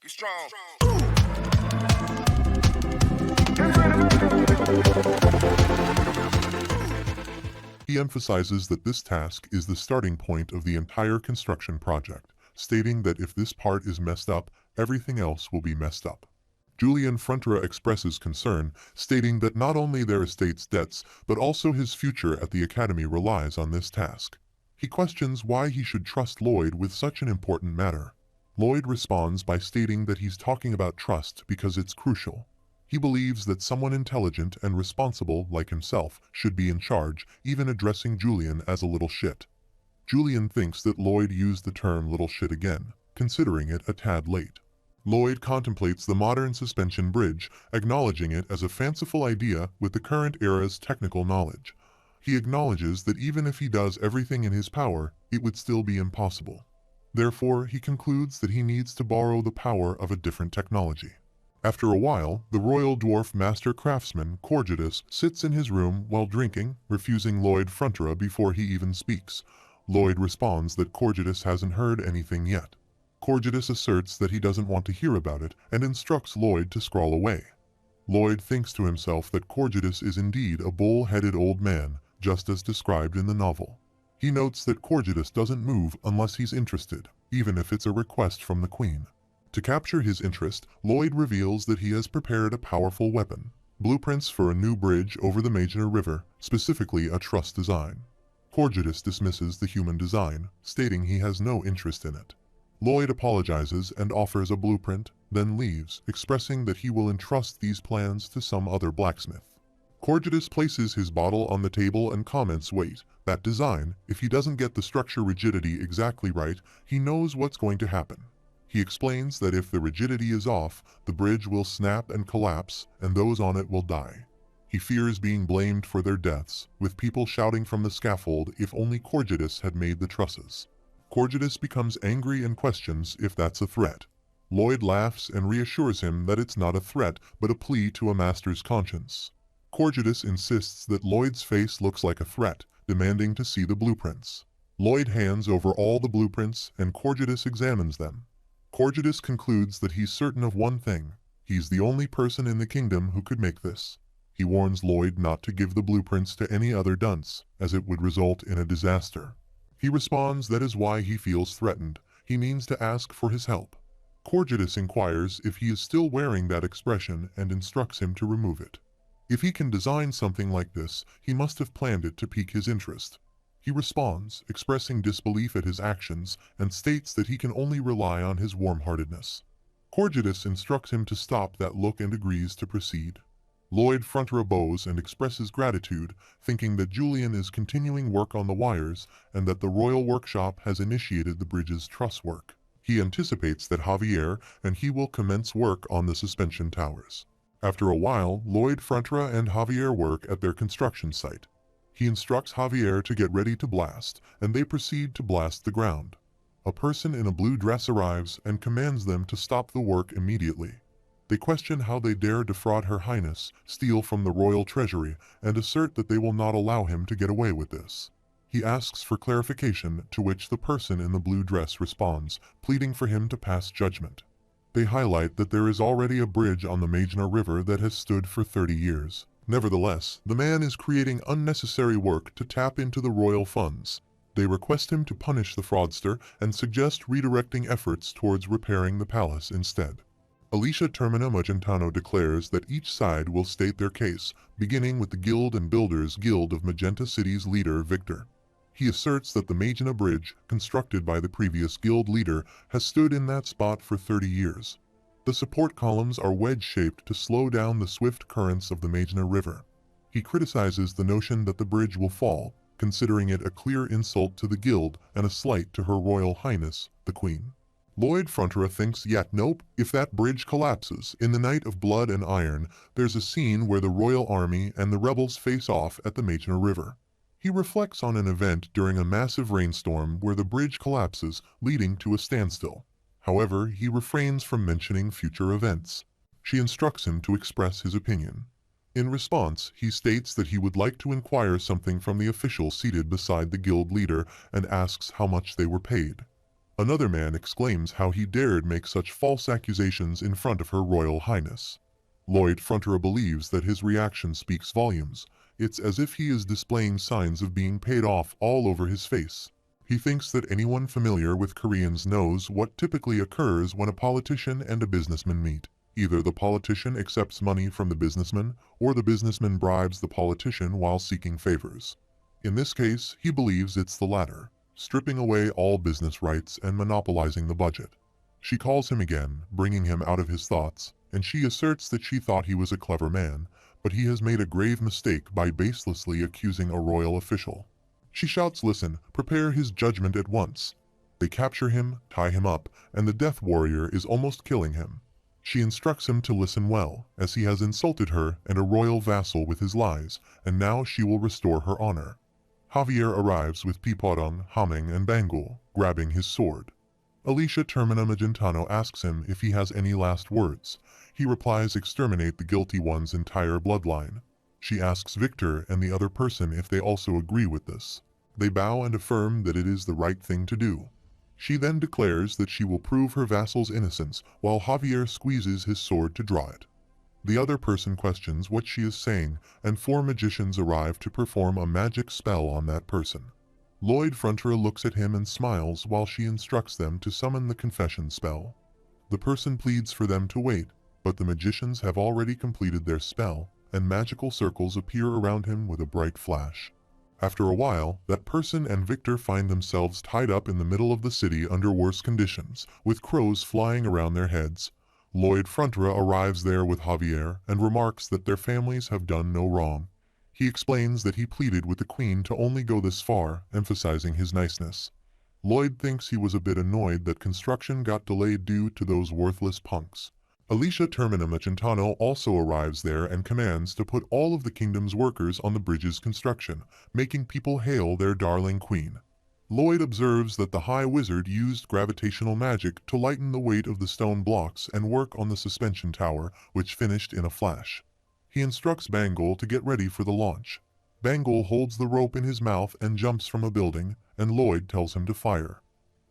Be strong. He emphasizes that this task is the starting point of the entire construction project, stating that if this part is messed up, everything else will be messed up. Baron Frontera expresses concern, stating that not only their estate's debts, but also his future at the academy relies on this task. He questions why he should trust Lloyd with such an important matter. Lloyd responds by stating that he's talking about trust because it's crucial. He believes that someone intelligent and responsible like himself should be in charge, even addressing Julian as a little shit. Julian thinks that Lloyd used the term little shit again, considering it a tad late. Lloyd contemplates the modern suspension bridge, acknowledging it as a fanciful idea with the current era's technical knowledge. He acknowledges that even if he does everything in his power, it would still be impossible. Therefore, he concludes that he needs to borrow the power of a different technology. After a while, the royal dwarf master craftsman, Corgidus, sits in his room while drinking, refusing Lloyd Frontera before he even speaks. Lloyd responds that Corgidus hasn't heard anything yet. Corgidus asserts that he doesn't want to hear about it and instructs Lloyd to scrawl away. Lloyd thinks to himself that Corgidus is indeed a bull-headed old man, just as described in the novel. He notes that Corgidus doesn't move unless he's interested, even if it's a request from the queen. To capture his interest, Lloyd reveals that he has prepared a powerful weapon, blueprints for a new bridge over the Manhwa River, specifically a truss design. Corgidus dismisses the human design, stating he has no interest in it. Lloyd apologizes and offers a blueprint, then leaves, expressing that he will entrust these plans to some other blacksmith. Corgidus places his bottle on the table and comments, "Wait, that design, if he doesn't get the structure rigidity exactly right, he knows what's going to happen." He explains that if the rigidity is off, the bridge will snap and collapse, and those on it will die. He fears being blamed for their deaths, with people shouting from the scaffold if only Corgidus had made the trusses. Corgidus becomes angry and questions if that's a threat. Lloyd laughs and reassures him that it's not a threat, but a plea to a master's conscience. Corgidus insists that Lloyd's face looks like a threat, demanding to see the blueprints. Lloyd hands over all the blueprints, and Corgidus examines them. Corgidus concludes that he's certain of one thing: he's the only person in the kingdom who could make this. He warns Lloyd not to give the blueprints to any other dunce, as it would result in a disaster. He responds that is why he feels threatened. He means to ask for his help. Corgidus inquires if he is still wearing that expression and instructs him to remove it. If he can design something like this, he must have planned it to pique his interest. He responds, expressing disbelief at his actions, and states that he can only rely on his warm-heartedness. Corgidus instructs him to stop that look and agrees to proceed. Lloyd Frontera bows and expresses gratitude, thinking that Julian is continuing work on the wires and that the royal workshop has initiated the bridge's truss work. He anticipates that Javier and he will commence work on the suspension towers. After a while, Lloyd Frontera and Javier work at their construction site. He instructs Javier to get ready to blast, and they proceed to blast the ground. A person in a blue dress arrives and commands them to stop the work immediately. They question how they dare defraud Her Highness, steal from the royal treasury, and assert that they will not allow him to get away with this. He asks for clarification, to which the person in the blue dress responds, pleading for him to pass judgment. They highlight that there is already a bridge on the Manhwa River that has stood for 30 years. Nevertheless, the man is creating unnecessary work to tap into the royal funds. They request him to punish the fraudster and suggest redirecting efforts towards repairing the palace instead. Alicia Termina Magentano declares that each side will state their case, beginning with the Guild and Builders Guild of Magenta City's leader, Victor. He asserts that the Manhwa Bridge, constructed by the previous guild leader, has stood in that spot for 30 years. The support columns are wedge-shaped to slow down the swift currents of the Manhwa River. He criticizes the notion that the bridge will fall, considering it a clear insult to the guild and a slight to Her Royal Highness, the Queen. Lloyd Frontera thinks yet nope, if that bridge collapses, in the Night of Blood and Iron, there's a scene where the royal army and the rebels face off at the Manhwa River. He reflects on an event during a massive rainstorm where the bridge collapses, leading to a standstill. However, he refrains from mentioning future events. She instructs him to express his opinion. In response, he states that he would like to inquire something from the official seated beside the guild leader and asks how much they were paid. Another man exclaims how he dared make such false accusations in front of Her Royal Highness. Lloyd Frontera believes that his reaction speaks volumes. It's as if he is displaying signs of being paid off all over his face. He thinks that anyone familiar with Koreans knows what typically occurs when a politician and a businessman meet. Either the politician accepts money from the businessman, or the businessman bribes the politician while seeking favors. In this case, he believes it's the latter, stripping away all business rights and monopolizing the budget. She calls him again, bringing him out of his thoughts, and she asserts that she thought he was a clever man, but he has made a grave mistake by baselessly accusing a royal official. She shouts, "Listen, prepare his judgment at once." They capture him, tie him up, and the death warrior is almost killing him. She instructs him to listen well, as he has insulted her and a royal vassal with his lies, and now she will restore her honor. Javier arrives with Pipodong, Haming, and Bangul, grabbing his sword. Alicia Termina Magentano asks him if he has any last words. He replies, "Exterminate the guilty one's entire bloodline." She asks Victor and the other person if they also agree with this. They bow and affirm that it is the right thing to do. She then declares that she will prove her vassal's innocence, while Javier squeezes his sword to draw it. The other person questions what she is saying, and 4 magicians arrive to perform a magic spell on that person. Lloyd Frontera looks at him and smiles while she instructs them to summon the confession spell. The person pleads for them to wait, but the magicians have already completed their spell, and magical circles appear around him with a bright flash. After a while, that person and Victor find themselves tied up in the middle of the city under worse conditions, with crows flying around their heads. Lloyd Frontera arrives there with Javier and remarks that their families have done no wrong. He explains that he pleaded with the Queen to only go this far, emphasizing his niceness. Lloyd thinks he was a bit annoyed that construction got delayed due to those worthless punks. Alicia Termina Magentano also arrives there and commands to put all of the kingdom's workers on the bridge's construction, making people hail their darling queen. Lloyd observes that the High Wizard used gravitational magic to lighten the weight of the stone blocks and work on the suspension tower, which finished in a flash. He instructs Bangul to get ready for the launch. Bangul holds the rope in his mouth and jumps from a building, and Lloyd tells him to fire.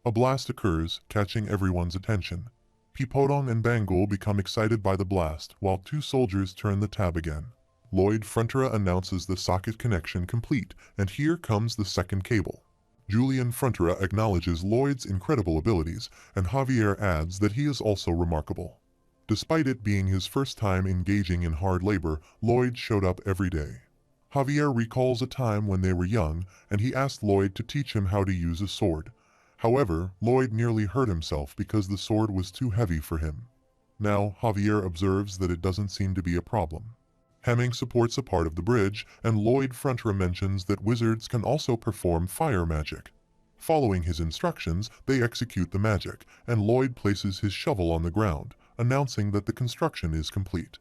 A blast occurs, catching everyone's attention. Pipodong and Bangul become excited by the blast, while 2 soldiers turn the tab again. Lloyd Frontera announces the socket connection complete, and here comes the second cable. Julian Frontera acknowledges Lloyd's incredible abilities, and Javier adds that he is also remarkable. Despite it being his first time engaging in hard labor, Lloyd showed up every day. Javier recalls a time when they were young, and he asked Lloyd to teach him how to use a sword. However, Lloyd nearly hurt himself because the sword was too heavy for him. Now, Javier observes that it doesn't seem to be a problem. Hemming supports a part of the bridge, and Lloyd Frontera mentions that wizards can also perform fire magic. Following his instructions, they execute the magic, and Lloyd places his shovel on the ground, announcing that the construction is complete.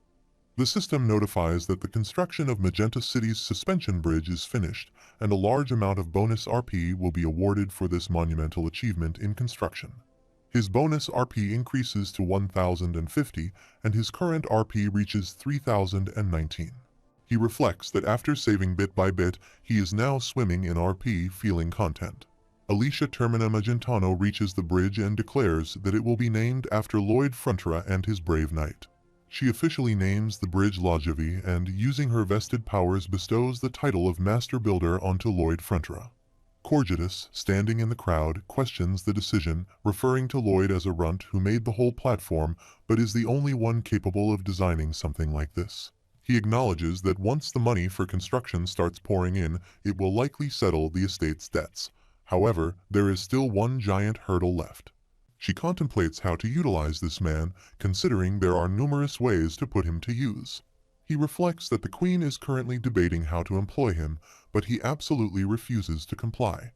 The system notifies that the construction of Magenta City's suspension bridge is finished, and a large amount of bonus RP will be awarded for this monumental achievement in construction. His bonus RP increases to 1,050, and his current RP reaches 3,019. He reflects that after saving bit by bit, he is now swimming in RP, feeling content. Alicia Termina Magentano reaches the bridge and declares that it will be named after Lloyd Frontera and his brave knight. She officially names the bridge Longevy and, using her vested powers, bestows the title of Master Builder onto Lloyd Frontera. Corgetus, standing in the crowd, questions the decision, referring to Lloyd as a runt who made the whole platform but is the only one capable of designing something like this. He acknowledges that once the money for construction starts pouring in, it will likely settle the estate's debts. However, there is still one giant hurdle left. She contemplates how to utilize this man, considering there are numerous ways to put him to use. He reflects that the Queen is currently debating how to employ him, but he absolutely refuses to comply.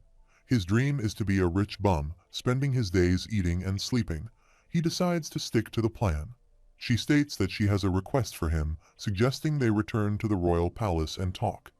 His dream is to be a rich bum, spending his days eating and sleeping. He decides to stick to the plan. She states that she has a request for him, suggesting they return to the royal palace and talk.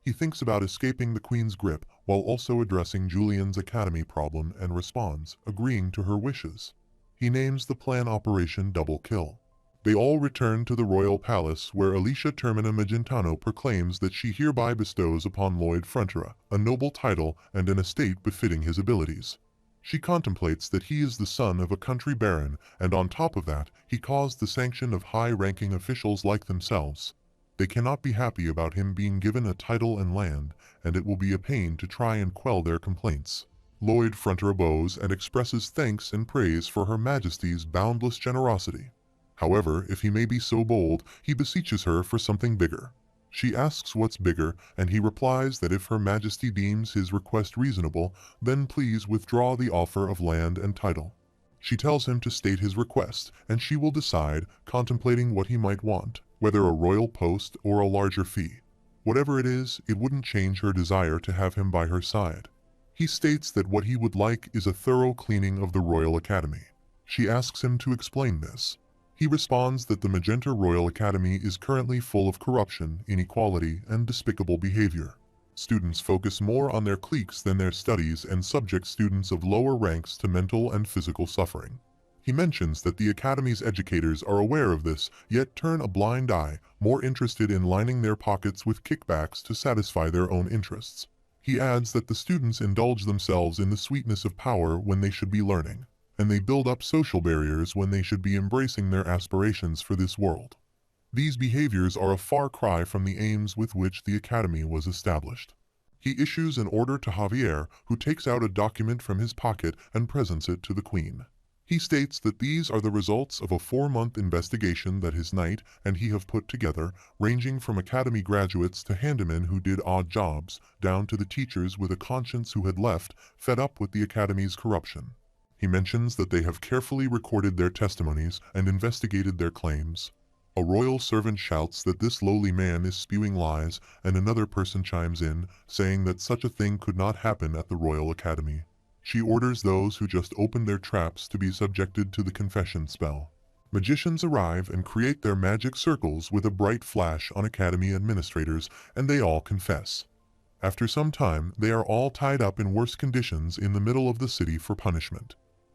He thinks about escaping the Queen's grip while also addressing Julian's academy problem and responds, agreeing to her wishes. He names the plan Operation Double Kill. They all return to the royal palace where Alicia Termina Magentano proclaims that she hereby bestows upon Lloyd Frontera a noble title and an estate befitting his abilities. She contemplates that he is the son of a country baron, and on top of that, he caused the sanction of high-ranking officials like themselves. They cannot be happy about him being given a title and land, and it will be a pain to try and quell their complaints. Lloyd Frontera bows and expresses thanks and praise for Her Majesty's boundless generosity. However, if he may be so bold, he beseeches her for something bigger. She asks what's bigger, and he replies that if Her Majesty deems his request reasonable, then please withdraw the offer of land and title. She tells him to state his request, and she will decide, contemplating what he might want, whether a royal post or a larger fee. Whatever it is, it wouldn't change her desire to have him by her side. He states that what he would like is a thorough cleaning of the Royal Academy. She asks him to explain this. He responds that the Magenta Royal Academy is currently full of corruption, inequality, and despicable behavior. Students focus more on their cliques than their studies and subject students of lower ranks to mental and physical suffering. He mentions that the Academy's educators are aware of this, yet turn a blind eye, more interested in lining their pockets with kickbacks to satisfy their own interests. He adds that the students indulge themselves in the sweetness of power when they should be learning, and they build up social barriers when they should be embracing their aspirations for this world. These behaviors are a far cry from the aims with which the Academy was established. He issues an order to Javier, who takes out a document from his pocket and presents it to the Queen. He states that these are the results of a 4-month investigation that his knight and he have put together, ranging from Academy graduates to handymen who did odd jobs, down to the teachers with a conscience who had left, fed up with the Academy's corruption. He mentions that they have carefully recorded their testimonies and investigated their claims. A royal servant shouts that this lowly man is spewing lies, and another person chimes in, saying that such a thing could not happen at the Royal Academy. She orders those who just opened their traps to be subjected to the confession spell. Magicians arrive and create their magic circles with a bright flash on Academy administrators, and they all confess. After some time, they are all tied up in worse conditions in the middle of the city for punishment.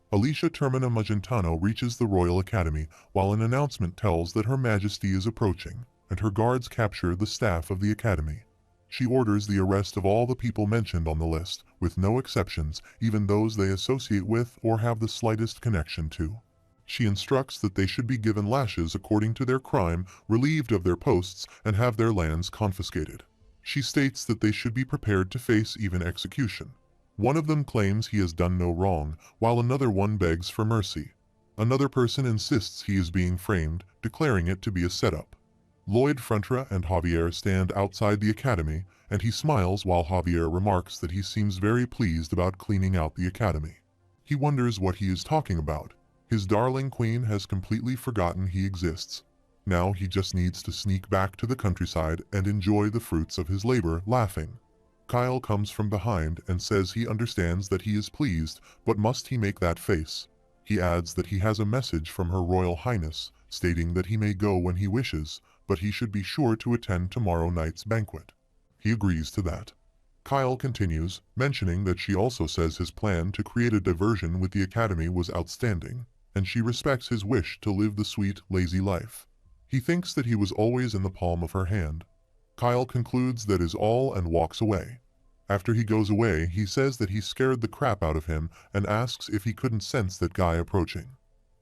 Alicia Termina Magentano reaches the Royal Academy, while an announcement tells that Her Majesty is approaching, and her guards capture the staff of the Academy. She orders the arrest of all the people mentioned on the list, with no exceptions, even those they associate with or have the slightest connection to. She instructs that they should be given lashes according to their crime, relieved of their posts, and have their lands confiscated. She states that they should be prepared to face even execution. One of them claims he has done no wrong, while another one begs for mercy. Another person insists he is being framed, declaring it to be a setup. Lloyd Frontera and Javier stand outside the Academy, and he smiles while Javier remarks that he seems very pleased about cleaning out the Academy. He wonders what he is talking about. His darling queen has completely forgotten he exists. Now he just needs to sneak back to the countryside and enjoy the fruits of his labor, laughing. Kyle comes from behind and says he understands that he is pleased, but must he make that face? He adds that he has a message from Her Royal Highness, stating that he may go when he wishes, but he should be sure to attend tomorrow night's banquet. He agrees to that. Kyle continues, mentioning that she also says his plan to create a diversion with the Academy was outstanding, and she respects his wish to live the sweet, lazy life. He thinks that he was always in the palm of her hand. Kyle concludes that is all and walks away. After he goes away, he says that he scared the crap out of him and asks if he couldn't sense that guy approaching.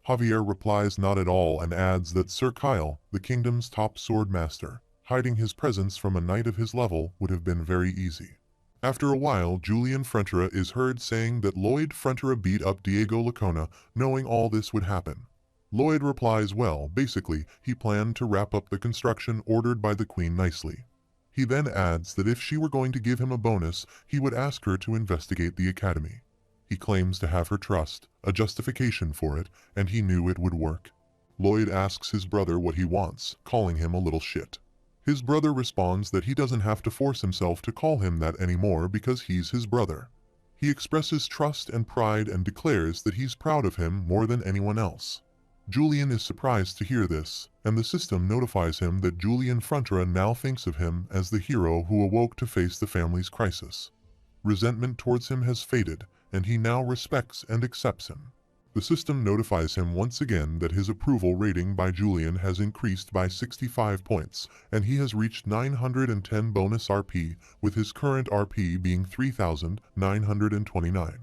Javier replies not at all and adds that Sir Kyle, the kingdom's top sword master, hiding his presence from a knight of his level would have been very easy. After a while, Julian Frontera is heard saying that Lloyd Frontera beat up Diego Lacona, knowing all this would happen. Lloyd replies well, basically, he planned to wrap up the construction ordered by the Queen nicely. He then adds that if she were going to give him a bonus, he would ask her to investigate the Academy. He claims to have her trust, a justification for it, and he knew it would work. Lloyd asks his brother what he wants, calling him a little shit. His brother responds that he doesn't have to force himself to call him that anymore because he's his brother. He expresses trust and pride and declares that he's proud of him more than anyone else. Julian is surprised to hear this, and the system notifies him that Julian Frontera now thinks of him as the hero who awoke to face the family's crisis. Resentment towards him has faded, and he now respects and accepts him. The system notifies him once again that his approval rating by Julian has increased by 65 points, and he has reached 910 bonus RP, with his current RP being 3,929.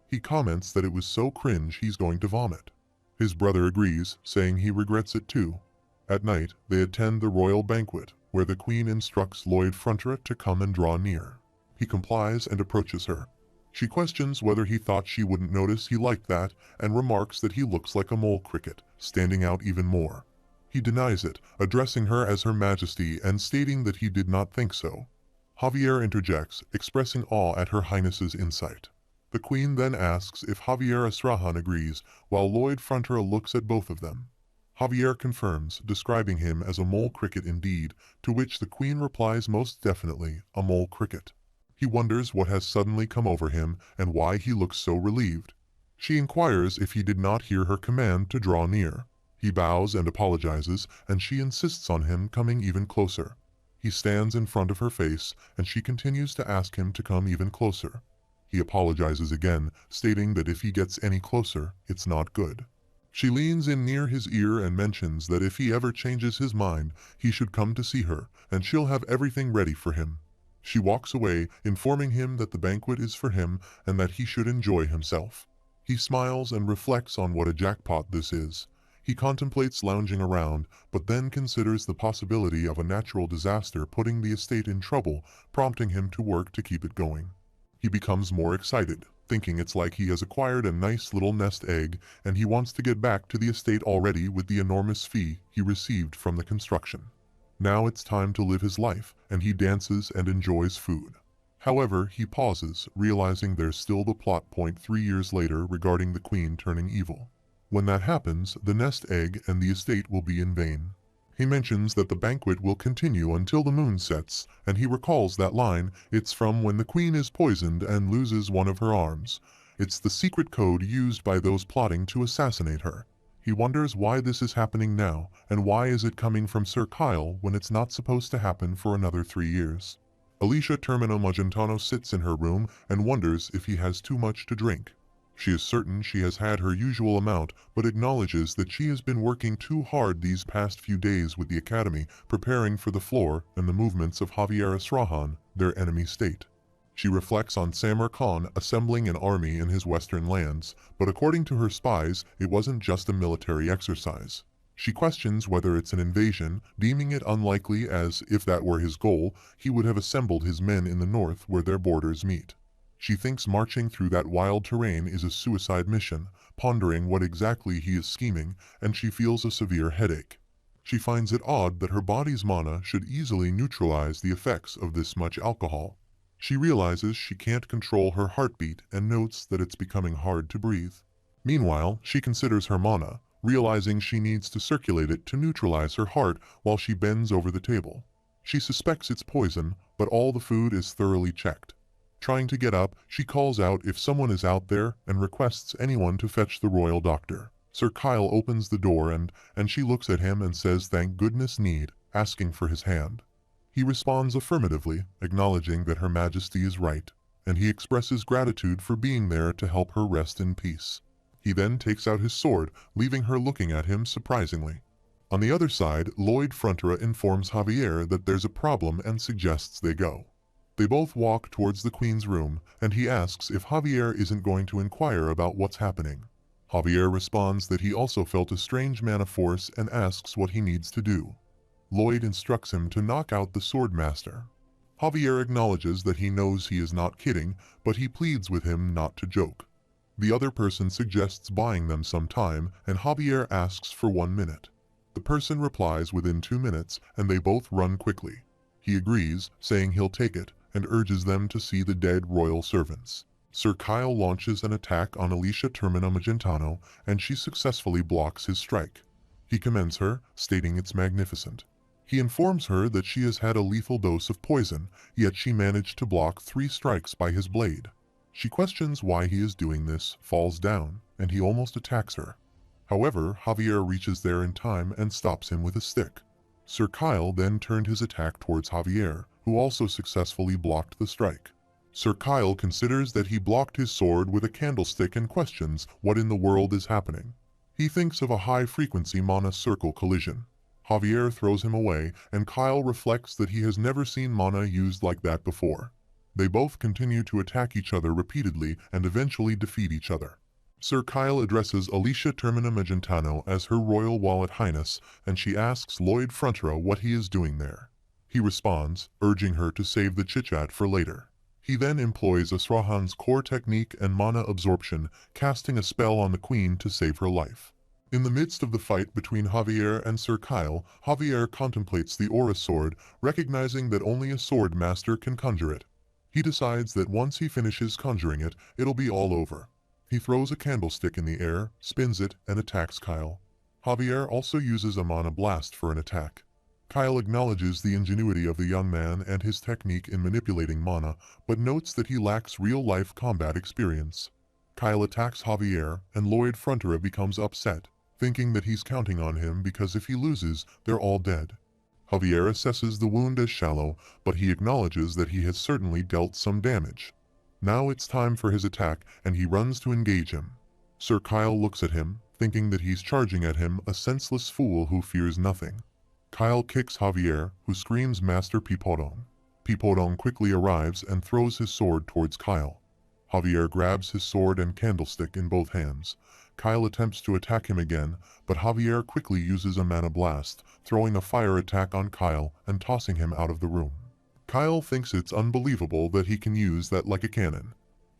He comments that it was so cringe he's going to vomit. His brother agrees, saying he regrets it too. At night, they attend the royal banquet, where the queen instructs Lloyd Frontera to come and draw near. He complies and approaches her. She questions whether he thought she wouldn't notice he liked that, and remarks that he looks like a mole cricket, standing out even more. He denies it, addressing her as Her Majesty and stating that he did not think so. Javier interjects, expressing awe at Her Highness's insight. The queen then asks if Javier Asrahan agrees, while Lloyd Frontera looks at both of them. Javier confirms, describing him as a mole cricket indeed, to which the queen replies most definitely, a mole cricket. He wonders what has suddenly come over him and why he looks so relieved. She inquires if he did not hear her command to draw near. He bows and apologizes, and she insists on him coming even closer. He stands in front of her face, and she continues to ask him to come even closer. He apologizes again, stating that if he gets any closer, it's not good. She leans in near his ear and mentions that if he ever changes his mind, he should come to see her, and she'll have everything ready for him. She walks away, informing him that the banquet is for him and that he should enjoy himself. He smiles and reflects on what a jackpot this is. He contemplates lounging around, but then considers the possibility of a natural disaster putting the estate in trouble, prompting him to work to keep it going. He becomes more excited, thinking it's like he has acquired a nice little nest egg, and he wants to get back to the estate already with the enormous fee he received from the construction. Now it's time to live his life, and he dances and enjoys food. However, he pauses, realizing there's still the plot point 3 years later regarding the queen turning evil. When that happens, the nest egg and the estate will be in vain. He mentions that the banquet will continue until the moon sets, and he recalls that line, it's from when the queen is poisoned and loses one of her arms. It's the secret code used by those plotting to assassinate her. He wonders why this is happening now, and why is it coming from Sir Kyle when it's not supposed to happen for another 3 years. Alicia Termino Magentano sits in her room and wonders if he has too much to drink. She is certain she has had her usual amount, but acknowledges that she has been working too hard these past few days with the Academy, preparing for the floor and the movements of Javier Asrahan, their enemy state. She reflects on Samar Khan assembling an army in his western lands, but according to her spies, it wasn't just a military exercise. She questions whether it's an invasion, deeming it unlikely as, if that were his goal, he would have assembled his men in the north where their borders meet. She thinks marching through that wild terrain is a suicide mission, pondering what exactly he is scheming, and she feels a severe headache. She finds it odd that her body's mana should easily neutralize the effects of this much alcohol. She realizes she can't control her heartbeat and notes that it's becoming hard to breathe. Meanwhile, she considers her mana, realizing she needs to circulate it to neutralize her heart while she bends over the table. She suspects it's poison, but all the food is thoroughly checked. Trying to get up, she calls out if someone is out there and requests anyone to fetch the royal doctor. Sir Kyle opens the door and she looks at him and says thank goodness need, asking for his hand. He responds affirmatively, acknowledging that Her Majesty is right, and he expresses gratitude for being there to help her rest in peace. He then takes out his sword, leaving her looking at him surprisingly. On the other side, Lloyd Frontera informs Javier that there's a problem and suggests they go. They both walk towards the Queen's room, and he asks if Javier isn't going to inquire about what's happening. Javier responds that he also felt a strange mana force and asks what he needs to do. Lloyd instructs him to knock out the sword master. Javier acknowledges that he knows he is not kidding, but he pleads with him not to joke. The other person suggests buying them some time, and Javier asks for 1 minute. The person replies within 2 minutes, and they both run quickly. He agrees, saying he'll take it, and urges them to see the dead royal servants. Sir Kyle launches an attack on Alicia Termina Magentano, and she successfully blocks his strike. He commends her, stating it's magnificent. He informs her that she has had a lethal dose of poison, yet she managed to block 3 strikes by his blade. She questions why he is doing this, falls down, and he almost attacks her. However, Javier reaches there in time and stops him with a stick. Sir Kyle then turned his attack towards Javier, who also successfully blocked the strike. Sir Kyle considers that he blocked his sword with a candlestick and questions what in the world is happening. He thinks of a high-frequency mana circle collision. Javier throws him away, and Kyle reflects that he has never seen mana used like that before. They both continue to attack each other repeatedly and eventually defeat each other. Sir Kyle addresses Alicia Termina Magentano as Her Royal Wallet Highness, and she asks Lloyd Frontera what he is doing there. He responds, urging her to save the chit-chat for later. He then employs Asrahan's core technique and mana absorption, casting a spell on the queen to save her life. In the midst of the fight between Javier and Sir Kyle, Javier contemplates the aura sword, recognizing that only a sword master can conjure it. He decides that once he finishes conjuring it, it'll be all over. He throws a candlestick in the air, spins it, and attacks Kyle. Javier also uses a mana blast for an attack. Kyle acknowledges the ingenuity of the young man and his technique in manipulating mana, but notes that he lacks real-life combat experience. Kyle attacks Javier, and Lloyd Frontera becomes upset, thinking that he's counting on him because if he loses, they're all dead. Javier assesses the wound as shallow, but he acknowledges that he has certainly dealt some damage. Now it's time for his attack, and he runs to engage him. Sir Kyle looks at him, thinking that he's charging at him, a senseless fool who fears nothing. Kyle kicks Javier, who screams Master Pipodong. Pipodong quickly arrives and throws his sword towards Kyle. Javier grabs his sword and candlestick in both hands. Kyle attempts to attack him again, but Javier quickly uses a mana blast, throwing a fire attack on Kyle and tossing him out of the room. Kyle thinks it's unbelievable that he can use that like a cannon.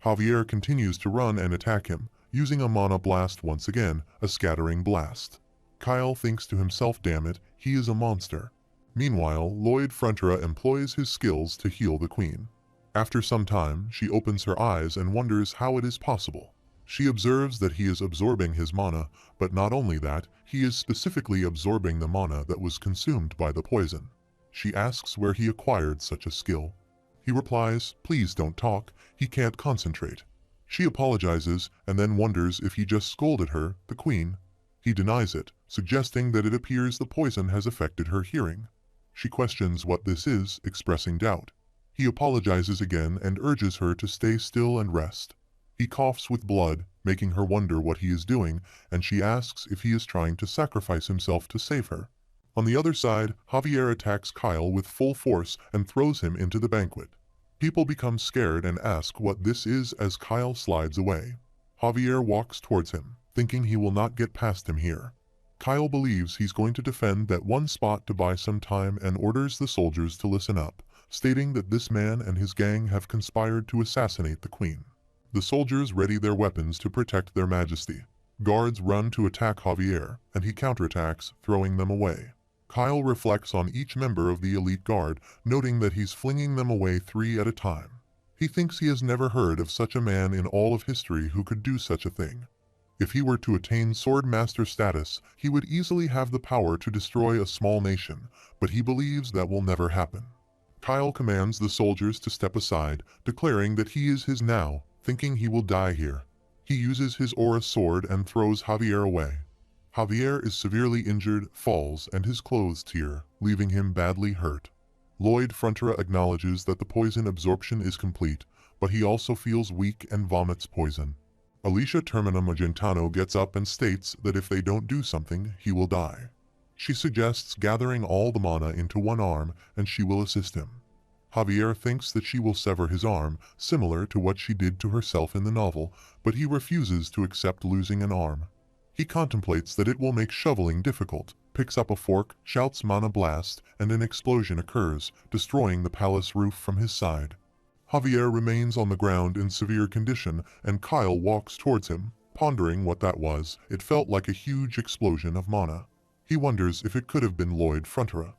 Javier continues to run and attack him, using a mana blast once again, a scattering blast. Kyle thinks to himself, damn it, he is a monster. Meanwhile, Lloyd Frontera employs his skills to heal the queen. After some time, she opens her eyes and wonders how it is possible. She observes that he is absorbing his mana, but not only that, he is specifically absorbing the mana that was consumed by the poison. She asks where he acquired such a skill. He replies, please don't talk, he can't concentrate. She apologizes and then wonders if he just scolded her, the queen. He denies it, suggesting that it appears the poison has affected her hearing. She questions what this is, expressing doubt. He apologizes again and urges her to stay still and rest. He coughs with blood, making her wonder what he is doing, and she asks if he is trying to sacrifice himself to save her. On the other side, Javier attacks Kyle with full force and throws him into the banquet. People become scared and ask what this is as Kyle slides away. Javier walks towards him, thinking he will not get past him here. Kyle believes he's going to defend that one spot to buy some time and orders the soldiers to listen up, stating that this man and his gang have conspired to assassinate the queen. The soldiers ready their weapons to protect their majesty. Guards run to attack Javier, and he counterattacks, throwing them away. Kyle reflects on each member of the elite guard, noting that he's flinging them away 3 at a time. He thinks he has never heard of such a man in all of history who could do such a thing. If he were to attain sword master status, he would easily have the power to destroy a small nation, but he believes that will never happen. Kyle commands the soldiers to step aside, declaring that he is his now, thinking he will die here. He uses his aura sword and throws Javier away. Javier is severely injured, falls, and his clothes tear, leaving him badly hurt. Lloyd Frontera acknowledges that the poison absorption is complete, but he also feels weak and vomits poison. Alicia Termina Magentano gets up and states that if they don't do something, he will die. She suggests gathering all the mana into one arm and she will assist him. Javier thinks that she will sever his arm, similar to what she did to herself in the novel, but he refuses to accept losing an arm. He contemplates that it will make shoveling difficult, picks up a fork, shouts mana blast, and an explosion occurs, destroying the palace roof from his side. Javier remains on the ground in severe condition, and Kyle walks towards him, pondering what that was. It felt like a huge explosion of mana. He wonders if it could have been Lloyd Frontera.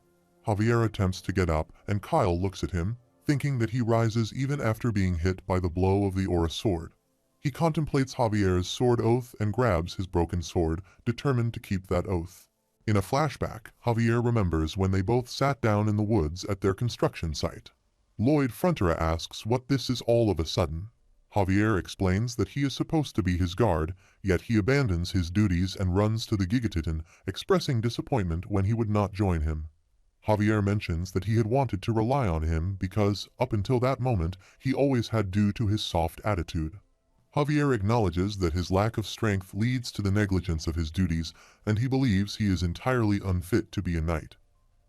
Javier attempts to get up, and Kyle looks at him, thinking that he rises even after being hit by the blow of the aura sword. He contemplates Javier's sword oath and grabs his broken sword, determined to keep that oath. In a flashback, Javier remembers when they both sat down in the woods at their construction site. Lloyd Frontera asks what this is all of a sudden. Javier explains that he is supposed to be his guard, yet he abandons his duties and runs to the Gigatitan, expressing disappointment when he would not join him. Javier mentions that he had wanted to rely on him because, up until that moment, he always had due to his soft attitude. Javier acknowledges that his lack of strength leads to the negligence of his duties, and he believes he is entirely unfit to be a knight.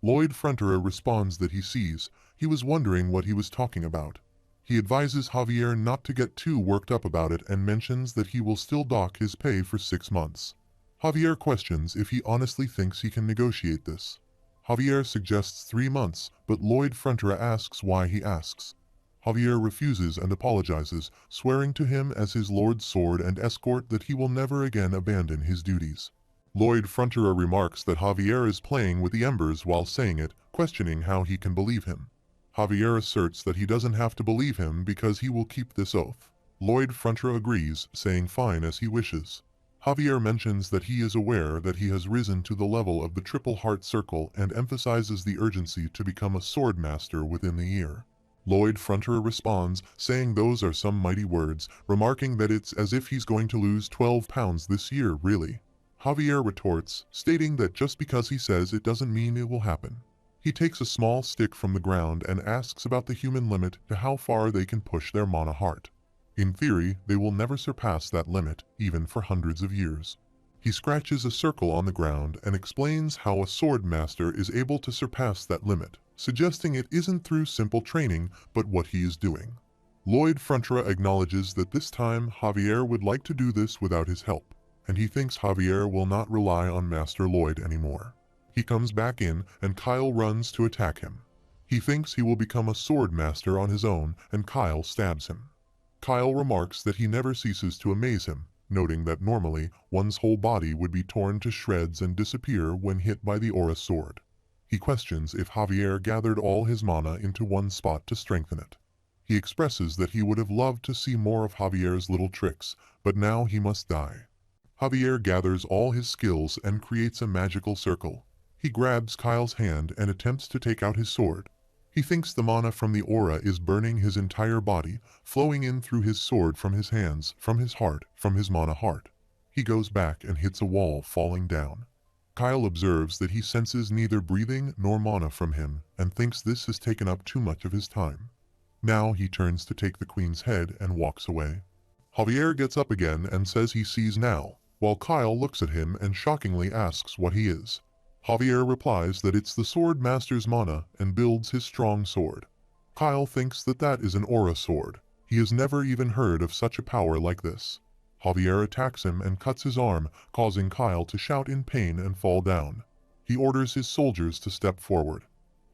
Lloyd Frontera responds that he sees. He was wondering what he was talking about. He advises Javier not to get too worked up about it and mentions that he will still dock his pay for 6 months. Javier questions if he honestly thinks he can negotiate this. Javier suggests 3 months, but Lloyd Frontera asks why he asks. Javier refuses and apologizes, swearing to him as his lord's sword and escort that he will never again abandon his duties. Lloyd Frontera remarks that Javier is playing with the embers while saying it, questioning how he can believe him. Javier asserts that he doesn't have to believe him because he will keep this oath. Lloyd Frontera agrees, saying fine as he wishes. Javier mentions that he is aware that he has risen to the level of the Triple Heart Circle and emphasizes the urgency to become a sword master within the year. Lloyd Frontera responds, saying those are some mighty words, remarking that it's as if he's going to lose 12 pounds this year, really. Javier retorts, stating that just because he says it doesn't mean it will happen. He takes a small stick from the ground and asks about the human limit to how far they can push their mana heart. In theory, they will never surpass that limit, even for hundreds of years. He scratches a circle on the ground and explains how a sword master is able to surpass that limit, suggesting it isn't through simple training, but what he is doing. Lloyd Frontera acknowledges that this time Javier would like to do this without his help, and he thinks Javier will not rely on Master Lloyd anymore. He comes back in, and Kyle runs to attack him. He thinks he will become a sword master on his own, and Kyle stabs him. Kyle remarks that he never ceases to amaze him, noting that normally one's whole body would be torn to shreds and disappear when hit by the aura sword. He questions if Javier gathered all his mana into one spot to strengthen it. He expresses that he would have loved to see more of Javier's little tricks, but now he must die. Javier gathers all his skills and creates a magical circle. He grabs Kyle's hand and attempts to take out his sword. He thinks the mana from the aura is burning his entire body, flowing in through his sword from his hands, from his heart, from his mana heart. He goes back and hits a wall, falling down. Kyle observes that he senses neither breathing nor mana from him and thinks this has taken up too much of his time. Now he turns to take the queen's head and walks away. Javier gets up again and says he sees now, while Kyle looks at him and shockingly asks what he is. Javier replies that it's the sword master's mana and builds his strong sword. Kyle thinks that that is an aura sword. He has never even heard of such a power like this. Javier attacks him and cuts his arm, causing Kyle to shout in pain and fall down. He orders his soldiers to step forward.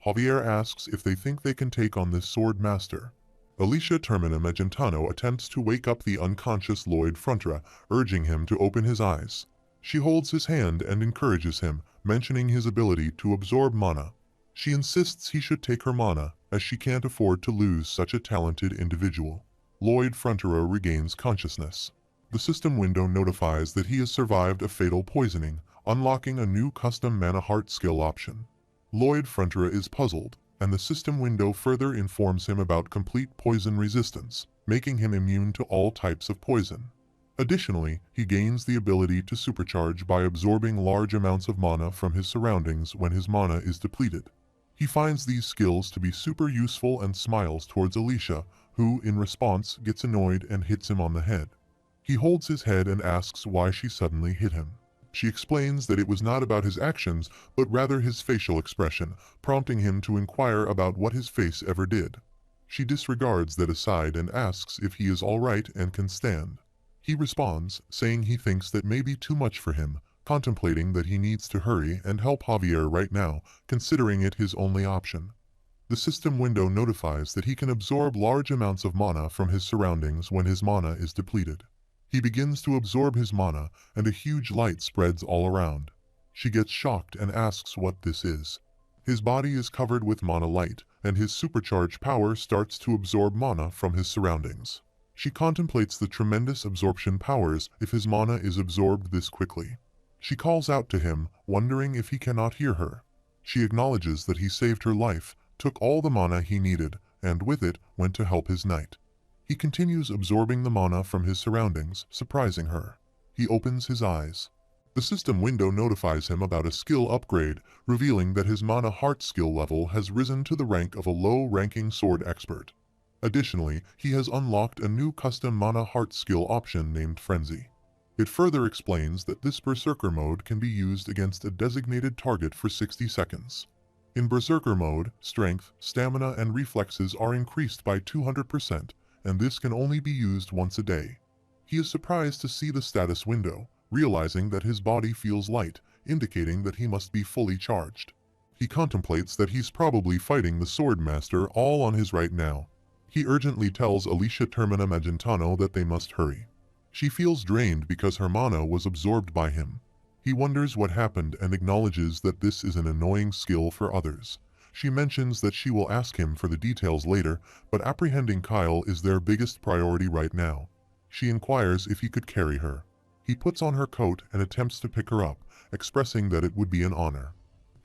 Javier asks if they think they can take on this sword master. Alicia Termina Magentano attempts to wake up the unconscious Lloyd Frontera, urging him to open his eyes. She holds his hand and encourages him, mentioning his ability to absorb mana. She insists he should take her mana, as she can't afford to lose such a talented individual. Lloyd Frontera regains consciousness. The system window notifies that he has survived a fatal poisoning, unlocking a new custom mana heart skill option. Lloyd Frontera is puzzled, and the system window further informs him about complete poison resistance, making him immune to all types of poison. Additionally, he gains the ability to supercharge by absorbing large amounts of mana from his surroundings when his mana is depleted. He finds these skills to be super useful and smiles towards Alicia, who, in response, gets annoyed and hits him on the head. He holds his head and asks why she suddenly hit him. She explains that it was not about his actions, but rather his facial expression, prompting him to inquire about what his face ever did. She disregards that aside and asks if he is all right and can stand. He responds, saying he thinks that may be too much for him, contemplating that he needs to hurry and help Javier right now, considering it his only option. The system window notifies that he can absorb large amounts of mana from his surroundings when his mana is depleted. He begins to absorb his mana, and a huge light spreads all around. She gets shocked and asks what this is. His body is covered with mana light, and his supercharged power starts to absorb mana from his surroundings. She contemplates the tremendous absorption powers if his mana is absorbed this quickly. She calls out to him, wondering if he cannot hear her. She acknowledges that he saved her life, took all the mana he needed, and with it, went to help his knight. He continues absorbing the mana from his surroundings, surprising her. He opens his eyes. The system window notifies him about a skill upgrade, revealing that his mana heart skill level has risen to the rank of a low-ranking sword expert. Additionally, he has unlocked a new custom mana heart skill option named Frenzy. It further explains that this berserker mode can be used against a designated target for 60 seconds. In Berserker mode, strength, stamina, and reflexes are increased by 200%, and this can only be used once a day. He is surprised to see the status window, realizing that his body feels light, indicating that he must be fully charged. He contemplates that he's probably fighting the Sword Master all on his right now. He urgently tells Alicia Termina Magentano that they must hurry. She feels drained because her mana was absorbed by him. He wonders what happened and acknowledges that this is an annoying skill for others. She mentions that she will ask him for the details later, but apprehending Kyle is their biggest priority right now. She inquires if he could carry her. He puts on her coat and attempts to pick her up, expressing that it would be an honor.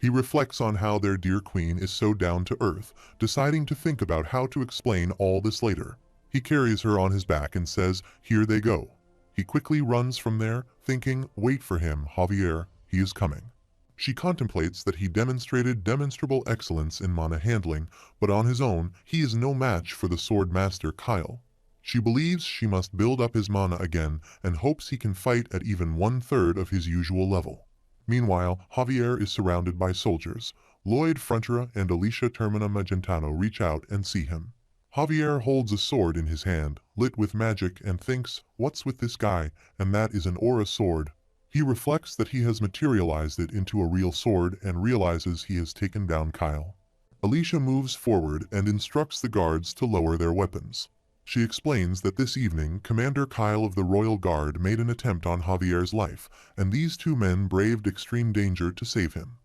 He reflects on how their dear queen is so down to earth, deciding to think about how to explain all this later. He carries her on his back and says, "Here they go." He quickly runs from there, thinking, "Wait for him, Javier, he is coming." She contemplates that he demonstrated demonstrable excellence in mana handling, but on his own, he is no match for the Sword Master Kyle. She believes she must build up his mana again and hopes he can fight at even 1/3 of his usual level. Meanwhile, Javier is surrounded by soldiers. Lloyd Frontera and Alicia Termina Magentano reach out and see him. Javier holds a sword in his hand, lit with magic, and thinks, "What's with this guy?" And that is an aura sword. He reflects that he has materialized it into a real sword and realizes he has taken down Kyle. Alicia moves forward and instructs the guards to lower their weapons. She explains that this evening, Commander Kyle of the Royal Guard made an attempt on Javier's life, and these two men braved extreme danger to save him.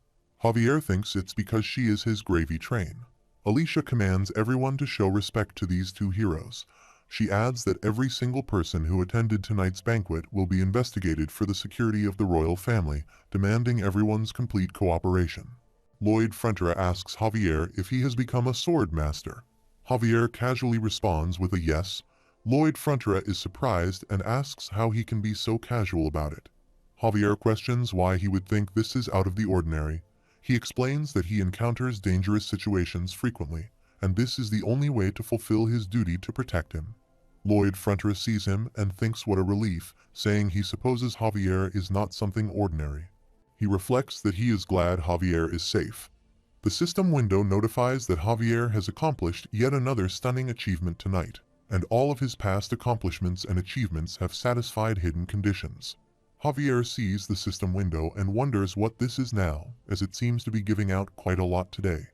Javier thinks it's because she is his gravy train. Alicia commands everyone to show respect to these two heroes. She adds that every single person who attended tonight's banquet will be investigated for the security of the royal family, demanding everyone's complete cooperation. Lloyd Frontera asks Javier if he has become a sword master. Javier casually responds with a yes. Lloyd Frontera is surprised and asks how he can be so casual about it. Javier questions why he would think this is out of the ordinary. He explains that he encounters dangerous situations frequently, and this is the only way to fulfill his duty to protect him. Lloyd Frontera sees him and thinks what a relief, saying he supposes Javier is not something ordinary. He reflects that he is glad Javier is safe. The system window notifies that Javier has accomplished yet another stunning achievement tonight, and all of his past accomplishments and achievements have satisfied hidden conditions. Javier sees the system window and wonders what this is now, as it seems to be giving out quite a lot today.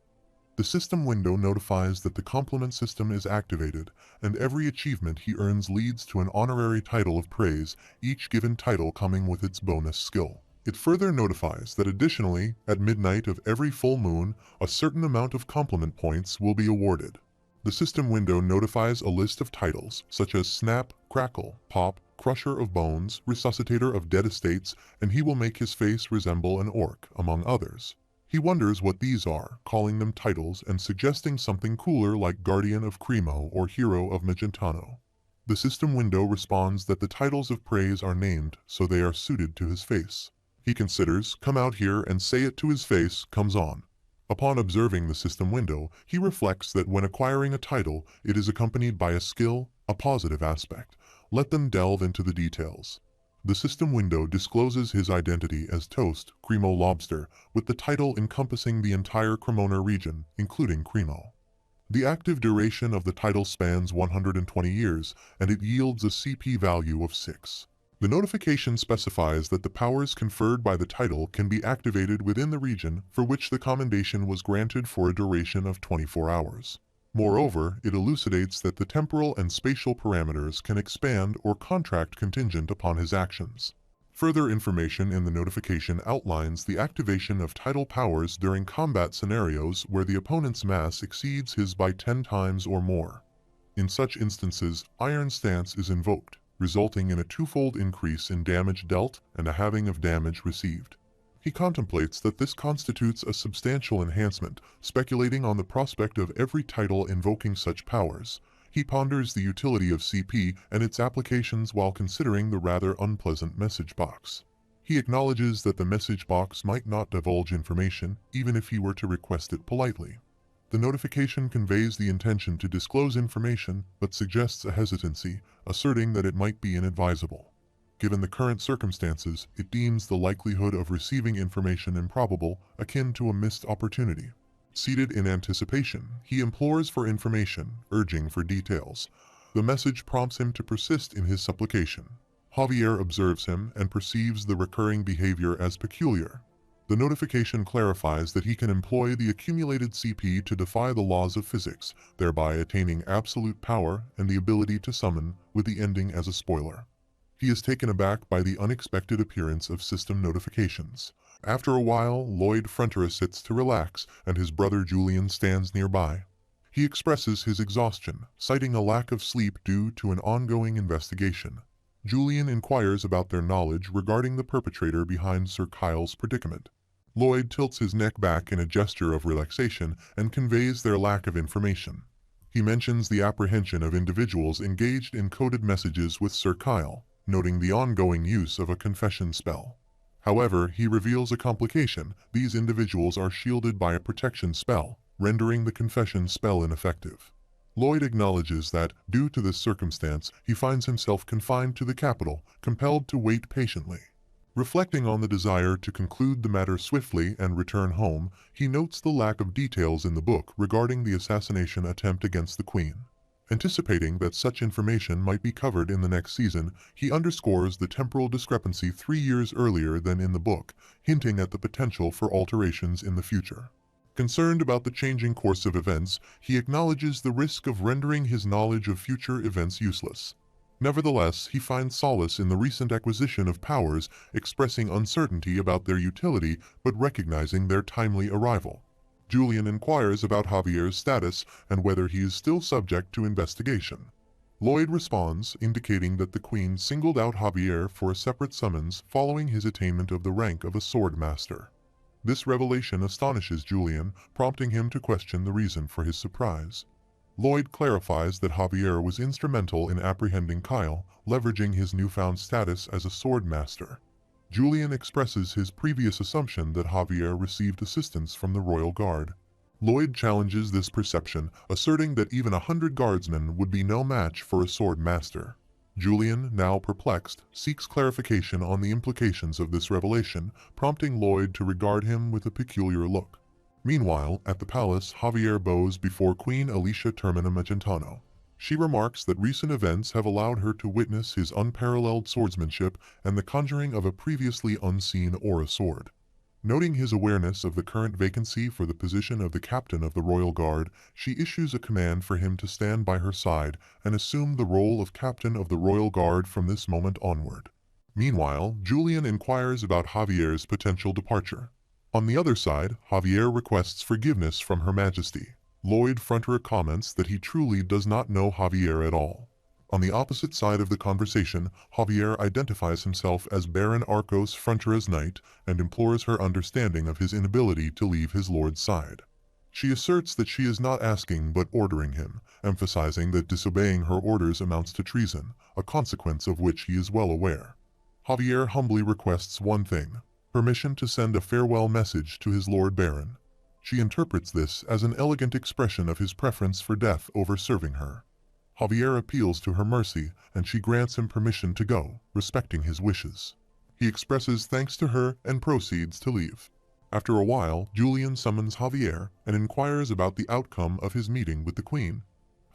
The system window notifies that the compliment system is activated, and every achievement he earns leads to an honorary title of praise, each given title coming with its bonus skill. It further notifies that additionally, at midnight of every full moon, a certain amount of compliment points will be awarded. The system window notifies a list of titles, such as Snap, Crackle, Pop, Crusher of Bones, Resuscitator of Dead Estates, and he will make his face resemble an orc, among others. He wonders what these are, calling them titles and suggesting something cooler like Guardian of Cremo or Hero of Magentano. The system window responds that the titles of praise are named, so they are suited to his face. He considers, "Come out here and say it to his face," comes on. Upon observing the system window, he reflects that when acquiring a title, it is accompanied by a skill, a positive aspect. Let them delve into the details. The system window discloses his identity as Toast, Cremo Lobster, with the title encompassing the entire Cremona region, including Cremo. The active duration of the title spans 120 years, and it yields a CP value of 6. The notification specifies that the powers conferred by the title can be activated within the region for which the commendation was granted for a duration of 24 hours. Moreover, it elucidates that the temporal and spatial parameters can expand or contract contingent upon his actions. Further information in the notification outlines the activation of title powers during combat scenarios where the opponent's mass exceeds his by 10 times or more. In such instances, Iron Stance is invoked, resulting in a twofold increase in damage dealt and a halving of damage received. He contemplates that this constitutes a substantial enhancement, speculating on the prospect of every title invoking such powers. He ponders the utility of CP and its applications while considering the rather unpleasant message box. He acknowledges that the message box might not divulge information, even if he were to request it politely. The notification conveys the intention to disclose information, but suggests a hesitancy, asserting that it might be inadvisable. Given the current circumstances, it deems the likelihood of receiving information improbable, akin to a missed opportunity. Seated in anticipation, he implores for information, urging for details. The message prompts him to persist in his supplication. Javier observes him and perceives the recurring behavior as peculiar. The notification clarifies that he can employ the accumulated CP to defy the laws of physics, thereby attaining absolute power and the ability to summon, with the ending as a spoiler. He is taken aback by the unexpected appearance of system notifications. After a while, Lloyd Frontera sits to relax, and his brother Julian stands nearby. He expresses his exhaustion, citing a lack of sleep due to an ongoing investigation. Julian inquires about their knowledge regarding the perpetrator behind Sir Kyle's predicament. Lloyd tilts his neck back in a gesture of relaxation and conveys their lack of information. He mentions the apprehension of individuals engaged in coded messages with Sir Kyle, noting the ongoing use of a confession spell. However, he reveals a complication: these individuals are shielded by a protection spell, rendering the confession spell ineffective. Lloyd acknowledges that, due to this circumstance, he finds himself confined to the capital, compelled to wait patiently. Reflecting on the desire to conclude the matter swiftly and return home, he notes the lack of details in the book regarding the assassination attempt against the Queen. Anticipating that such information might be covered in the next season, he underscores the temporal discrepancy 3 years earlier than in the book, hinting at the potential for alterations in the future. Concerned about the changing course of events, he acknowledges the risk of rendering his knowledge of future events useless. Nevertheless, he finds solace in the recent acquisition of powers, expressing uncertainty about their utility but recognizing their timely arrival. Julian inquires about Javier's status and whether he is still subject to investigation. Lloyd responds, indicating that the Queen singled out Javier for a separate summons following his attainment of the rank of a sword master. This revelation astonishes Julian, prompting him to question the reason for his surprise. Lloyd clarifies that Javier was instrumental in apprehending Kyle, leveraging his newfound status as a sword master. Julian expresses his previous assumption that Javier received assistance from the royal guard. Lloyd challenges this perception, asserting that even 100 guardsmen would be no match for a sword master. Julian, now perplexed, seeks clarification on the implications of this revelation, prompting Lloyd to regard him with a peculiar look. Meanwhile, at the palace, Javier bows before Queen Alicia Termina Magentano. She remarks that recent events have allowed her to witness his unparalleled swordsmanship and the conjuring of a previously unseen aura sword. Noting his awareness of the current vacancy for the position of the captain of the Royal Guard, she issues a command for him to stand by her side and assume the role of captain of the Royal Guard from this moment onward. Meanwhile, Julian inquires about Javier's potential departure. On the other side, Javier requests forgiveness from Her Majesty. Lloyd Frontera comments that he truly does not know Javier at all. On the opposite side of the conversation, Javier identifies himself as Baron Arcos Frontera's knight and implores her understanding of his inability to leave his lord's side. She asserts that she is not asking but ordering him, emphasizing that disobeying her orders amounts to treason, a consequence of which he is well aware. Javier humbly requests one thing: permission to send a farewell message to his Lord Baron. She interprets this as an elegant expression of his preference for death over serving her. Javier appeals to her mercy, and she grants him permission to go, respecting his wishes. He expresses thanks to her and proceeds to leave. After a while, Julian summons Javier and inquires about the outcome of his meeting with the Queen.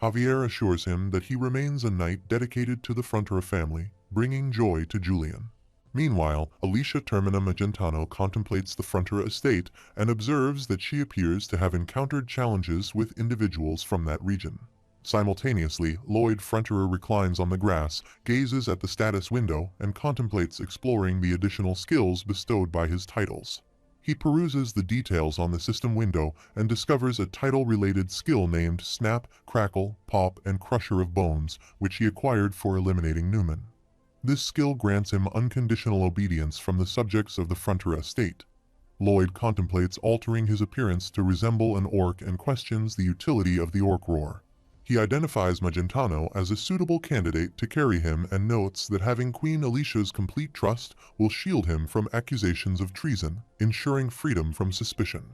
Javier assures him that he remains a knight dedicated to the Frontera family, bringing joy to Julian. Meanwhile, Alicia Termina Magentano contemplates the Frontera estate and observes that she appears to have encountered challenges with individuals from that region. Simultaneously, Lloyd Frontera reclines on the grass, gazes at the status window, and contemplates exploring the additional skills bestowed by his titles. He peruses the details on the system window and discovers a title-related skill named Snap, Crackle, Pop, and Crusher of Bones, which he acquired for eliminating Newman. This skill grants him unconditional obedience from the subjects of the Frontera estate. Lloyd contemplates altering his appearance to resemble an orc and questions the utility of the orc roar. He identifies Magentano as a suitable candidate to carry him and notes that having Queen Alicia's complete trust will shield him from accusations of treason, ensuring freedom from suspicion.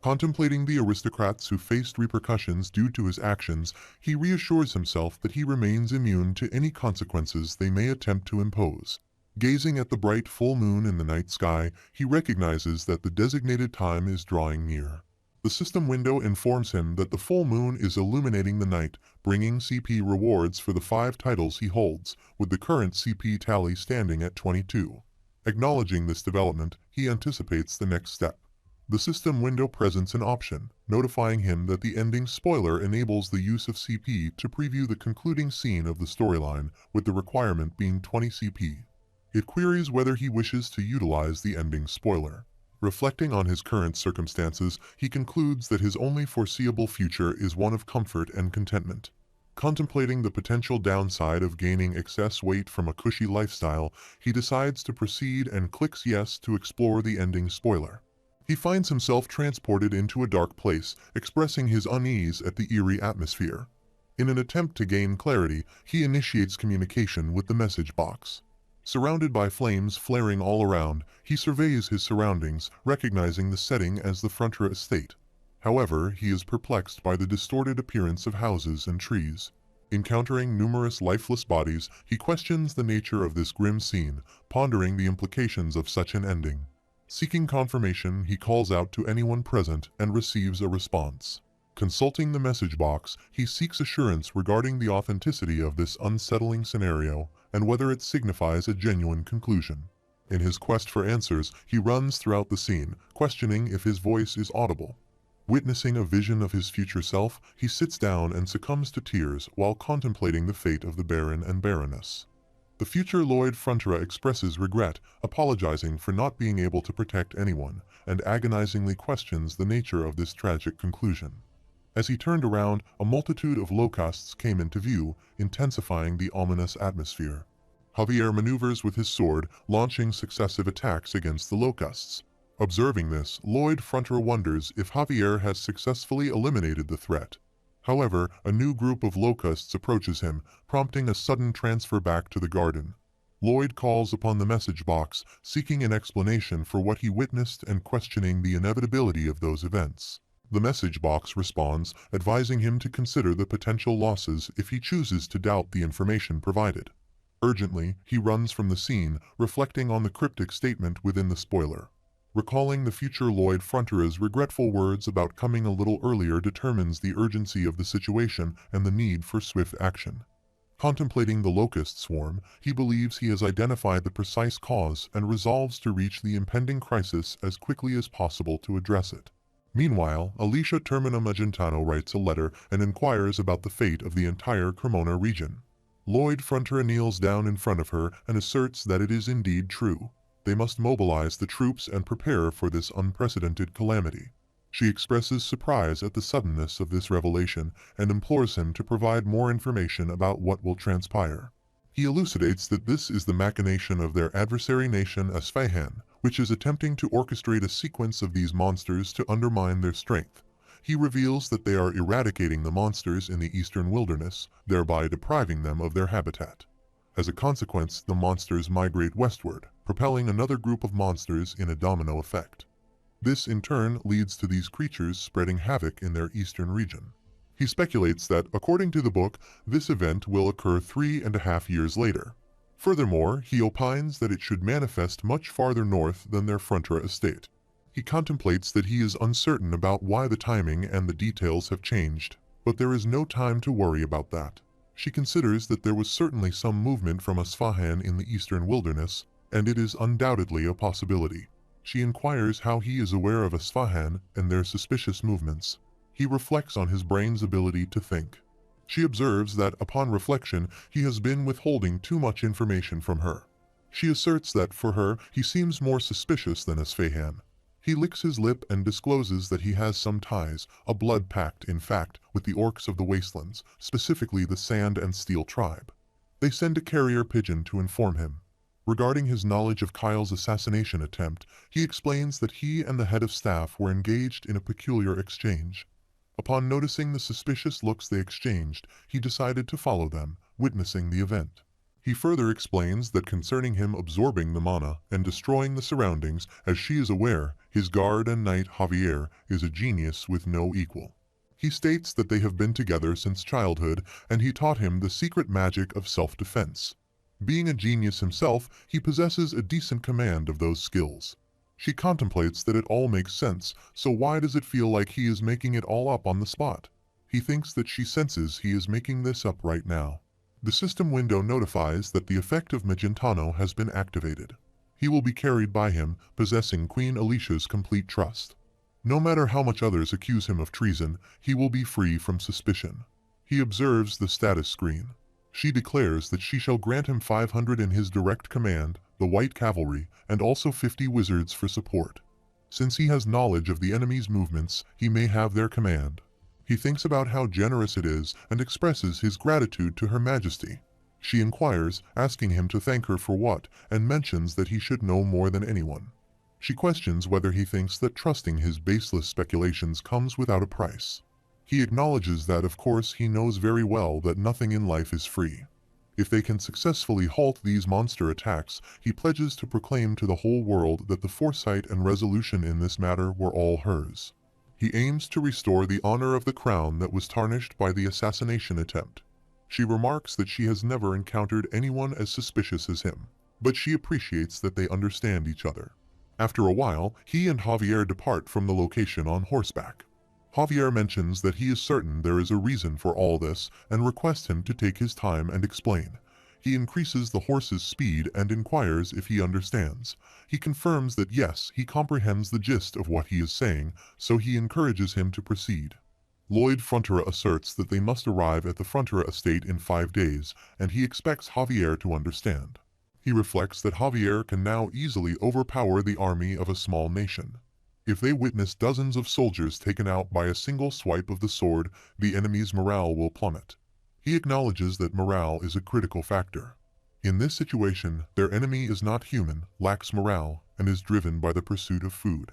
Contemplating the aristocrats who faced repercussions due to his actions, he reassures himself that he remains immune to any consequences they may attempt to impose. Gazing at the bright full moon in the night sky, he recognizes that the designated time is drawing near. The system window informs him that the full moon is illuminating the night, bringing CP rewards for the 5 titles he holds, with the current CP tally standing at 22. Acknowledging this development, he anticipates the next step. The system window presents an option, notifying him that the ending spoiler enables the use of CP to preview the concluding scene of the storyline, with the requirement being 20 CP. It queries whether he wishes to utilize the ending spoiler. Reflecting on his current circumstances, he concludes that his only foreseeable future is one of comfort and contentment. Contemplating the potential downside of gaining excess weight from a cushy lifestyle, he decides to proceed and clicks yes to explore the ending spoiler. He finds himself transported into a dark place, expressing his unease at the eerie atmosphere. In an attempt to gain clarity, he initiates communication with the message box. Surrounded by flames flaring all around, he surveys his surroundings, recognizing the setting as the Frontera estate. However, he is perplexed by the distorted appearance of houses and trees. Encountering numerous lifeless bodies, he questions the nature of this grim scene, pondering the implications of such an ending. Seeking confirmation, he calls out to anyone present and receives a response. Consulting the message box, he seeks assurance regarding the authenticity of this unsettling scenario and whether it signifies a genuine conclusion. In his quest for answers, he runs throughout the scene, questioning if his voice is audible. Witnessing a vision of his future self, he sits down and succumbs to tears while contemplating the fate of the Baron and Baroness. The future Lord Frontera expresses regret, apologizing for not being able to protect anyone, and agonizingly questions the nature of this tragic conclusion. As he turned around, a multitude of locusts came into view, intensifying the ominous atmosphere. Javier maneuvers with his sword, launching successive attacks against the locusts. Observing this, Lord Frontera wonders if Javier has successfully eliminated the threat. However, a new group of locusts approaches him, prompting a sudden transfer back to the garden. Lloyd calls upon the message box, seeking an explanation for what he witnessed and questioning the inevitability of those events. The message box responds, advising him to consider the potential losses if he chooses to doubt the information provided. Urgently, he runs from the scene, reflecting on the cryptic statement within the spoiler. Recalling the future Lord Frontera's regretful words about coming a little earlier determines the urgency of the situation and the need for swift action. Contemplating the locust swarm, he believes he has identified the precise cause and resolves to reach the impending crisis as quickly as possible to address it. Meanwhile, Alicia Termina Magentano writes a letter and inquires about the fate of the entire Cremona region. Lord Frontera kneels down in front of her and asserts that it is indeed true. They must mobilize the troops and prepare for this unprecedented calamity. She expresses surprise at the suddenness of this revelation and implores him to provide more information about what will transpire. He elucidates that this is the machination of their adversary nation Isfahan, which is attempting to orchestrate a sequence of these monsters to undermine their strength. He reveals that they are eradicating the monsters in the eastern wilderness, thereby depriving them of their habitat. As a consequence, the monsters migrate westward, propelling another group of monsters in a domino effect. This in turn leads to these creatures spreading havoc in their eastern region. He speculates that, according to the book, this event will occur 3.5 years later. Furthermore, he opines that it should manifest much farther north than their Frontera estate. He contemplates that he is uncertain about why the timing and the details have changed, but there is no time to worry about that. She considers that there was certainly some movement from Isfahan in the eastern wilderness, and it is undoubtedly a possibility. She inquires how he is aware of Isfahan and their suspicious movements. He reflects on his brain's ability to think. She observes that, upon reflection, he has been withholding too much information from her. She asserts that, for her, he seems more suspicious than Isfahan. He licks his lip and discloses that he has some ties, a blood pact in fact, with the orcs of the wastelands, specifically the Sand and Steel tribe. They send a carrier pigeon to inform him. Regarding his knowledge of Kyle's assassination attempt, he explains that he and the head of staff were engaged in a peculiar exchange. Upon noticing the suspicious looks they exchanged, he decided to follow them, witnessing the event. He further explains that concerning him absorbing the mana and destroying the surroundings, as she is aware, his guard and knight Javier is a genius with no equal. He states that they have been together since childhood and he taught him the secret magic of self-defense. Being a genius himself, he possesses a decent command of those skills. She contemplates that it all makes sense, so why does it feel like he is making it all up on the spot? He thinks that she senses he is making this up right now. The system window notifies that the effect of Magentano has been activated. He will be carried by him, possessing Queen Alicia's complete trust. No matter how much others accuse him of treason, he will be free from suspicion. He observes the status screen. She declares that she shall grant him 500 in his direct command, the White Cavalry, and also 50 wizards for support. Since he has knowledge of the enemy's movements, he may have their command. He thinks about how generous it is and expresses his gratitude to Her Majesty. She inquires, asking him to thank her for what, and mentions that he should know more than anyone. She questions whether he thinks that trusting his baseless speculations comes without a price. He acknowledges that of course he knows very well that nothing in life is free. If they can successfully halt these monster attacks, he pledges to proclaim to the whole world that the foresight and resolution in this matter were all hers. He aims to restore the honor of the crown that was tarnished by the assassination attempt. She remarks that she has never encountered anyone as suspicious as him, but she appreciates that they understand each other. After a while, he and Javier depart from the location on horseback. Javier mentions that he is certain there is a reason for all this and requests him to take his time and explain. He increases the horse's speed and inquires if he understands. He confirms that yes, he comprehends the gist of what he is saying, so he encourages him to proceed. Lloyd Frontera asserts that they must arrive at the Frontera estate in 5 days, and he expects Javier to understand. He reflects that Javier can now easily overpower the army of a small nation. If they witness dozens of soldiers taken out by a single swipe of the sword, the enemy's morale will plummet. He acknowledges that morale is a critical factor. In this situation, their enemy is not human, lacks morale, and is driven by the pursuit of food.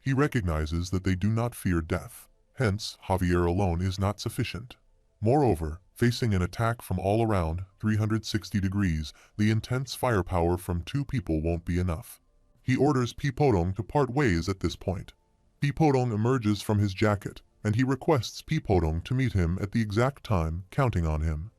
He recognizes that they do not fear death. Hence, Javier alone is not sufficient. Moreover, facing an attack from all around, 360 degrees, the intense firepower from 2 people won't be enough. He orders Pipodong to part ways at this point. Pipodong emerges from his jacket, and he requests Pipodong to meet him at the exact time, counting on him.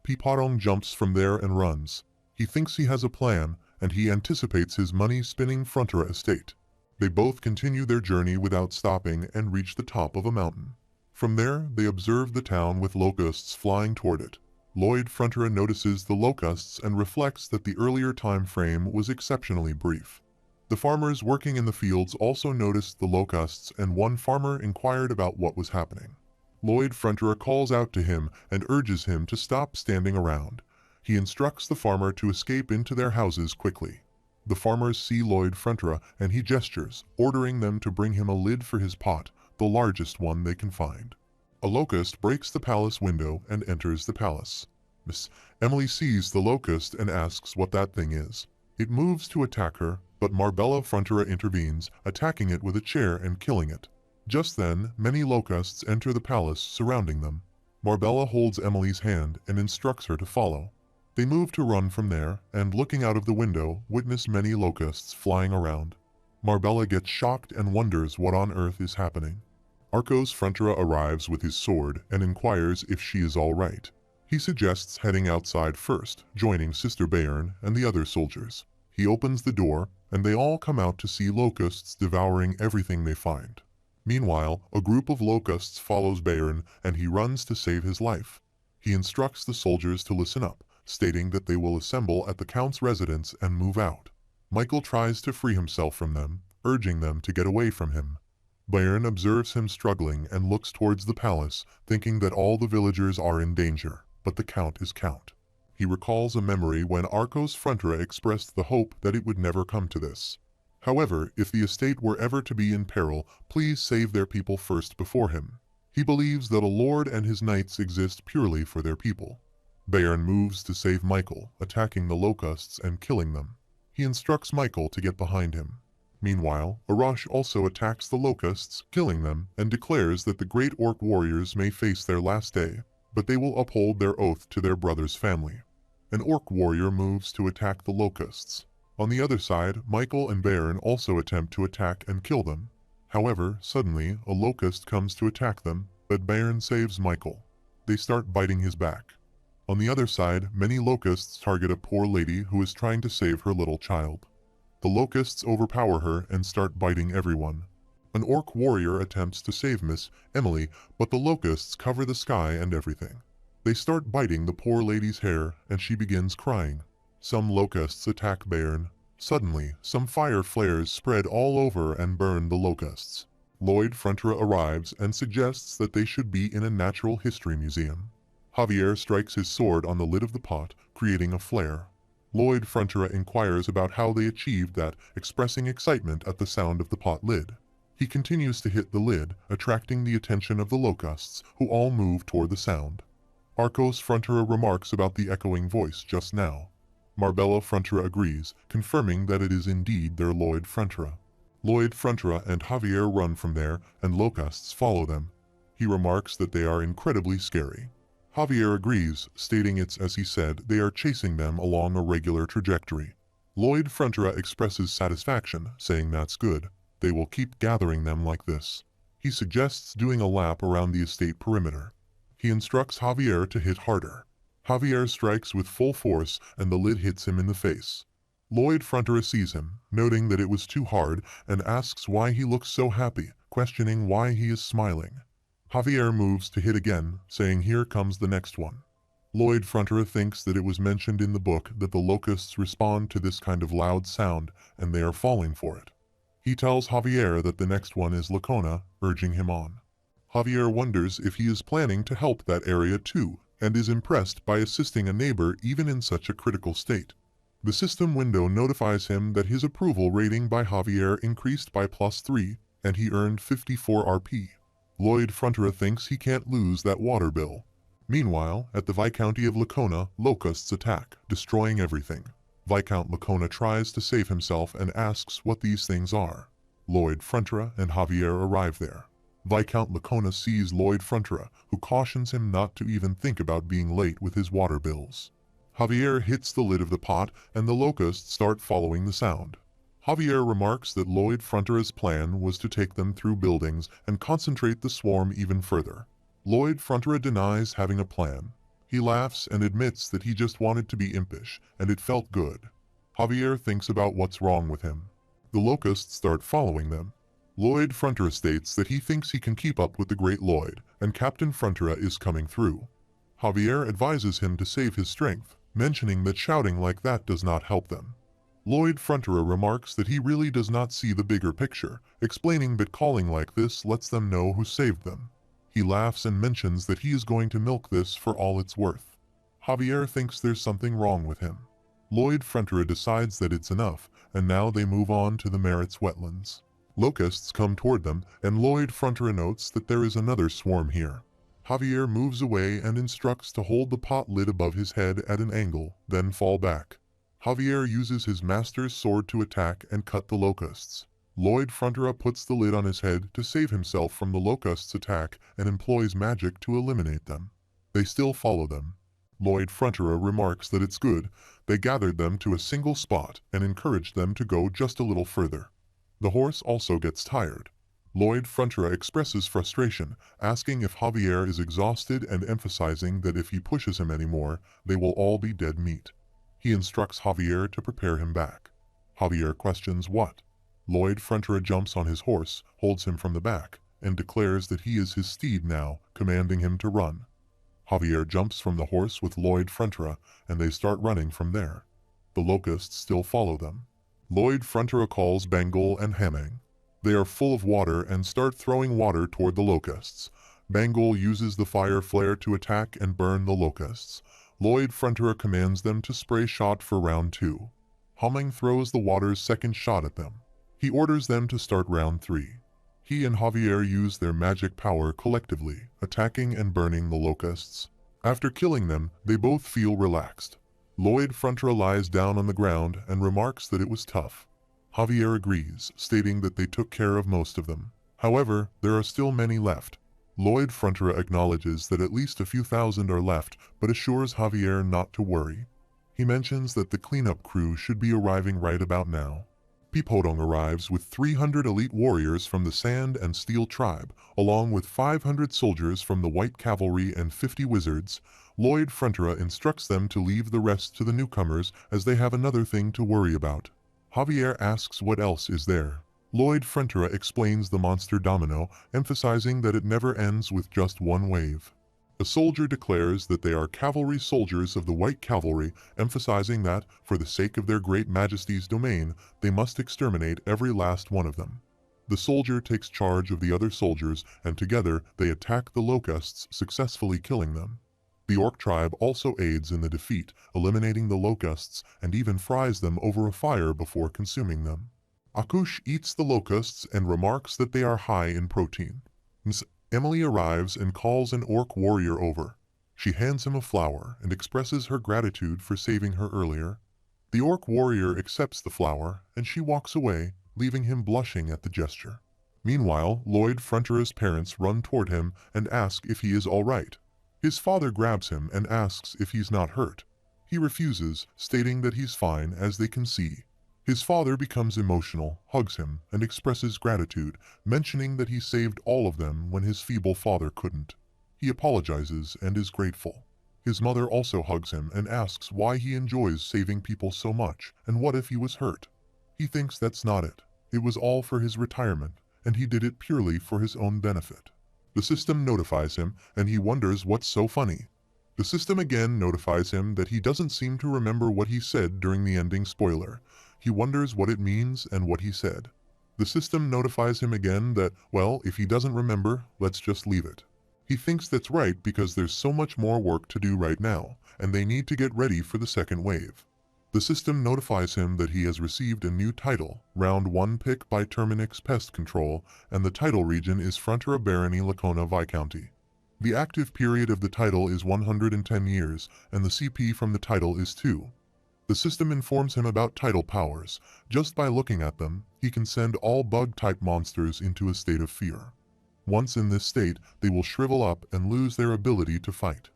Pipodong jumps from there and runs. He thinks he has a plan, and he anticipates his money-spinning Frontera estate. They both continue their journey without stopping and reach the top of a mountain. From there, they observe the town with locusts flying toward it. Lloyd Frontera notices the locusts and reflects that the earlier time frame was exceptionally brief. The farmers working in the fields also noticed the locusts, and one farmer inquired about what was happening. Lloyd Frontera calls out to him and urges him to stop standing around. He instructs the farmer to escape into their houses quickly. The farmers see Lloyd Frontera and he gestures, ordering them to bring him a lid for his pot, the largest one they can find. A locust breaks the palace window and enters the palace. Miss Emily sees the locust and asks what that thing is. It moves to attack her, but Marbella Frontera intervenes, attacking it with a chair and killing it. Just then, many locusts enter the palace, surrounding them. Marbella holds Emily's hand and instructs her to follow. They move to run from there, and looking out of the window, witness many locusts flying around. Marbella gets shocked and wonders what on earth is happening. Arcos Frontera arrives with his sword and inquires if she is all right. He suggests heading outside first, joining Sister Baron and the other soldiers. He opens the door, and they all come out to see locusts devouring everything they find. Meanwhile, a group of locusts follows Baron, and he runs to save his life. He instructs the soldiers to listen up, stating that they will assemble at the Count's residence and move out. Michael tries to free himself from them, urging them to get away from him. Baron observes him struggling and looks towards the palace, thinking that all the villagers are in danger, but the Count is Count. He recalls a memory when Arcos Frontera expressed the hope that it would never come to this. However, if the estate were ever to be in peril, please save their people first before him. He believes that a lord and his knights exist purely for their people. Baron moves to save Michael, attacking the locusts and killing them. He instructs Michael to get behind him. Meanwhile, Arash also attacks the locusts, killing them, and declares that the great orc warriors may face their last day, but they will uphold their oath to their brother's family. An orc warrior moves to attack the locusts. On the other side, Michael and Baron also attempt to attack and kill them. However, suddenly, a locust comes to attack them, but Baron saves Michael. They start biting his back. On the other side, many locusts target a poor lady who is trying to save her little child. The locusts overpower her and start biting everyone. An orc warrior attempts to save Miss Emily, but the locusts cover the sky and everything. They start biting the poor lady's hair, and she begins crying. Some locusts attack Baron. Suddenly, some fire flares spread all over and burn the locusts. Lloyd Frontera arrives and suggests that they should be in a natural history museum. Javier strikes his sword on the lid of the pot, creating a flare. Lloyd Frontera inquires about how they achieved that, expressing excitement at the sound of the pot lid. He continues to hit the lid, attracting the attention of the locusts, who all move toward the sound. Arcos Frontera remarks about the echoing voice just now. Marbella Frontera agrees, confirming that it is indeed their Lloyd Frontera. Lloyd Frontera and Javier run from there, and locusts follow them. He remarks that they are incredibly scary. Javier agrees, stating it's as he said, they are chasing them along a regular trajectory. Lloyd Frontera expresses satisfaction, saying that's good. They will keep gathering them like this. He suggests doing a lap around the estate perimeter. He instructs Javier to hit harder. Javier strikes with full force and the lid hits him in the face. Lloyd Frontera sees him, noting that it was too hard, and asks why he looks so happy, questioning why he is smiling. Javier moves to hit again, saying here comes the next one. Lloyd Frontera thinks that it was mentioned in the book that the locusts respond to this kind of loud sound, and they are falling for it. He tells Javier that the next one is Lacona, urging him on. Javier wonders if he is planning to help that area too, and is impressed by assisting a neighbor even in such a critical state. The system window notifies him that his approval rating by Javier increased by +3, and he earned 54 RP. Lloyd Frontera thinks he can't lose that water bill. Meanwhile, at the Viscounty of Lacona, locusts attack, destroying everything. Viscount Lacona tries to save himself and asks what these things are. Lloyd Frontera and Javier arrive there. Viscount Lacona sees Lloyd Frontera, who cautions him not to even think about being late with his water bills. Javier hits the lid of the pot, and the locusts start following the sound. Javier remarks that Lloyd Frontera's plan was to take them through buildings and concentrate the swarm even further. Lloyd Frontera denies having a plan. He laughs and admits that he just wanted to be impish, and it felt good. Javier thinks about what's wrong with him. The locusts start following them. Lloyd Frontera states that he thinks he can keep up with the great Lloyd, and Captain Frontera is coming through. Javier advises him to save his strength, mentioning that shouting like that does not help them. Lloyd Frontera remarks that he really does not see the bigger picture, explaining that calling like this lets them know who saved them. He laughs and mentions that he is going to milk this for all it's worth. Javier thinks there's something wrong with him. Lloyd Frontera decides that it's enough, and now they move on to the Merritt's wetlands. Locusts come toward them, and Lloyd Frontera notes that there is another swarm here. Javier moves away and instructs to hold the pot lid above his head at an angle, then fall back. Javier uses his master's sword to attack and cut the locusts. Lloyd Frontera puts the lid on his head to save himself from the locusts' attack and employs magic to eliminate them. They still follow them. Lloyd Frontera remarks that it's good. They gathered them to a single spot and encouraged them to go just a little further. The horse also gets tired. Lloyd Frontera expresses frustration, asking if Javier is exhausted and emphasizing that if he pushes him anymore, they will all be dead meat. He instructs Javier to prepare him back. Javier questions what. Lloyd Frontera jumps on his horse, holds him from the back, and declares that he is his steed now, commanding him to run. Javier jumps from the horse with Lloyd Frontera, and they start running from there. The locusts still follow them. Lloyd Frontera calls Bangle and Hamang. They are full of water and start throwing water toward the locusts. Bangle uses the fire flare to attack and burn the locusts. Lloyd Frontera commands them to spray shot for round 2. Hamang throws the water's second shot at them. He orders them to start round 3. He and Javier use their magic power collectively, attacking and burning the locusts. After killing them, they both feel relaxed. Lloyd Frontera lies down on the ground and remarks that it was tough. Javier agrees, stating that they took care of most of them. However, there are still many left. Lloyd Frontera acknowledges that at least a few thousand are left, but assures Javier not to worry. He mentions that the cleanup crew should be arriving right about now. Pipodong arrives with 300 elite warriors from the Sand and Steel tribe, along with 500 soldiers from the White Cavalry and 50 wizards. Lloyd Frontera instructs them to leave the rest to the newcomers as they have another thing to worry about. Javier asks what else is there. Lloyd Frontera explains the monster domino, emphasizing that it never ends with just one wave. A soldier declares that they are cavalry soldiers of the White Cavalry, emphasizing that, for the sake of their great majesty's domain, they must exterminate every last one of them. The soldier takes charge of the other soldiers, and together they attack the locusts, successfully killing them. The orc tribe also aids in the defeat, eliminating the locusts and even fries them over a fire before consuming them. Akush eats the locusts and remarks that they are high in protein. Ms. Emily arrives and calls an orc warrior over. She hands him a flower and expresses her gratitude for saving her earlier. The orc warrior accepts the flower and she walks away, leaving him blushing at the gesture. Meanwhile, Lloyd Frontera's parents run toward him and ask if he is all right. His father grabs him and asks if he's not hurt. He refuses, stating that he's fine as they can see. His father becomes emotional, hugs him, and expresses gratitude, mentioning that he saved all of them when his feeble father couldn't. He apologizes and is grateful. His mother also hugs him and asks why he enjoys saving people so much, and what if he was hurt. He thinks that's not it. It was all for his retirement, and he did it purely for his own benefit. The system notifies him, and he wonders what's so funny. The system again notifies him that he doesn't seem to remember what he said during the ending spoiler. He wonders what it means and what he said. The system notifies him again that, well, if he doesn't remember, let's just leave it. He thinks that's right because there's so much more work to do right now, and they need to get ready for the second wave. The system notifies him that he has received a new title, Round 1 pick by Terminix Pest Control, and the title region is Frontera Barony Lacona Viscounty. The active period of the title is 110 years, and the CP from the title is 2. The system informs him about title powers. Just by looking at them, he can send all bug-type monsters into a state of fear. Once in this state, they will shrivel up and lose their ability to fight.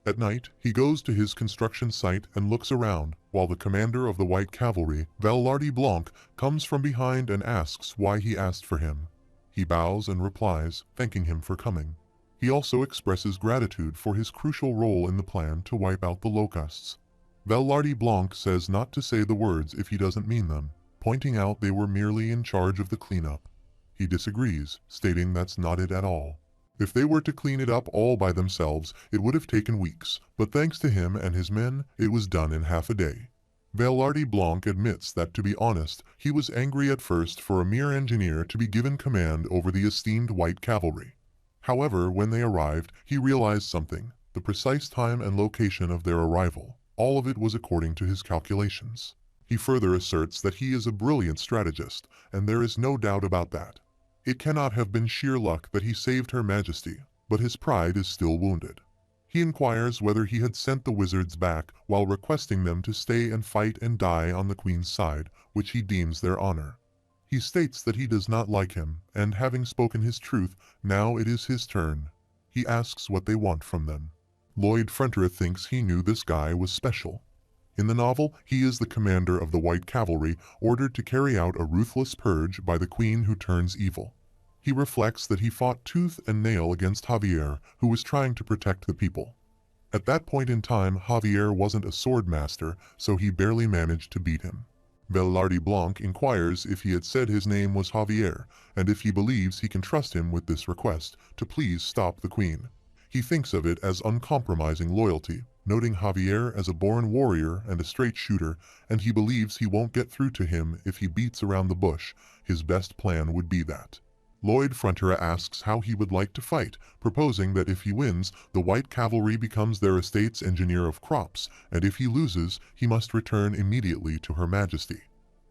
At night, he goes to his construction site and looks around, while the commander of the White Cavalry, Vallardi Blanc, comes from behind and asks why he asked for him. He bows and replies, thanking him for coming. He also expresses gratitude for his crucial role in the plan to wipe out the locusts. Vallardi Blanc says not to say the words if he doesn't mean them, pointing out they were merely in charge of the cleanup. He disagrees, stating that's not it at all. If they were to clean it up all by themselves, it would have taken weeks, but thanks to him and his men, it was done in half a day. Vallardi Blanc admits that, to be honest, he was angry at first for a mere engineer to be given command over the esteemed White Cavalry. However, when they arrived, he realized something: the precise time and location of their arrival. All of it was according to his calculations. He further asserts that he is a brilliant strategist, and there is no doubt about that. It cannot have been sheer luck that he saved Her Majesty, but his pride is still wounded. He inquires whether he had sent the wizards back while requesting them to stay and fight and die on the Queen's side, which he deems their honor. He states that he does not like him, and having spoken his truth, now it is his turn. He asks what they want from them. Lloyd Frontera thinks he knew this guy was special. In the novel, he is the commander of the White Cavalry, ordered to carry out a ruthless purge by the Queen who turns evil. He reflects that he fought tooth and nail against Javier, who was trying to protect the people. At that point in time, Javier wasn't a sword master, so he barely managed to beat him. Vallardi Blanc inquires if he had said his name was Javier, and if he believes he can trust him with this request, to please stop the Queen. He thinks of it as uncompromising loyalty, noting Javier as a born warrior and a straight shooter, and he believes he won't get through to him if he beats around the bush. His best plan would be that. Lloyd Frontera asks how he would like to fight, proposing that if he wins, the White Cavalry becomes their estate's engineer of crops, and if he loses, he must return immediately to Her Majesty.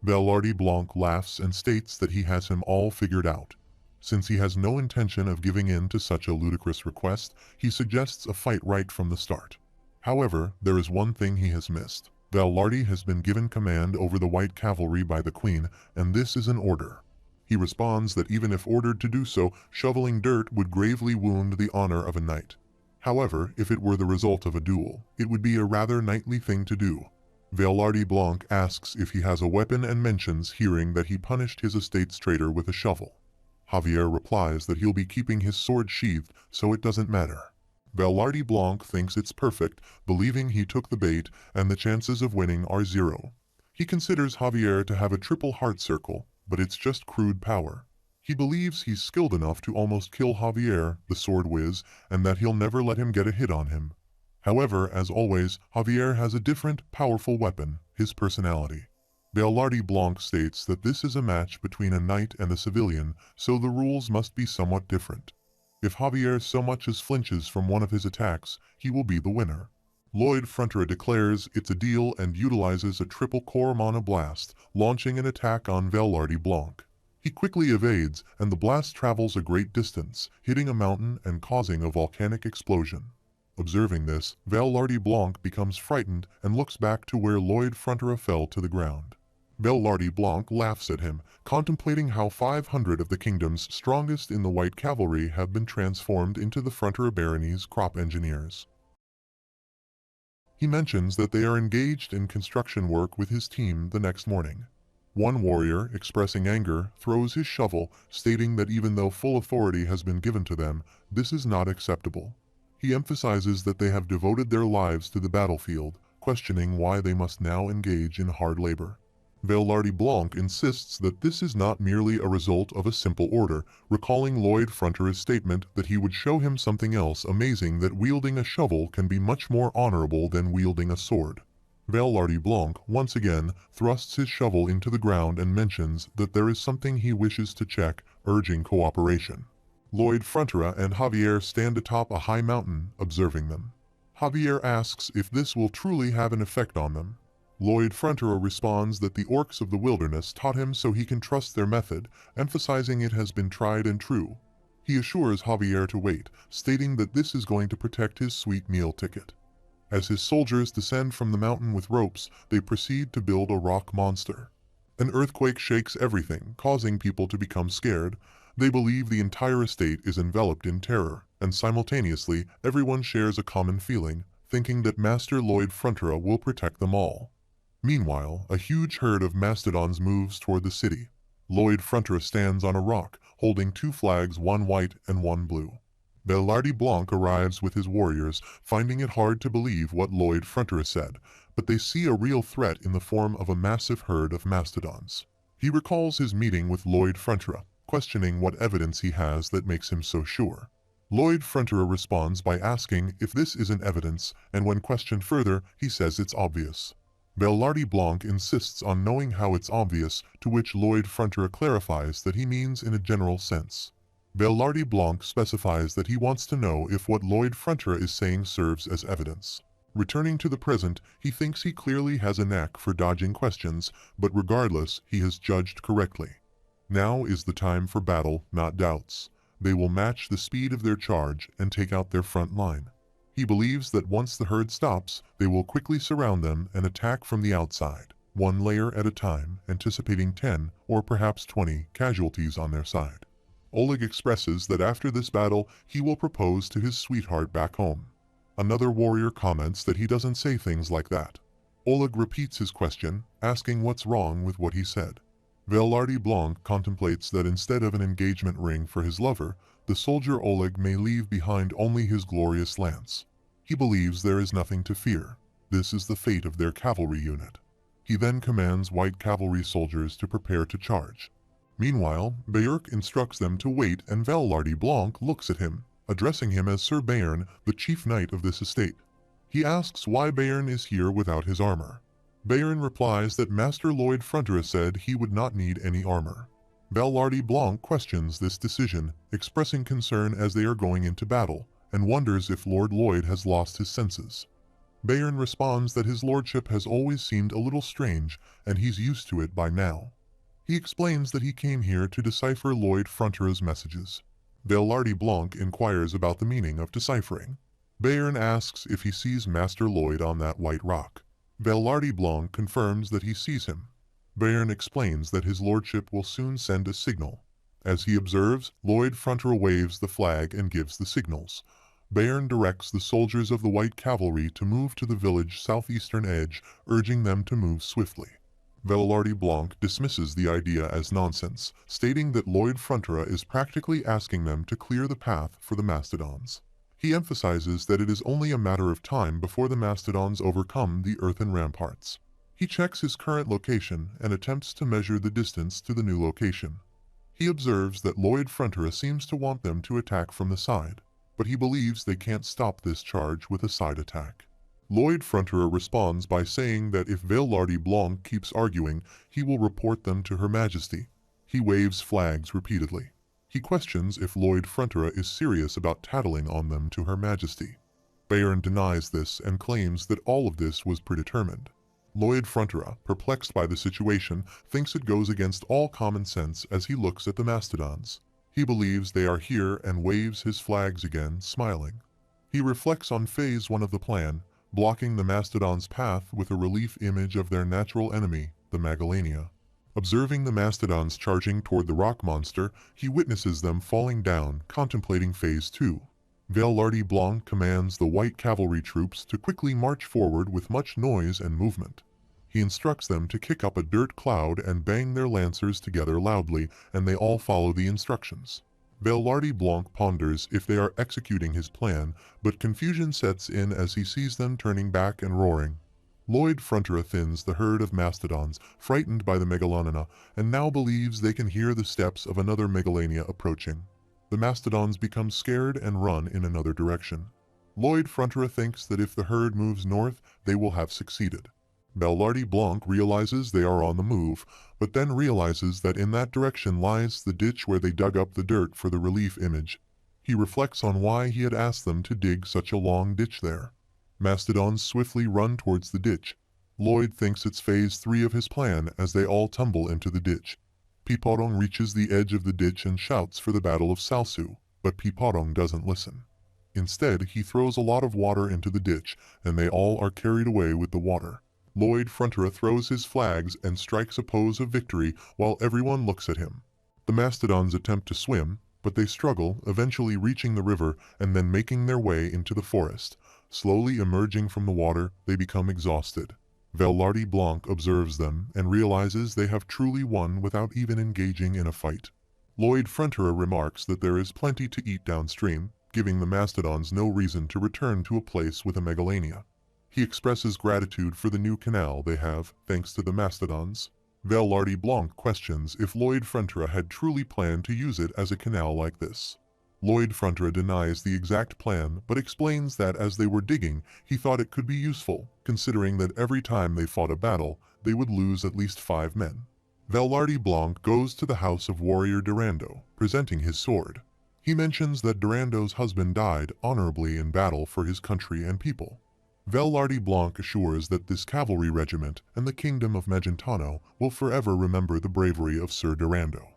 Vallardi Blanc laughs and states that he has him all figured out. Since he has no intention of giving in to such a ludicrous request, he suggests a fight right from the start. However, there is one thing he has missed. Vallardi has been given command over the White Cavalry by the Queen, and this is an order. He responds that even if ordered to do so, shoveling dirt would gravely wound the honor of a knight. However, if it were the result of a duel, it would be a rather knightly thing to do. Vallardi Blanc asks if he has a weapon and mentions hearing that he punished his estate's traitor with a shovel. Javier replies that he'll be keeping his sword sheathed, so it doesn't matter. Vallardi Blanc thinks it's perfect, believing he took the bait and the chances of winning are 0. He considers Javier to have a triple heart circle, but it's just crude power. He believes he's skilled enough to almost kill Javier, the sword whiz, and that he'll never let him get a hit on him. However, as always, Javier has a different, powerful weapon, his personality. Belardi Blanc states that this is a match between a knight and a civilian, so the rules must be somewhat different. If Javier so much as flinches from one of his attacks, he will be the winner. Lloyd Frontera declares it's a deal and utilizes a triple core mana blast, launching an attack on Belardi Blanc. He quickly evades, and the blast travels a great distance, hitting a mountain and causing a volcanic explosion. Observing this, Belardi Blanc becomes frightened and looks back to where Lloyd Frontera fell to the ground. Belardi Blanc laughs at him, contemplating how 500 of the kingdom's strongest in the White Cavalry have been transformed into the Frontera barony's crop engineers. He mentions that they are engaged in construction work with his team the next morning. One warrior, expressing anger, throws his shovel, stating that even though full authority has been given to them, this is not acceptable. He emphasizes that they have devoted their lives to the battlefield, questioning why they must now engage in hard labor. Belardi Blanc insists that this is not merely a result of a simple order, recalling Lloyd Frontera's statement that he would show him something else amazing, that wielding a shovel can be much more honorable than wielding a sword. Belardi Blanc, once again, thrusts his shovel into the ground and mentions that there is something he wishes to check, urging cooperation. Lloyd Frontera and Javier stand atop a high mountain, observing them. Javier asks if this will truly have an effect on them. Lloyd Frontera responds that the orcs of the wilderness taught him so he can trust their method, emphasizing it has been tried and true. He assures Javier to wait, stating that this is going to protect his sweet meal ticket. As his soldiers descend from the mountain with ropes, they proceed to build a rock monster. An earthquake shakes everything, causing people to become scared. They believe the entire estate is enveloped in terror, and simultaneously everyone shares a common feeling, thinking that Master Lloyd Frontera will protect them all. Meanwhile, a huge herd of mastodons moves toward the city. Lloyd Frontera stands on a rock, holding two flags, one white and one blue. Belardi Blanc arrives with his warriors, finding it hard to believe what Lloyd Frontera said, but they see a real threat in the form of a massive herd of mastodons. He recalls his meeting with Lloyd Frontera, questioning what evidence he has that makes him so sure. Lloyd Frontera responds by asking if this isn't evidence, and when questioned further, he says it's obvious. Belardi Blanc insists on knowing how it's obvious, to which Lloyd Frontera clarifies that he means in a general sense. Belardi Blanc specifies that he wants to know if what Lloyd Frontera is saying serves as evidence. Returning to the present, he thinks he clearly has a knack for dodging questions, but regardless, he has judged correctly. Now is the time for battle, not doubts. They will match the speed of their charge and take out their front line. He believes that once the herd stops, they will quickly surround them and attack from the outside, one layer at a time, anticipating 10 or perhaps 20 casualties on their side. Oleg expresses that after this battle, he will propose to his sweetheart back home. Another warrior comments that he doesn't say things like that. Oleg repeats his question, asking what's wrong with what he said. Belardi Blanc contemplates that instead of an engagement ring for his lover, the soldier Oleg may leave behind only his glorious lance. He believes there is nothing to fear. This is the fate of their cavalry unit. He then commands white cavalry soldiers to prepare to charge. Meanwhile, Bayerk instructs them to wait, and Belardi Blanc looks at him, addressing him as Sir Bayern, the chief knight of this estate. He asks why Bayern is here without his armor. Bayern replies that Master Lloyd Frontera said he would not need any armor. Belardi Blanc questions this decision, expressing concern as they are going into battle, and wonders if Lord Lloyd has lost his senses. Bayern responds that his lordship has always seemed a little strange, and he's used to it by now. He explains that he came here to decipher Lloyd Frontera's messages. Belardi Blanc inquires about the meaning of deciphering. Bayern asks if he sees Master Lloyd on that white rock. Belardi Blanc confirms that he sees him. Bayern explains that his lordship will soon send a signal. As he observes, Lloyd Frontera waves the flag and gives the signals. Bayern directs the soldiers of the White Cavalry to move to the village's southeastern edge, urging them to move swiftly. Belardi Blanc dismisses the idea as nonsense, stating that Lloyd Frontera is practically asking them to clear the path for the mastodons. He emphasizes that it is only a matter of time before the mastodons overcome the earthen ramparts. He checks his current location and attempts to measure the distance to the new location. He observes that Lloyd Frontera seems to want them to attack from the side, but he believes they can't stop this charge with a side attack. Lloyd Frontera responds by saying that if Velarde Blanc keeps arguing, he will report them to Her Majesty. He waves flags repeatedly. He questions if Lloyd Frontera is serious about tattling on them to Her Majesty. Baron denies this and claims that all of this was predetermined. Lloyd Frontera, perplexed by the situation, thinks it goes against all common sense as he looks at the mastodons. He believes they are here and waves his flags again, smiling. He reflects on phase 1 of the plan, blocking the mastodons' path with a relief image of their natural enemy, the Megalania. Observing the mastodons charging toward the rock monster, he witnesses them falling down, contemplating phase 2. Velarde Blanc commands the white cavalry troops to quickly march forward with much noise and movement. He instructs them to kick up a dirt cloud and bang their lancers together loudly, and they all follow the instructions. Velarde Blanc ponders if they are executing his plan, but confusion sets in as he sees them turning back and roaring. Lloyd Frontera thins the herd of mastodons, frightened by the Megalonina, and now believes they can hear the steps of another Megalania approaching. The mastodons become scared and run in another direction. Lloyd Frontera thinks that if the herd moves north, they will have succeeded. Velarde Blanc realizes they are on the move, but then realizes that in that direction lies the ditch where they dug up the dirt for the relief image. He reflects on why he had asked them to dig such a long ditch there. Mastodons swiftly run towards the ditch. Lloyd thinks it's phase 3 of his plan as they all tumble into the ditch. Piporong reaches the edge of the ditch and shouts for the Battle of Salsu, but Piporong doesn't listen. Instead, he throws a lot of water into the ditch, and they all are carried away with the water. Lloyd Frontera throws his flags and strikes a pose of victory while everyone looks at him. The mastodons attempt to swim, but they struggle, eventually reaching the river and then making their way into the forest. Slowly emerging from the water, they become exhausted. Velarde Blanc observes them and realizes they have truly won without even engaging in a fight. Lloyd Frontera remarks that there is plenty to eat downstream, giving the mastodons no reason to return to a place with a Megalania. He expresses gratitude for the new canal they have, thanks to the mastodons. Velarde Blanc questions if Lloyd Frontera had truly planned to use it as a canal like this. Lloyd Frontera denies the exact plan, but explains that as they were digging, he thought it could be useful, considering that every time they fought a battle, they would lose at least 5 men. Velarde Blanc goes to the house of warrior Durando, presenting his sword. He mentions that Durando's husband died honorably in battle for his country and people. Velarde Blanc assures that this cavalry regiment and the kingdom of Magentano will forever remember the bravery of Sir Durando.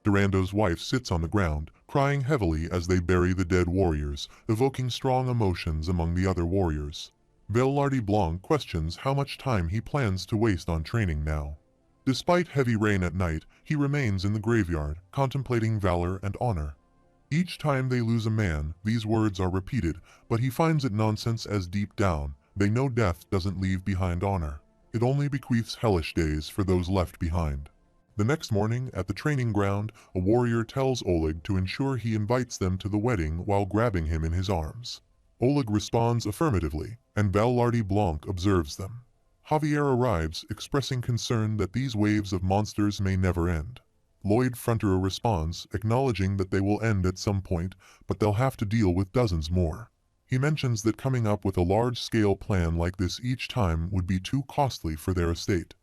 Durando's wife sits on the ground, crying heavily as they bury the dead warriors, evoking strong emotions among the other warriors. Velarde Blanc questions how much time he plans to waste on training now. Despite heavy rain at night, he remains in the graveyard, contemplating valor and honor. Each time they lose a man, these words are repeated, but he finds it nonsense as deep down, they know death doesn't leave behind honor. It only bequeaths hellish days for those left behind. The next morning, at the training ground, a warrior tells Oleg to ensure he invites them to the wedding while grabbing him in his arms. Oleg responds affirmatively, and Velarde Blanc observes them. Javier arrives, expressing concern that these waves of monsters may never end. Lloyd Frontera responds, acknowledging that they will end at some point, but they'll have to deal with dozens more. He mentions that coming up with a large-scale plan like this each time would be too costly for their estate.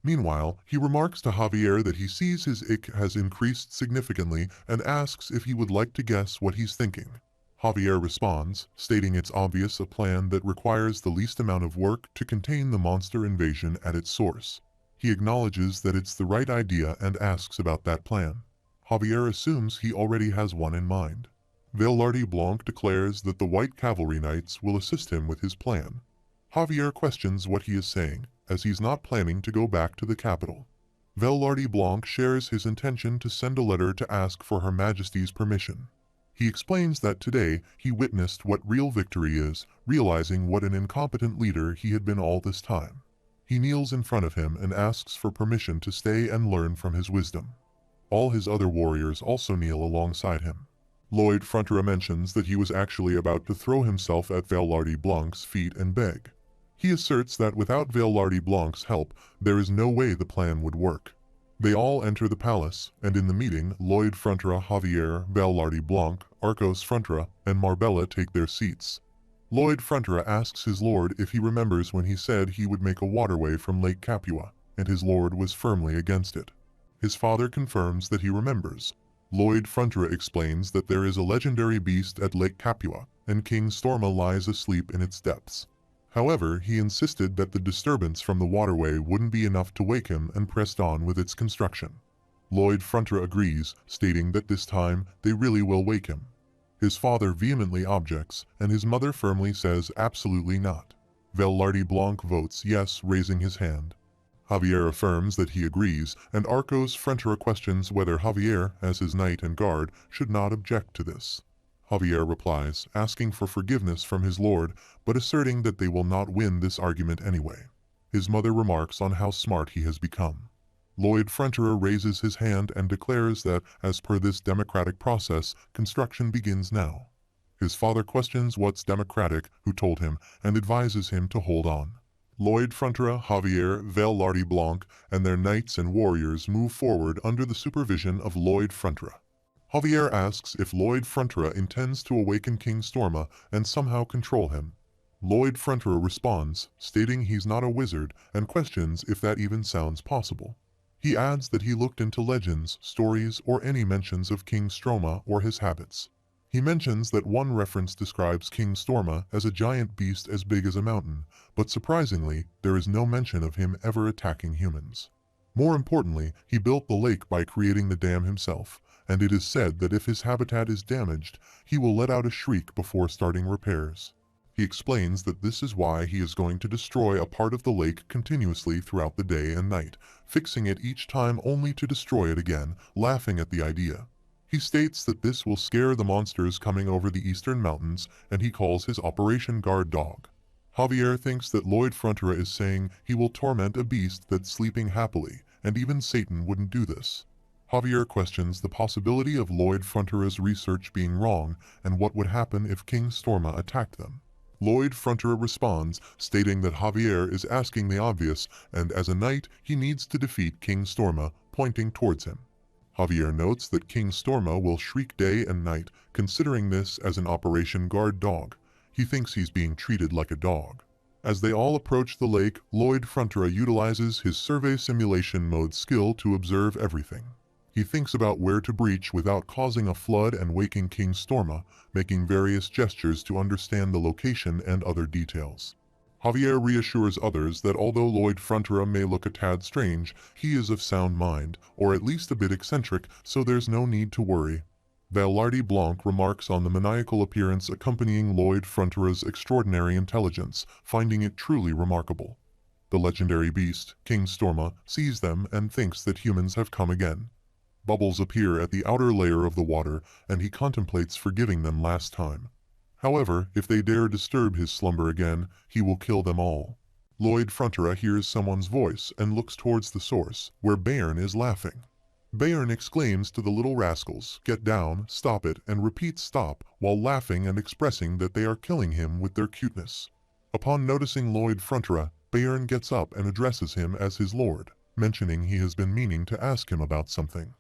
Meanwhile, he remarks to Javier that he sees his IQ has increased significantly and asks if he would like to guess what he's thinking. Javier responds, stating it's obvious a plan that requires the least amount of work to contain the monster invasion at its source. He acknowledges that it's the right idea and asks about that plan. Javier assumes he already has one in mind. Velarde Blanc declares that the White Cavalry Knights will assist him with his plan. Javier questions what he is saying, as he's not planning to go back to the capital. Velarde Blanc shares his intention to send a letter to ask for Her Majesty's permission. He explains that today he witnessed what real victory is, realizing what an incompetent leader he had been all this time. He kneels in front of him and asks for permission to stay and learn from his wisdom. All his other warriors also kneel alongside him. Lloyd Frontera mentions that he was actually about to throw himself at Velarde Blanc's feet and beg. He asserts that without Veillarde Blanc's help, there is no way the plan would work. They all enter the palace, and in the meeting, Lloyd Frontera, Javier, Veillarde Blanc, Arcos Frontera, and Marbella take their seats. Lloyd Frontera asks his lord if he remembers when he said he would make a waterway from Lake Capua, and his lord was firmly against it. His father confirms that he remembers. Lloyd Frontera explains that there is a legendary beast at Lake Capua, and King Storma lies asleep in its depths. However, he insisted that the disturbance from the waterway wouldn't be enough to wake him and pressed on with its construction. Lloyd Frontera agrees, stating that this time they really will wake him. His father vehemently objects, and his mother firmly says absolutely not. Veillarde Blanc votes yes, raising his hand. Javier affirms that he agrees, and Arcos Frontera questions whether Javier, as his knight and guard, should not object to this. Javier replies, asking for forgiveness from his lord, but asserting that they will not win this argument anyway. His mother remarks on how smart he has become. Lloyd Frontera raises his hand and declares that, as per this democratic process, construction begins now. His father questions what's democratic, who told him, and advises him to hold on. Lloyd Frontera, Javier, Veillarde Blanc, and their knights and warriors move forward under the supervision of Lloyd Frontera. Javier asks if Lloyd Frontera intends to awaken King Storma and somehow control him. Lloyd Frontera responds, stating he's not a wizard, and questions if that even sounds possible. He adds that he looked into legends, stories, or any mentions of King Storma or his habits. He mentions that one reference describes King Storma as a giant beast as big as a mountain, but surprisingly, there is no mention of him ever attacking humans. More importantly, he built the lake by creating the dam himself, and it is said that if his habitat is damaged, he will let out a shriek before starting repairs. He explains that this is why he is going to destroy a part of the lake continuously throughout the day and night, fixing it each time only to destroy it again, laughing at the idea. He states that this will scare the monsters coming over the eastern mountains, and he calls his Operation Guard Dog. Javier thinks that Lloyd Frontera is saying he will torment a beast that's sleeping happily, and even Satan wouldn't do this. Javier questions the possibility of Lloyd Frontera's research being wrong and what would happen if King Storma attacked them. Lloyd Frontera responds, stating that Javier is asking the obvious, and as a knight, he needs to defeat King Storma, pointing towards him. Javier notes that King Storma will shriek day and night, considering this as an Operation Guard Dog. He thinks he's being treated like a dog. As they all approach the lake, Lloyd Frontera utilizes his survey simulation mode skill to observe everything. He thinks about where to breach without causing a flood and waking King Storma, making various gestures to understand the location and other details. Javier reassures others that although Lloyd Frontera may look a tad strange, he is of sound mind, or at least a bit eccentric, so there's no need to worry. Veillarde Blanc remarks on the maniacal appearance accompanying Lloyd Frontera's extraordinary intelligence, finding it truly remarkable. The legendary beast, King Storma, sees them and thinks that humans have come again. Bubbles appear at the outer layer of the water, and he contemplates forgiving them last time. However, if they dare disturb his slumber again, he will kill them all. Lloyd Frontera hears someone's voice and looks towards the source, where Baron is laughing. Baron exclaims to the little rascals, "Get down, stop it," and repeats stop, while laughing and expressing that they are killing him with their cuteness. Upon noticing Lloyd Frontera, Baron gets up and addresses him as his lord, mentioning he has been meaning to ask him about something.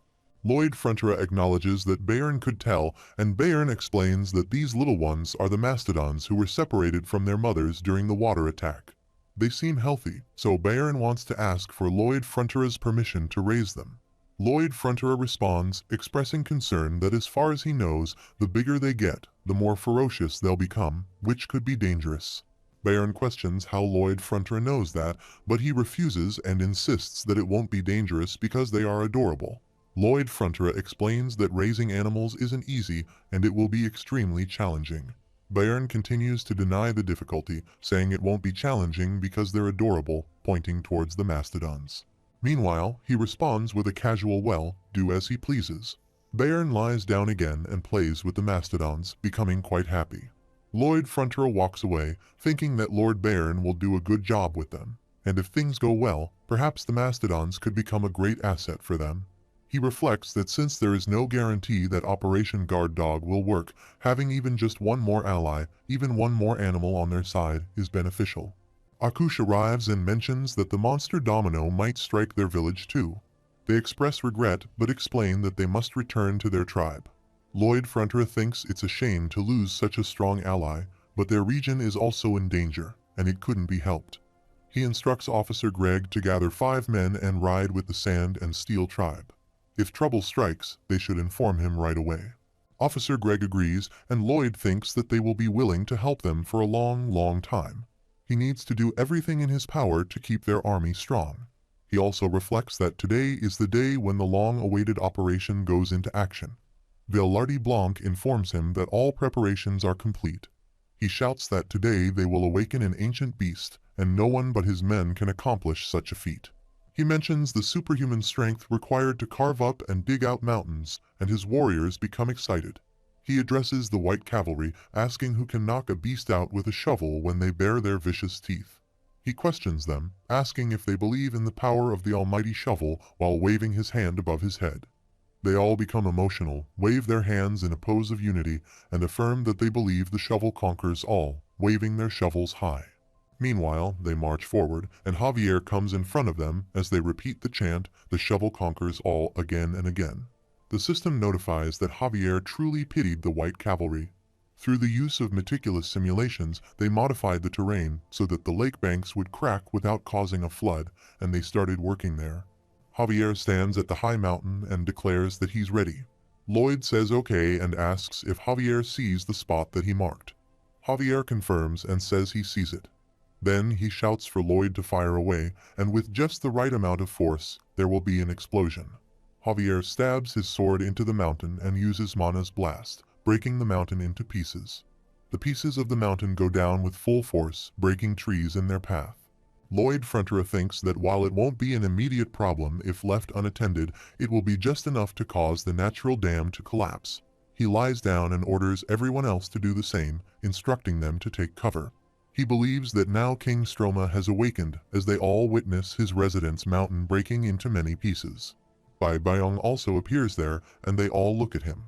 Lloyd Frontera acknowledges that Baron could tell, and Baron explains that these little ones are the mastodons who were separated from their mothers during the water attack. They seem healthy, so Baron wants to ask for Lloyd Frontera's permission to raise them. Lloyd Frontera responds, expressing concern that as far as he knows, the bigger they get, the more ferocious they'll become, which could be dangerous. Baron questions how Lloyd Frontera knows that, but he refuses and insists that it won't be dangerous because they are adorable. Lloyd Frontera explains that raising animals isn't easy and it will be extremely challenging. Baron continues to deny the difficulty, saying it won't be challenging because they're adorable, pointing towards the mastodons. Meanwhile, he responds with a casual "well, do as he pleases." Baron lies down again and plays with the mastodons, becoming quite happy. Lloyd Frontera walks away, thinking that Lord Baron will do a good job with them, and if things go well, perhaps the mastodons could become a great asset for them. He reflects that since there is no guarantee that Operation Guard Dog will work, having even just one more ally, even one more animal on their side, is beneficial. Akush arrives and mentions that the monster Domino might strike their village too. They express regret but explain that they must return to their tribe. Lloyd Frontera thinks it's a shame to lose such a strong ally, but their region is also in danger, and it couldn't be helped. He instructs Officer Greg to gather 5 men and ride with the Sand and Steel tribe. If trouble strikes, they should inform him right away. Officer Greg agrees, and Lloyd thinks that they will be willing to help them for a long, long time. He needs to do everything in his power to keep their army strong. He also reflects that today is the day when the long-awaited operation goes into action. Velarde Blanc informs him that all preparations are complete. He shouts that today they will awaken an ancient beast, and no one but his men can accomplish such a feat. He mentions the superhuman strength required to carve up and dig out mountains, and his warriors become excited. He addresses the white cavalry, asking who can knock a beast out with a shovel when they bare their vicious teeth. He questions them, asking if they believe in the power of the almighty shovel while waving his hand above his head. They all become emotional, wave their hands in a pose of unity, and affirm that they believe the shovel conquers all, waving their shovels high. Meanwhile, they march forward, and Javier comes in front of them as they repeat the chant, "The shovel conquers all," again and again. The system notifies that Javier truly pitied the white cavalry. Through the use of meticulous simulations, they modified the terrain so that the lake banks would crack without causing a flood, and they started working there. Javier stands at the high mountain and declares that he's ready. Lloyd says okay and asks if Javier sees the spot that he marked. Javier confirms and says he sees it. Then he shouts for Lloyd to fire away, and with just the right amount of force, there will be an explosion. Javier stabs his sword into the mountain and uses Mana's blast, breaking the mountain into pieces. The pieces of the mountain go down with full force, breaking trees in their path. Lloyd Frontera thinks that while it won't be an immediate problem if left unattended, it will be just enough to cause the natural dam to collapse. He lies down and orders everyone else to do the same, instructing them to take cover. He believes that now King Stroma has awakened as they all witness his residence mountain breaking into many pieces. Bai Bayong also appears there, and they all look at him.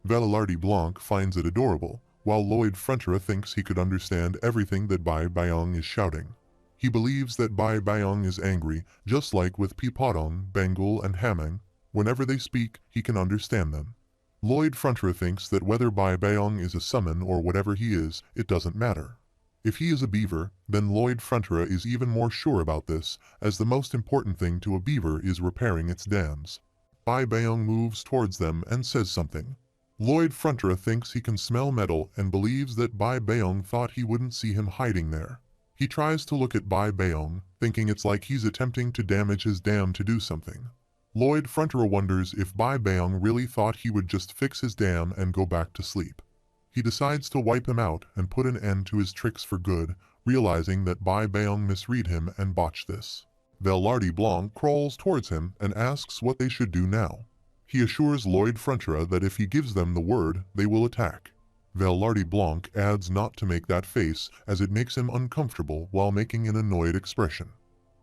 Velarde Blanc finds it adorable, while Lloyd Frontera thinks he could understand everything that Bai Bayong is shouting. He believes that Bai Bayong is angry, just like with Pipadong, Bengal, and Hamang. Whenever they speak, he can understand them. Lloyd Frontera thinks that whether Bai Bayong is a summon or whatever he is, it doesn't matter. If he is a beaver, then Lloyd Frontera is even more sure about this, as the most important thing to a beaver is repairing its dams. Bai Bayong moves towards them and says something. Lloyd Frontera thinks he can smell metal and believes that Bai Bayong thought he wouldn't see him hiding there. He tries to look at Bai Bayong, thinking it's like he's attempting to damage his dam to do something. Lloyd Frontera wonders if Bai Bayong really thought he would just fix his dam and go back to sleep. He decides to wipe him out and put an end to his tricks for good, realizing that Bai Bayong misread him and botched this. Velarde Blanc crawls towards him and asks what they should do now. He assures Lloyd Frontera that if he gives them the word, they will attack. Velarde Blanc adds not to make that face, as it makes him uncomfortable while making an annoyed expression.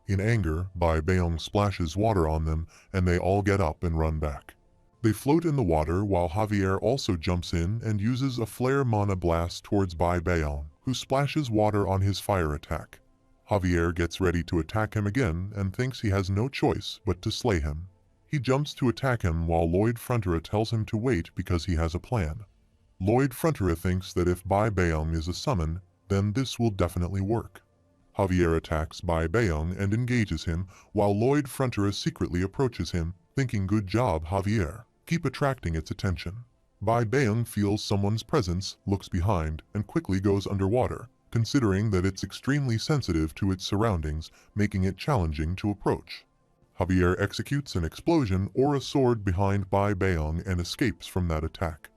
In anger, Bai Bayong splashes water on them, and they all get up and run back. They float in the water while Javier also jumps in and uses a flare mana blast towards Bai Bayong, who splashes water on his fire attack. Javier gets ready to attack him again and thinks he has no choice but to slay him. He jumps to attack him while Lloyd Frontera tells him to wait because he has a plan. Lloyd Frontera thinks that if Bai Bayong is a summon, then this will definitely work. Javier attacks Bai Bayong and engages him, while Lloyd Frontera secretly approaches him, thinking good job Javier, keep attracting its attention. Bai Bayong feels someone's presence, looks behind, and quickly goes underwater, considering that it's extremely sensitive to its surroundings, making it challenging to approach. Javier executes an explosion or a sword behind Bai Bayong and escapes from that attack.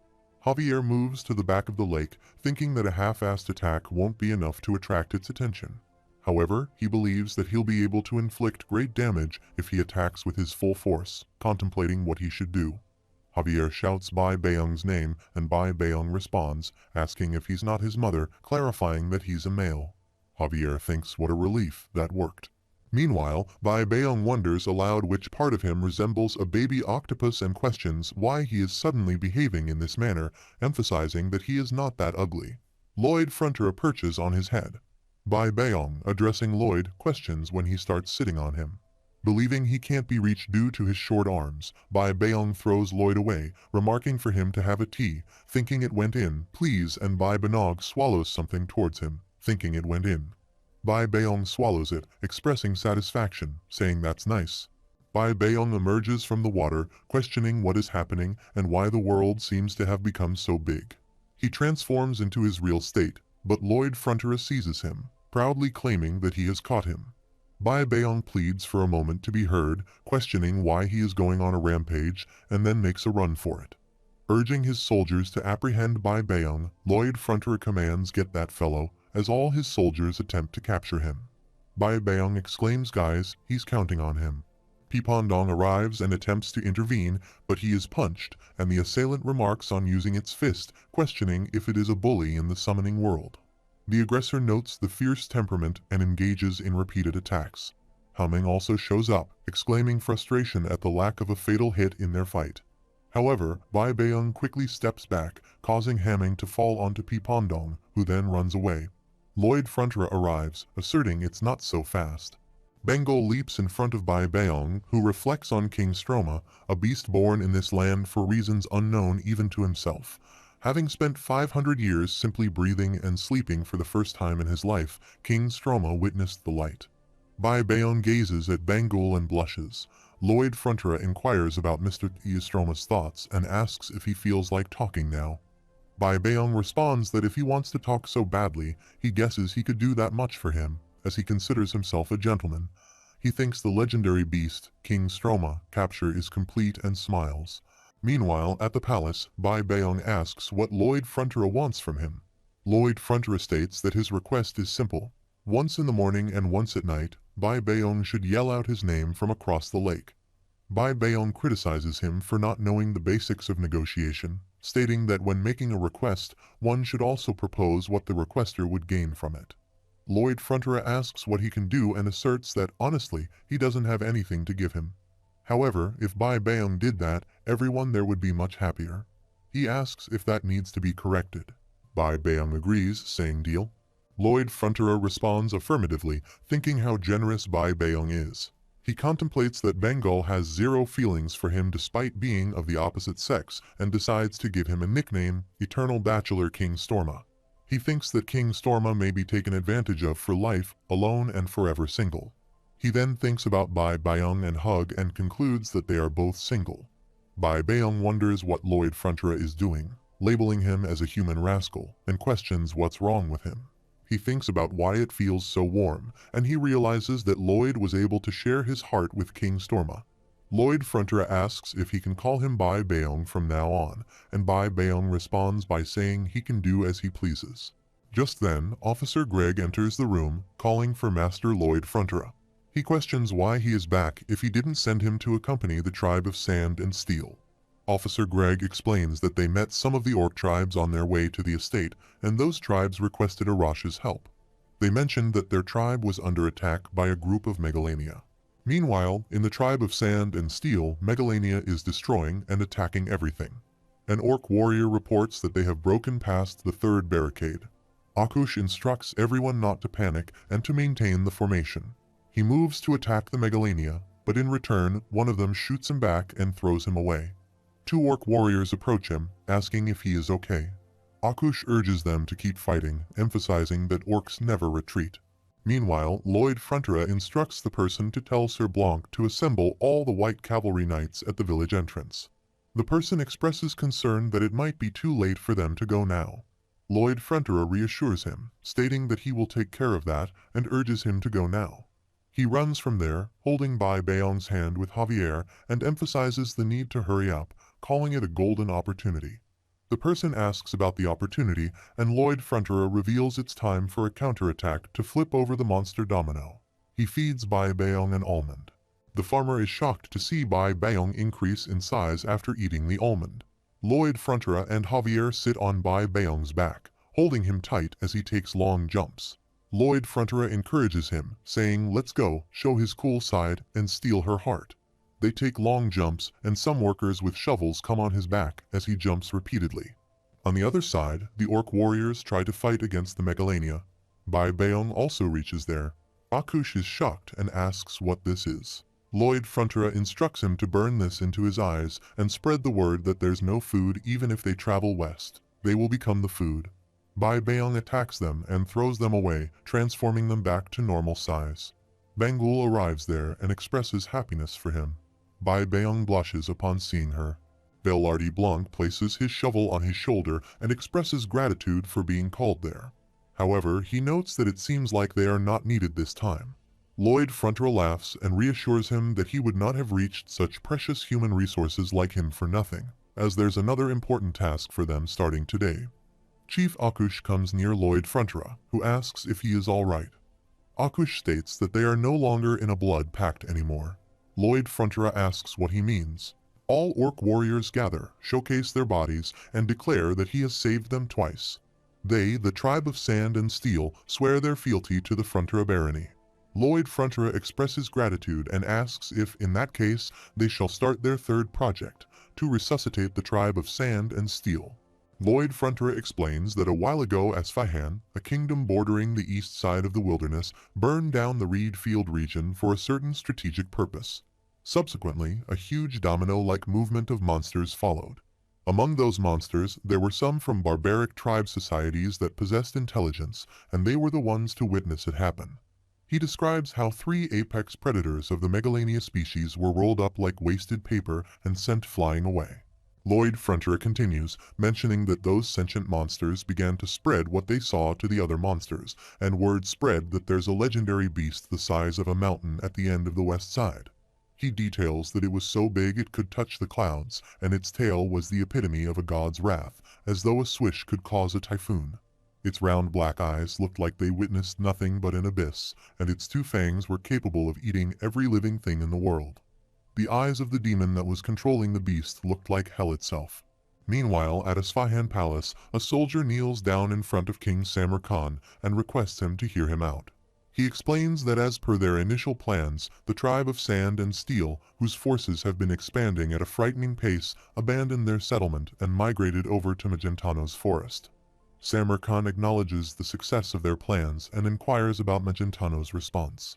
Javier moves to the back of the lake, thinking that a half-assed attack won't be enough to attract its attention. However, he believes that he'll be able to inflict great damage if he attacks with his full force, contemplating what he should do. Javier shouts Bai Bayong's name, and Bai Bayong responds, asking if he's not his mother, clarifying that he's a male. Javier thinks what a relief that worked. Meanwhile, Bai Bayong wonders aloud which part of him resembles a baby octopus and questions why he is suddenly behaving in this manner, emphasizing that he is not that ugly. Lloyd Frontera perches on his head. Bai Beong, addressing Lloyd, questions when he starts sitting on him. Believing he can't be reached due to his short arms, Bai Beong throws Lloyd away, remarking for him to have a tea, thinking it went in, please, and Bai Benog swallows something towards him, thinking it went in. Bai Beong swallows it, expressing satisfaction, saying that's nice. Bai Beong emerges from the water, questioning what is happening and why the world seems to have become so big. He transforms into his real state, but Lloyd Frontera seizes him, proudly claiming that he has caught him. Bai Beong pleads for a moment to be heard, questioning why he is going on a rampage, and then makes a run for it. Urging his soldiers to apprehend Bai Beong, Lloyd Frontera commands get that fellow, as all his soldiers attempt to capture him. Bai Beong exclaims guys, he's counting on him. Pipondong arrives and attempts to intervene, but he is punched, and the assailant remarks on using its fist, questioning if it is a bully in the summoning world. The aggressor notes the fierce temperament and engages in repeated attacks. Humming also shows up, exclaiming frustration at the lack of a fatal hit in their fight. However, Bai Beong quickly steps back, causing Hamming to fall onto Pipondong, who then runs away. Lloyd Frontera arrives, asserting it's not so fast. Bengal leaps in front of Bai Beong, who reflects on King Stroma, a beast born in this land for reasons unknown even to himself. Having spent 500 years simply breathing and sleeping for the first time in his life, King Stroma witnessed the light. Bai Beong gazes at Bengal and blushes. Lloyd Frontera inquires about Mr. Stroma's thoughts and asks if he feels like talking now. Bai Beong responds that if he wants to talk so badly, he guesses he could do that much for him, as he considers himself a gentleman. He thinks the legendary beast, King Stroma, capture is complete and smiles. Meanwhile, at the palace, Bai Beong asks what Lloyd Frontera wants from him. Lloyd Frontera states that his request is simple. Once in the morning and once at night, Bai Beong should yell out his name from across the lake. Bai Beong criticizes him for not knowing the basics of negotiation, stating that when making a request, one should also propose what the requester would gain from it. Lloyd Frontera asks what he can do and asserts that, honestly, he doesn't have anything to give him. However, if Bai Beong did that, everyone there would be much happier. He asks if that needs to be corrected. Bai Beong agrees, saying deal. Lloyd Frontera responds affirmatively, thinking how generous Bai Beong is. He contemplates that Bengal has zero feelings for him despite being of the opposite sex, and decides to give him a nickname, Eternal Bachelor King Storma. He thinks that King Storma may be taken advantage of for life, alone and forever single. He then thinks about Bai Beong and Hug and concludes that they are both single. Bai Beong wonders what Lloyd Frontera is doing, labeling him as a human rascal, and questions what's wrong with him. He thinks about why it feels so warm, and he realizes that Lloyd was able to share his heart with King Storma. Lloyd Frontera asks if he can call him Bai Beong from now on, and Bai Beong responds by saying he can do as he pleases. Just then, Officer Greg enters the room, calling for Master Lloyd Frontera. He questions why he is back if he didn't send him to accompany the tribe of Sand and Steel. Officer Greg explains that they met some of the orc tribes on their way to the estate, and those tribes requested Arash's help. They mentioned that their tribe was under attack by a group of Megalania. Meanwhile, in the tribe of Sand and Steel, Megalania is destroying and attacking everything. An orc warrior reports that they have broken past the third barricade. Akush instructs everyone not to panic and to maintain the formation. He moves to attack the Megalania, but in return, one of them shoots him back and throws him away. Two orc warriors approach him, asking if he is okay. Akush urges them to keep fighting, emphasizing that orcs never retreat. Meanwhile, Lloyd Frontera instructs the person to tell Sir Blanc to assemble all the white cavalry knights at the village entrance. The person expresses concern that it might be too late for them to go now. Lloyd Frontera reassures him, stating that he will take care of that and urges him to go now. He runs from there, holding Bai Beong's hand with Javier, and emphasizes the need to hurry up, calling it a golden opportunity. The person asks about the opportunity, and Lloyd Frontera reveals it's time for a counterattack to flip over the monster domino. He feeds Bai Beong an almond. The farmer is shocked to see Bai Beong increase in size after eating the almond. Lloyd Frontera and Javier sit on Bai Beong's back, holding him tight as he takes long jumps. Lloyd Frontera encourages him, saying let's go, show his cool side, and steal her heart. They take long jumps, and some workers with shovels come on his back as he jumps repeatedly. On the other side, the orc warriors try to fight against the Megalania. Bai Beong also reaches there. Akush is shocked and asks what this is. Lloyd Frontera instructs him to burn this into his eyes and spread the word that there's no food even if they travel west. They will become the food. Bai Beong attacks them and throws them away, transforming them back to normal size. Bangul arrives there and expresses happiness for him. Bai Beong blushes upon seeing her. Belardi Blanc places his shovel on his shoulder and expresses gratitude for being called there. However, he notes that it seems like they are not needed this time. Lloyd Frontera laughs and reassures him that he would not have reached such precious human resources like him for nothing, as there's another important task for them starting today. Chief Akush comes near Lloyd Frontera, who asks if he is alright. Akush states that they are no longer in a blood pact anymore. Lloyd Frontera asks what he means. All orc warriors gather, showcase their bodies, and declare that he has saved them twice. They, the tribe of Sand and Steel, swear their fealty to the Frontera barony. Lloyd Frontera expresses gratitude and asks if, in that case, they shall start their third project, to resuscitate the tribe of Sand and Steel. Lloyd Frontera explains that a while ago Asfahan, a kingdom bordering the east side of the wilderness, burned down the Reed Field region for a certain strategic purpose. Subsequently, a huge domino-like movement of monsters followed. Among those monsters, there were some from barbaric tribe societies that possessed intelligence, and they were the ones to witness it happen. He describes how 3 apex predators of the Megalania species were rolled up like wasted paper and sent flying away. Lloyd Frontera continues, mentioning that those sentient monsters began to spread what they saw to the other monsters, and word spread that there's a legendary beast the size of a mountain at the end of the west side. He details that it was so big it could touch the clouds, and its tail was the epitome of a god's wrath, as though a swish could cause a typhoon. Its round black eyes looked like they witnessed nothing but an abyss, and its 2 fangs were capable of eating every living thing in the world. The eyes of the demon that was controlling the beast looked like hell itself. Meanwhile, at Asfahan Palace, a soldier kneels down in front of King Samar Khan and requests him to hear him out. He explains that as per their initial plans, the tribe of Sand and Steel, whose forces have been expanding at a frightening pace, abandoned their settlement and migrated over to Magentano's forest. Samar Khan acknowledges the success of their plans and inquires about Magentano's response.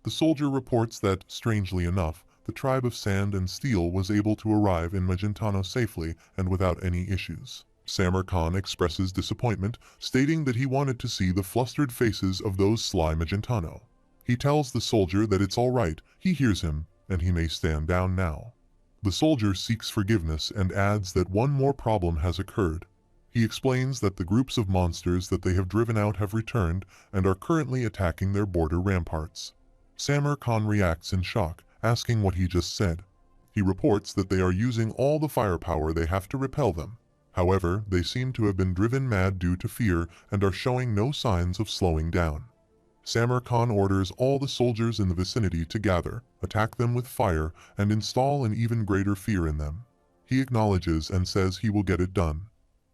The soldier reports that, strangely enough, the tribe of Sand and Steel was able to arrive in Magentano safely and without any issues. Samar Khan expresses disappointment, stating that he wanted to see the flustered faces of those sly Magentano. He tells the soldier that it's alright, he hears him, and he may stand down now. The soldier seeks forgiveness and adds that one more problem has occurred. He explains that the groups of monsters that they have driven out have returned and are currently attacking their border ramparts. Samar Khan reacts in shock, asking what he just said. He reports that they are using all the firepower they have to repel them. However, they seem to have been driven mad due to fear and are showing no signs of slowing down. Samar Khan orders all the soldiers in the vicinity to gather, attack them with fire, and install an even greater fear in them. He acknowledges and says he will get it done.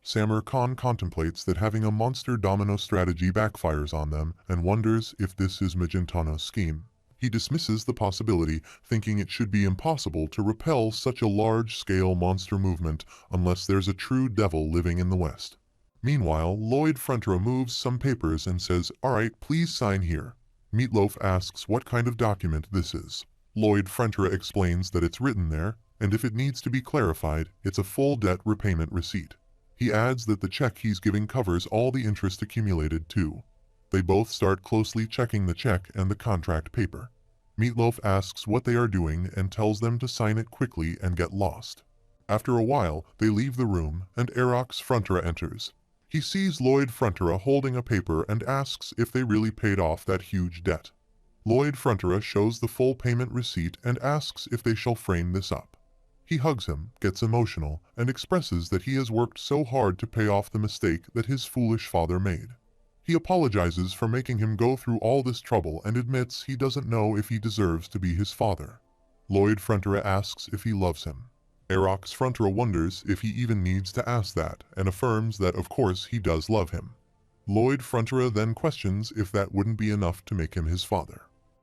Samar Khan contemplates that having a monster domino strategy backfires on them and wonders if this is Magentano's scheme. He dismisses the possibility, thinking it should be impossible to repel such a large-scale monster movement unless there's a true devil living in the West. Meanwhile, Lloyd Frontera moves some papers and says, "Alright, please sign here." Meatloaf asks what kind of document this is. Lloyd Frontera explains that it's written there, and if it needs to be clarified, it's a full debt repayment receipt. He adds that the check he's giving covers all the interest accumulated too. They both start closely checking the check and the contract paper. Meatloaf asks what they are doing and tells them to sign it quickly and get lost. After a while, they leave the room and Erox Frontera enters. He sees Lloyd Frontera holding a paper and asks if they really paid off that huge debt. Lloyd Frontera shows the full payment receipt and asks if they shall frame this up. He hugs him, gets emotional, and expresses that he has worked so hard to pay off the mistake that his foolish father made. He apologizes for making him go through all this trouble and admits he doesn't know if he deserves to be his father. Lloyd Frontera asks if he loves him. Erox Frontera wonders if he even needs to ask that and affirms that of course he does love him. Lloyd Frontera then questions if that wouldn't be enough to make him his father.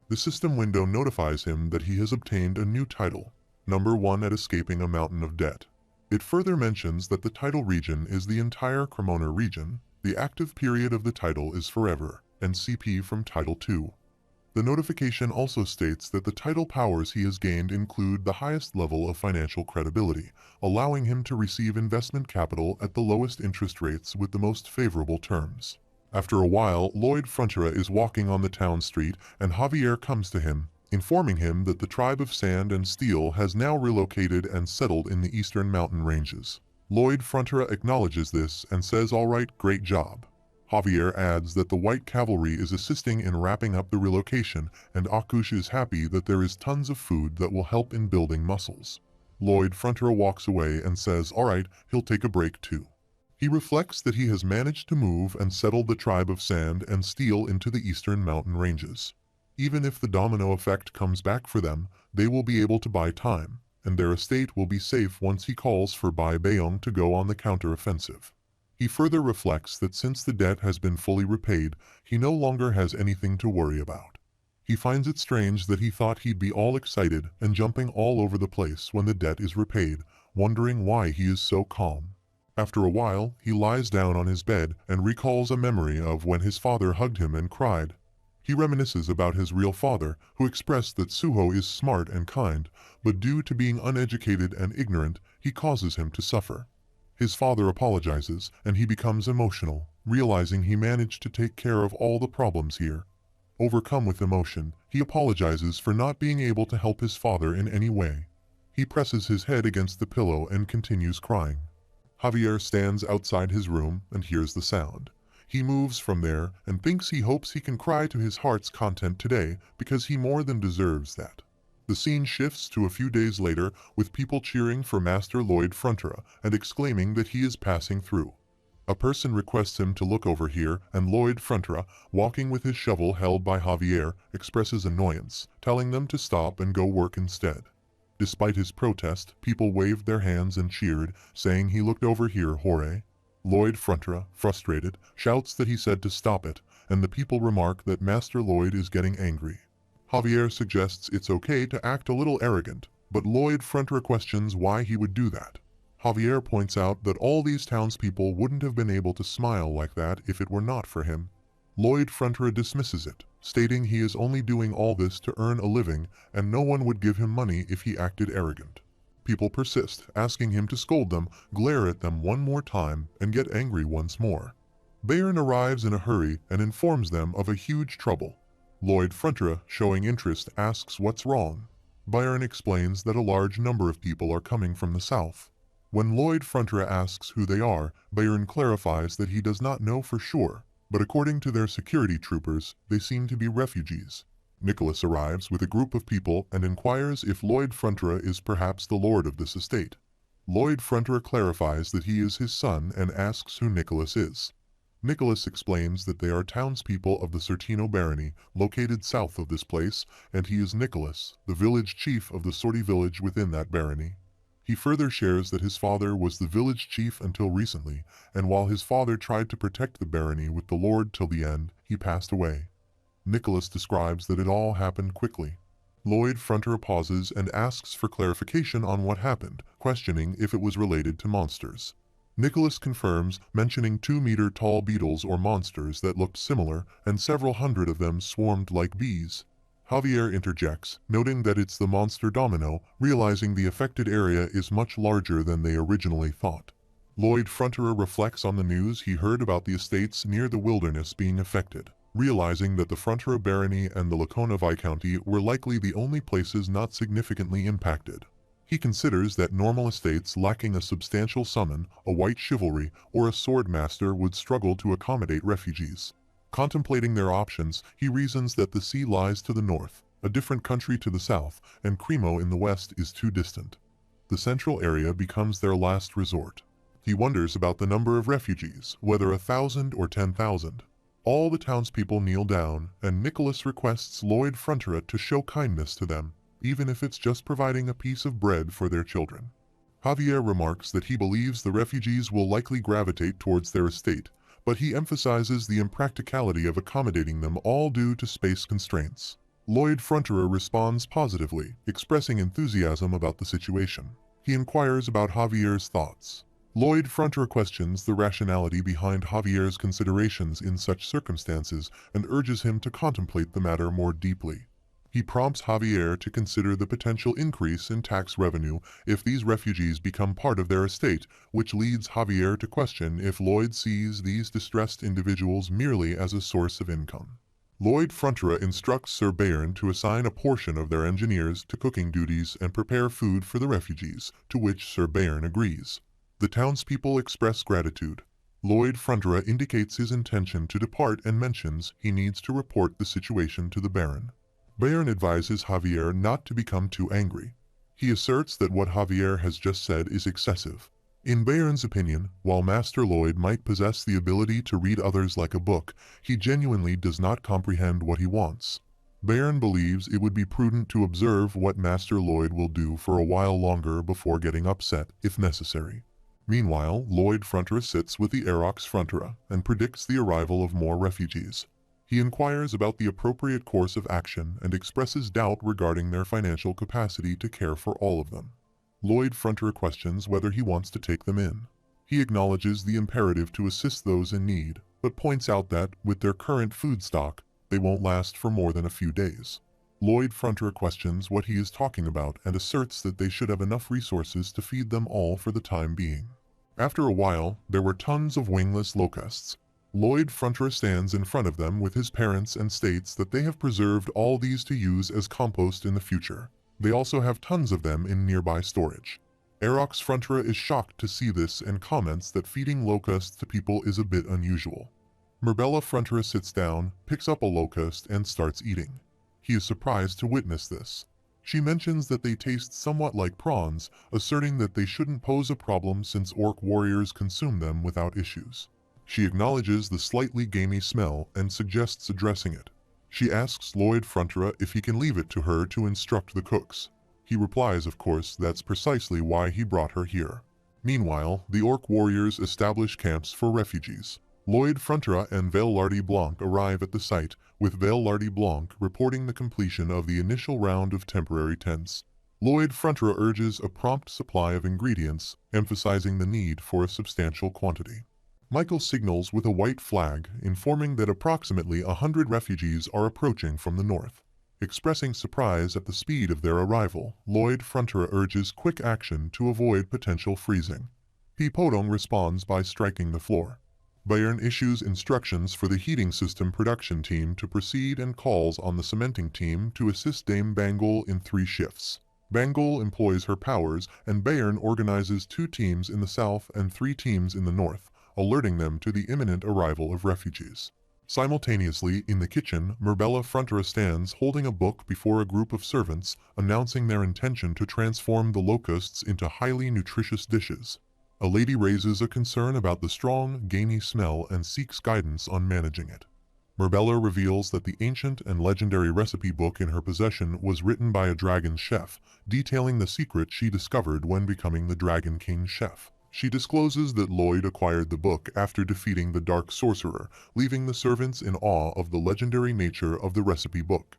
The system window notifies him that he has obtained a new title, number 1 at escaping a mountain of debt. It further mentions that the title region is the entire Cremona region. The active period of the title is forever, and CP from Title II. The notification also states that the title powers he has gained include the highest level of financial credibility, allowing him to receive investment capital at the lowest interest rates with the most favorable terms. After a while, Lloyd Frontera is walking on the town street and Javier comes to him, informing him that the tribe of Sand and Steel has now relocated and settled in the eastern mountain ranges. Lloyd Frontera acknowledges this and says, "All right, great job." Javier adds that the White Cavalry is assisting in wrapping up the relocation, and Akush is happy that there is tons of food that will help in building muscles. Lloyd Frontera walks away and says, all right, he'll take a break too. He reflects that he has managed to move and settle the tribe of Sand and Steel into the eastern mountain ranges. Even if the domino effect comes back for them, they will be able to buy time, and their estate will be safe once he calls for Bai Beong to go on the counter-offensive. He further reflects that since the debt has been fully repaid, he no longer has anything to worry about. He finds it strange that he thought he'd be all excited and jumping all over the place when the debt is repaid, wondering why he is so calm. After a while, he lies down on his bed and recalls a memory of when his father hugged him and cried. He reminisces about his real father, who expressed that Soo Ho is smart and kind, but due to being uneducated and ignorant, he causes him to suffer. His father apologizes, and he becomes emotional, realizing he managed to take care of all the problems here. Overcome with emotion, he apologizes for not being able to help his father in any way. He presses his head against the pillow and continues crying. Javier stands outside his room and hears the sound. He moves from there and thinks he hopes he can cry to his heart's content today because he more than deserves that. The scene shifts to a few days later with people cheering for Master Lloyd Frontera and exclaiming that he is passing through. A person requests him to look over here, and Lloyd Frontera, walking with his shovel held by Javier, expresses annoyance, telling them to stop and go work instead. Despite his protest, people waved their hands and cheered, saying he looked over here, hooray. Lloyd Frontera, frustrated, shouts that he said to stop it, and the people remark that Master Lloyd is getting angry. Javier suggests it's okay to act a little arrogant, but Lloyd Frontera questions why he would do that. Javier points out that all these townspeople wouldn't have been able to smile like that if it were not for him. Lloyd Frontera dismisses it, stating he is only doing all this to earn a living and no one would give him money if he acted arrogant. People persist, asking him to scold them, glare at them one more time, and get angry once more. Baron arrives in a hurry and informs them of a huge trouble. Lloyd Frontera, showing interest, asks what's wrong. Baron explains that a large number of people are coming from the south. When Lloyd Frontera asks who they are, Baron clarifies that he does not know for sure, but according to their security troopers, they seem to be refugees. Nicholas arrives with a group of people and inquires if Lloyd Frontera is perhaps the lord of this estate. Lloyd Frontera clarifies that he is his son and asks who Nicholas is. Nicholas explains that they are townspeople of the Sortino barony, located south of this place, and he is Nicholas, the village chief of the Sorti village within that barony. He further shares that his father was the village chief until recently, and while his father tried to protect the barony with the lord till the end, he passed away. Nicholas describes that it all happened quickly. Lloyd Frontera pauses and asks for clarification on what happened, questioning if it was related to monsters. Nicholas confirms, mentioning 2-meter-tall beetles or monsters that looked similar, and several hundred of them swarmed like bees. Javier interjects, noting that it's the monster Domino, realizing the affected area is much larger than they originally thought. Lloyd Frontera reflects on the news he heard about the estates near the wilderness being affected, realizing that the Frontera barony and the Lacona Viscounty were likely the only places not significantly impacted. He considers that normal estates lacking a substantial summon, a white chivalry, or a sword master would struggle to accommodate refugees. Contemplating their options, he reasons that the sea lies to the north, a different country to the south, and Cremo in the west is too distant. The central area becomes their last resort. He wonders about the number of refugees, whether 1,000 or 10,000. All the townspeople kneel down, and Nicholas requests Lloyd Frontera to show kindness to them, even if it's just providing a piece of bread for their children. Javier remarks that he believes the refugees will likely gravitate towards their estate, but he emphasizes the impracticality of accommodating them all due to space constraints. Lloyd Frontera responds positively, expressing enthusiasm about the situation. He inquires about Javier's thoughts. Lloyd Frontera questions the rationality behind Javier's considerations in such circumstances and urges him to contemplate the matter more deeply. He prompts Javier to consider the potential increase in tax revenue if these refugees become part of their estate, which leads Javier to question if Lloyd sees these distressed individuals merely as a source of income. Lloyd Frontera instructs Sir Baron to assign a portion of their engineers to cooking duties and prepare food for the refugees, to which Sir Baron agrees. The townspeople express gratitude. Lloyd Frontera indicates his intention to depart and mentions he needs to report the situation to the Baron. Baron advises Javier not to become too angry. He asserts that what Javier has just said is excessive. In Baron's opinion, while Master Lloyd might possess the ability to read others like a book, he genuinely does not comprehend what he wants. Baron believes it would be prudent to observe what Master Lloyd will do for a while longer before getting upset, if necessary. Meanwhile, Lloyd Frontera sits with the Baron Frontera and predicts the arrival of more refugees. He inquires about the appropriate course of action and expresses doubt regarding their financial capacity to care for all of them. Lloyd Frontera questions whether he wants to take them in. He acknowledges the imperative to assist those in need, but points out that, with their current food stock, they won't last for more than a few days. Lloyd Frontera questions what he is talking about and asserts that they should have enough resources to feed them all for the time being. After a while, there were tons of wingless locusts. Lloyd Frontera stands in front of them with his parents and states that they have preserved all these to use as compost in the future. They also have tons of them in nearby storage. Baron Frontera is shocked to see this and comments that feeding locusts to people is a bit unusual. Baron Frontera sits down, picks up a locust and starts eating. He is surprised to witness this. She mentions that they taste somewhat like prawns, asserting that they shouldn't pose a problem since orc warriors consume them without issues. She acknowledges the slightly gamey smell and suggests addressing it. She asks Lloyd Frontera if he can leave it to her to instruct the cooks. He replies, of course, that's precisely why he brought her here. Meanwhile, the orc warriors establish camps for refugees. Lloyd Frontera and Vaillardi Blanc arrive at the site, with Vaillardi Blanc reporting the completion of the initial round of temporary tents. Lloyd Frontera urges a prompt supply of ingredients, emphasizing the need for a substantial quantity. Michael signals with a white flag, informing that approximately 100 refugees are approaching from the north. Expressing surprise at the speed of their arrival, Lloyd Frontera urges quick action to avoid potential freezing. P. Podong responds by striking the floor. Baron issues instructions for the heating system production team to proceed and calls on the cementing team to assist Dame Bangul in 3 shifts. Bangul employs her powers and Baron organizes 2 teams in the south and 3 teams in the north, alerting them to the imminent arrival of refugees. Simultaneously, in the kitchen, Baron Frontera stands holding a book before a group of servants, announcing their intention to transform the locusts into highly nutritious dishes. A lady raises a concern about the strong, gamey smell and seeks guidance on managing it. Baron reveals that the ancient and legendary recipe book in her possession was written by a dragon chef, detailing the secret she discovered when becoming the Dragon King chef. She discloses that Lloyd acquired the book after defeating the Dark Sorcerer, leaving the servants in awe of the legendary nature of the recipe book.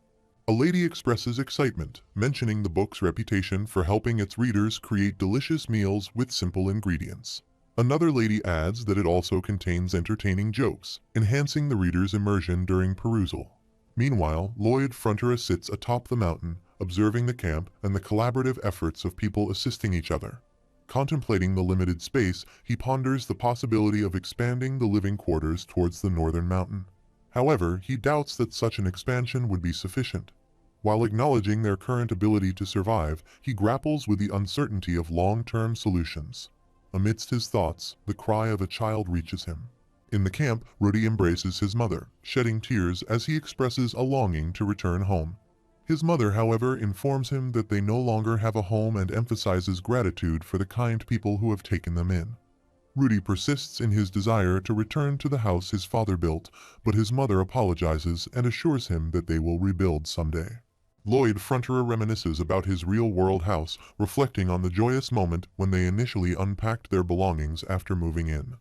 A lady expresses excitement, mentioning the book's reputation for helping its readers create delicious meals with simple ingredients. Another lady adds that it also contains entertaining jokes, enhancing the reader's immersion during perusal. Meanwhile, Lloyd Frontera sits atop the mountain, observing the camp and the collaborative efforts of people assisting each other. Contemplating the limited space, he ponders the possibility of expanding the living quarters towards the northern mountain. However, he doubts that such an expansion would be sufficient. While acknowledging their current ability to survive, he grapples with the uncertainty of long-term solutions. Amidst his thoughts, the cry of a child reaches him. In the camp, Rudy embraces his mother, shedding tears as he expresses a longing to return home. His mother, however, informs him that they no longer have a home and emphasizes gratitude for the kind people who have taken them in. Rudy persists in his desire to return to the house his father built, but his mother apologizes and assures him that they will rebuild someday. Lloyd Frontera reminisces about his real-world house, reflecting on the joyous moment when they initially unpacked their belongings after moving in.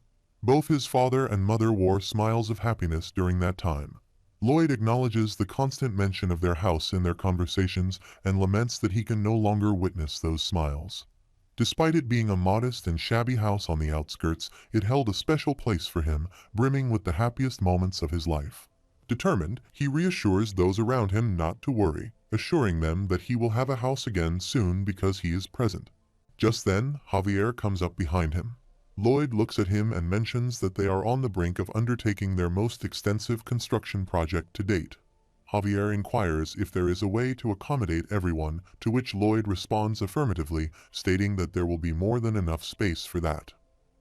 Both his father and mother wore smiles of happiness during that time. Lloyd acknowledges the constant mention of their house in their conversations and laments that he can no longer witness those smiles. Despite it being a modest and shabby house on the outskirts, it held a special place for him, brimming with the happiest moments of his life. Determined, he reassures those around him not to worry, assuring them that he will have a house again soon because he is present. Just then, Javier comes up behind him. Lloyd looks at him and mentions that they are on the brink of undertaking their most extensive construction project to date. Javier inquires if there is a way to accommodate everyone, to which Lloyd responds affirmatively, stating that there will be more than enough space for that.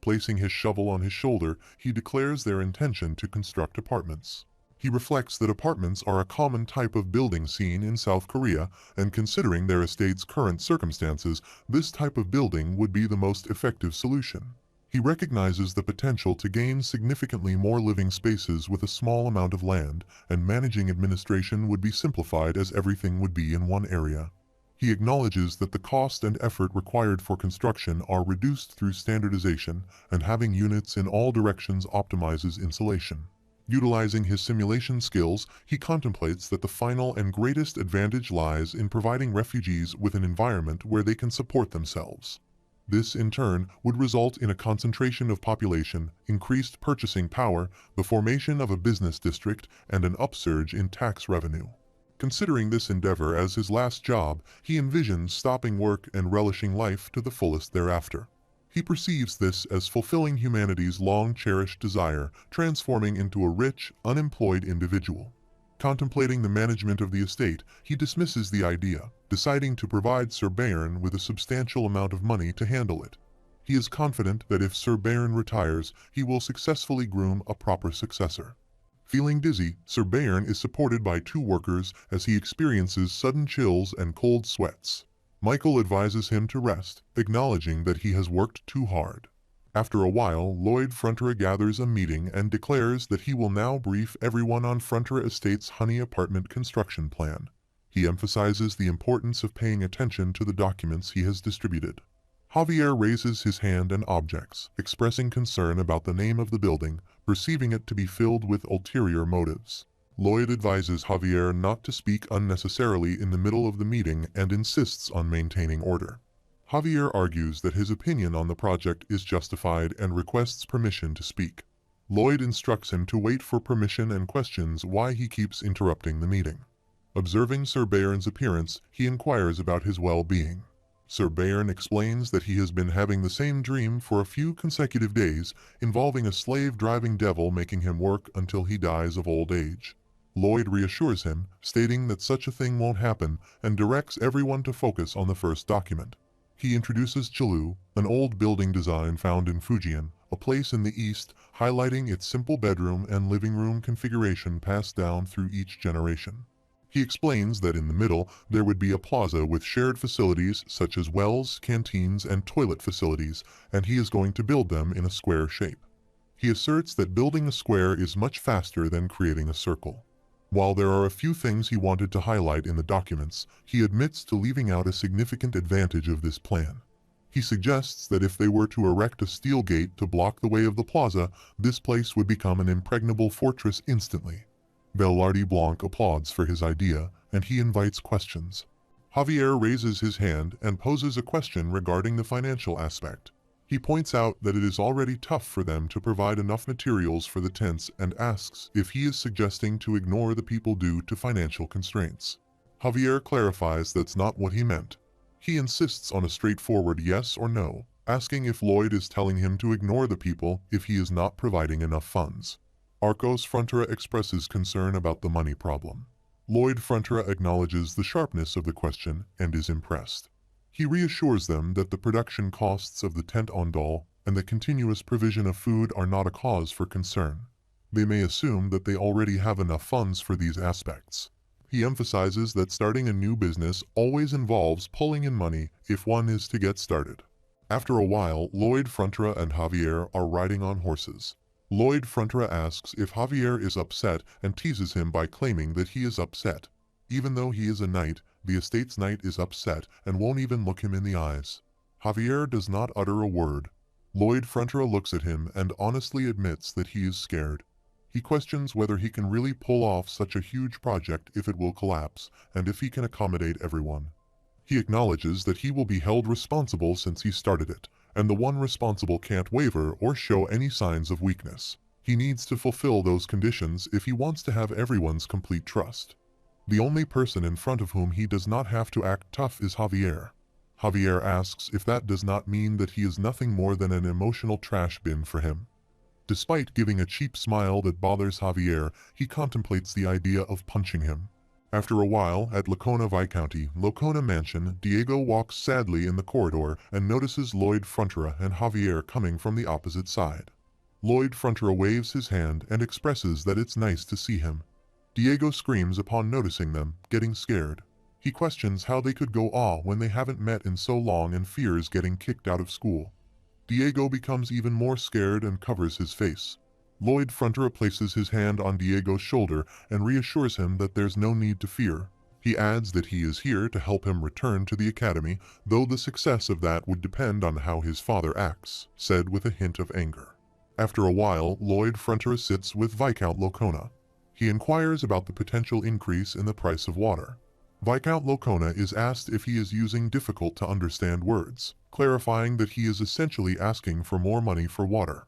Placing his shovel on his shoulder, he declares their intention to construct apartments. He reflects that apartments are a common type of building seen in South Korea, and considering their estate's current circumstances, this type of building would be the most effective solution. He recognizes the potential to gain significantly more living spaces with a small amount of land, and managing administration would be simplified as everything would be in one area. He acknowledges that the cost and effort required for construction are reduced through standardization, and having units in all directions optimizes insulation. Utilizing his simulation skills, he contemplates that the final and greatest advantage lies in providing refugees with an environment where they can support themselves. This, in turn, would result in a concentration of population, increased purchasing power, the formation of a business district, and an upsurge in tax revenue. Considering this endeavor as his last job, he envisions stopping work and relishing life to the fullest thereafter. He perceives this as fulfilling humanity's long-cherished desire, transforming into a rich, unemployed individual. Contemplating the management of the estate, he dismisses the idea, deciding to provide Sir Baron with a substantial amount of money to handle it. He is confident that if Sir Baron retires, he will successfully groom a proper successor. Feeling dizzy, Sir Baron is supported by two workers as he experiences sudden chills and cold sweats. Michael advises him to rest, acknowledging that he has worked too hard. After a while, Lloyd Frontera gathers a meeting and declares that he will now brief everyone on Frontera Estate's honey apartment construction plan. He emphasizes the importance of paying attention to the documents he has distributed. Javier raises his hand and objects, expressing concern about the name of the building, perceiving it to be filled with ulterior motives. Lloyd advises Javier not to speak unnecessarily in the middle of the meeting and insists on maintaining order. Javier argues that his opinion on the project is justified and requests permission to speak. Lloyd instructs him to wait for permission and questions why he keeps interrupting the meeting. Observing Sir Baron's appearance, he inquires about his well-being. Sir Baron explains that he has been having the same dream for a few consecutive days, involving a slave-driving devil making him work until he dies of old age. Lloyd reassures him, stating that such a thing won't happen, and directs everyone to focus on the first document. He introduces Chalu, an old building design found in Fujian, a place in the east, highlighting its simple bedroom and living room configuration passed down through each generation. He explains that in the middle, there would be a plaza with shared facilities such as wells, canteens, and toilet facilities, and he is going to build them in a square shape. He asserts that building a square is much faster than creating a circle. While there are a few things he wanted to highlight in the documents, he admits to leaving out a significant advantage of this plan. He suggests that if they were to erect a steel gate to block the way of the plaza, this place would become an impregnable fortress instantly. Belardi Blanc applauds for his idea, and he invites questions. Javier raises his hand and poses a question regarding the financial aspect. He points out that it is already tough for them to provide enough materials for the tents and asks if he is suggesting to ignore the people due to financial constraints. Javier clarifies that's not what he meant. He insists on a straightforward yes or no, asking if Lloyd is telling him to ignore the people if he is not providing enough funds. Arcos Frontera expresses concern about the money problem. Lloyd Frontera acknowledges the sharpness of the question and is impressed. He reassures them that the production costs of the tent ondol and the continuous provision of food are not a cause for concern. They may assume that they already have enough funds for these aspects. He emphasizes that starting a new business always involves pulling in money if one is to get started. After a while, Lloyd Frontera and Javier are riding on horses. Lloyd Frontera asks if Javier is upset and teases him by claiming that he is upset. Even though he is a knight, the estate's knight is upset and won't even look him in the eyes. Javier does not utter a word. Lloyd Frontera looks at him and honestly admits that he is scared. He questions whether he can really pull off such a huge project if it will collapse, and if he can accommodate everyone. He acknowledges that he will be held responsible since he started it, and the one responsible can't waver or show any signs of weakness. He needs to fulfill those conditions if he wants to have everyone's complete trust. The only person in front of whom he does not have to act tough is Javier. Javier asks if that does not mean that he is nothing more than an emotional trash bin for him. Despite giving a cheap smile that bothers Javier, he contemplates the idea of punching him. After a while, at Lacona Viscounty, Lacona Mansion, Diego walks sadly in the corridor and notices Lloyd Frontera and Javier coming from the opposite side. Lloyd Frontera waves his hand and expresses that it's nice to see him. Diego screams upon noticing them, getting scared. He questions how they could go when they haven't met in so long and fears getting kicked out of school. Diego becomes even more scared and covers his face. Lloyd Frontera places his hand on Diego's shoulder and reassures him that there's no need to fear. He adds that he is here to help him return to the academy, though the success of that would depend on how his father acts, said with a hint of anger. After a while, Lloyd Frontera sits with Viscount Lacona. He inquires about the potential increase in the price of water. Viscount Lacona is asked if he is using difficult-to-understand words, clarifying that he is essentially asking for more money for water.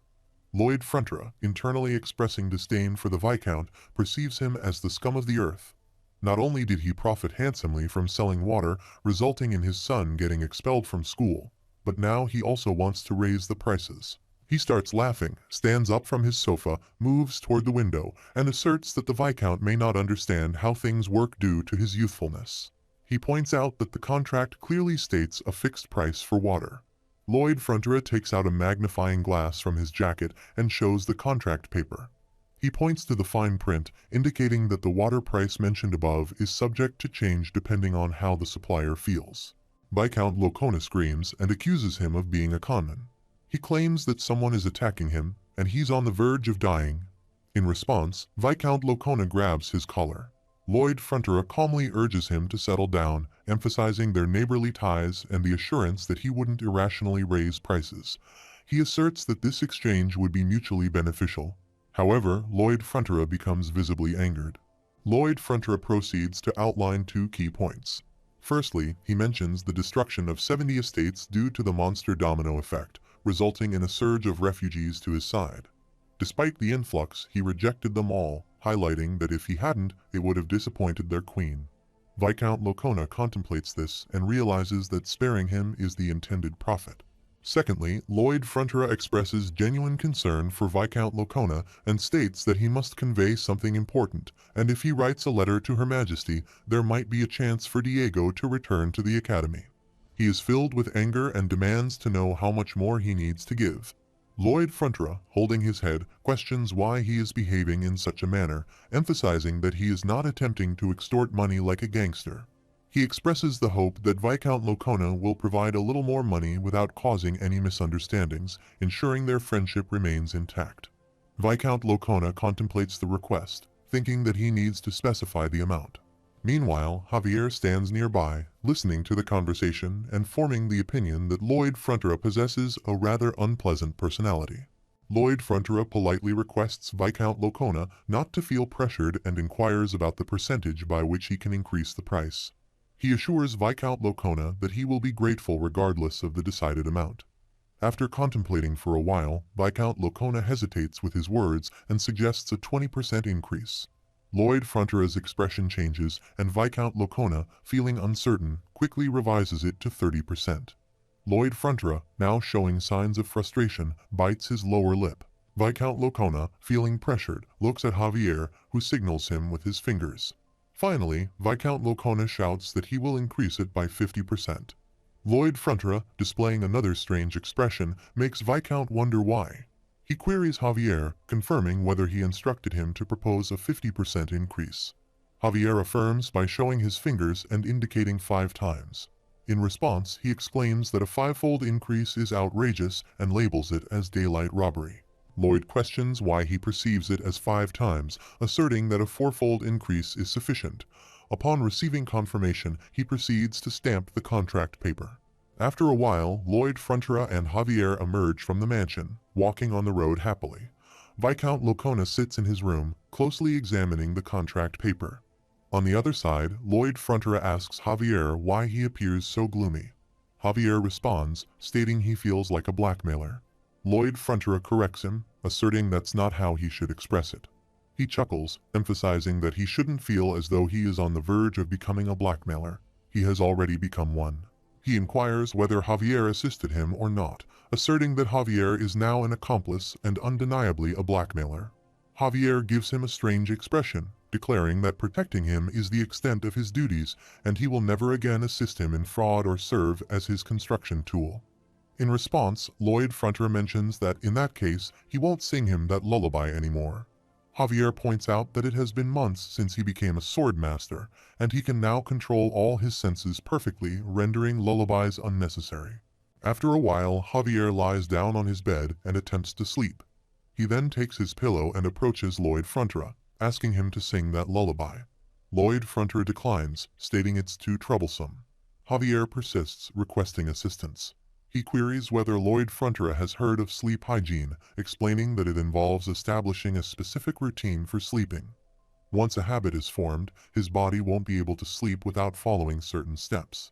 Lloyd Frontera, internally expressing disdain for the Viscount, perceives him as the scum of the earth. Not only did he profit handsomely from selling water, resulting in his son getting expelled from school, but now he also wants to raise the prices. He starts laughing, stands up from his sofa, moves toward the window, and asserts that the Viscount may not understand how things work due to his youthfulness. He points out that the contract clearly states a fixed price for water. Lloyd Frontera takes out a magnifying glass from his jacket and shows the contract paper. He points to the fine print, indicating that the water price mentioned above is subject to change depending on how the supplier feels. Viscount Lacona screams and accuses him of being a conman. He claims that someone is attacking him, and he's on the verge of dying. In response, Viscount Lacona grabs his collar. Lloyd Frontera calmly urges him to settle down, emphasizing their neighborly ties and the assurance that he wouldn't irrationally raise prices. He asserts that this exchange would be mutually beneficial. However, Lloyd Frontera becomes visibly angered. Lloyd Frontera proceeds to outline 2 key points. Firstly, he mentions the destruction of 70 estates due to the monster domino effect, resulting in a surge of refugees to his side. Despite the influx, he rejected them all, highlighting that if he hadn't, it would have disappointed their queen. Viscount Lacona contemplates this and realizes that sparing him is the intended profit. Secondly, Lloyd Frontera expresses genuine concern for Viscount Lacona and states that he must convey something important, and if he writes a letter to Her Majesty, there might be a chance for Diego to return to the academy. He is filled with anger and demands to know how much more he needs to give. Lloyd Frontera, holding his head, questions why he is behaving in such a manner, emphasizing that he is not attempting to extort money like a gangster. He expresses the hope that Viscount Lacona will provide a little more money without causing any misunderstandings, ensuring their friendship remains intact. Viscount Lacona contemplates the request, thinking that he needs to specify the amount. Meanwhile, Javier stands nearby, listening to the conversation and forming the opinion that Lloyd Frontera possesses a rather unpleasant personality. Lloyd Frontera politely requests Viscount Lacona not to feel pressured and inquires about the percentage by which he can increase the price. He assures Viscount Lacona that he will be grateful regardless of the decided amount. After contemplating for a while, Viscount Lacona hesitates with his words and suggests a 20% increase. Lloyd Frontera's expression changes, and Viscount Lacona, feeling uncertain, quickly revises it to 30%. Lloyd Frontera, now showing signs of frustration, bites his lower lip. Viscount Lacona, feeling pressured, looks at Javier, who signals him with his fingers. Finally, Viscount Lacona shouts that he will increase it by 50%. Lloyd Frontera, displaying another strange expression, makes Viscount wonder why. He queries Javier, confirming whether he instructed him to propose a 50% increase. Javier affirms by showing his fingers and indicating 5 times. In response, he exclaims that a 5-fold increase is outrageous and labels it as daylight robbery. Lloyd questions why he perceives it as 5 times, asserting that a 4-fold increase is sufficient. Upon receiving confirmation, he proceeds to stamp the contract paper. After a while, Lloyd Frontera and Javier emerge from the mansion, walking on the road happily. Viscount Lacona sits in his room, closely examining the contract paper. On the other side, Lloyd Frontera asks Javier why he appears so gloomy. Javier responds, stating he feels like a blackmailer. Lloyd Frontera corrects him, asserting that's not how he should express it. He chuckles, emphasizing that he shouldn't feel as though he is on the verge of becoming a blackmailer. He has already become one. He inquires whether Javier assisted him or not, asserting that Javier is now an accomplice and undeniably a blackmailer. Javier gives him a strange expression, declaring that protecting him is the extent of his duties and he will never again assist him in fraud or serve as his construction tool. In response, Lloyd Frontera mentions that in that case, he won't sing him that lullaby anymore. Javier points out that it has been months since he became a sword master, and he can now control all his senses perfectly, rendering lullabies unnecessary. After a while, Javier lies down on his bed and attempts to sleep. He then takes his pillow and approaches Lloyd Frontera, asking him to sing that lullaby. Lloyd Frontera declines, stating it's too troublesome. Javier persists, requesting assistance. He queries whether Lloyd Frontera has heard of sleep hygiene, explaining that it involves establishing a specific routine for sleeping. Once a habit is formed, his body won't be able to sleep without following certain steps.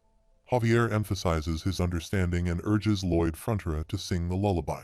Javier emphasizes his understanding and urges Lloyd Frontera to sing the lullaby.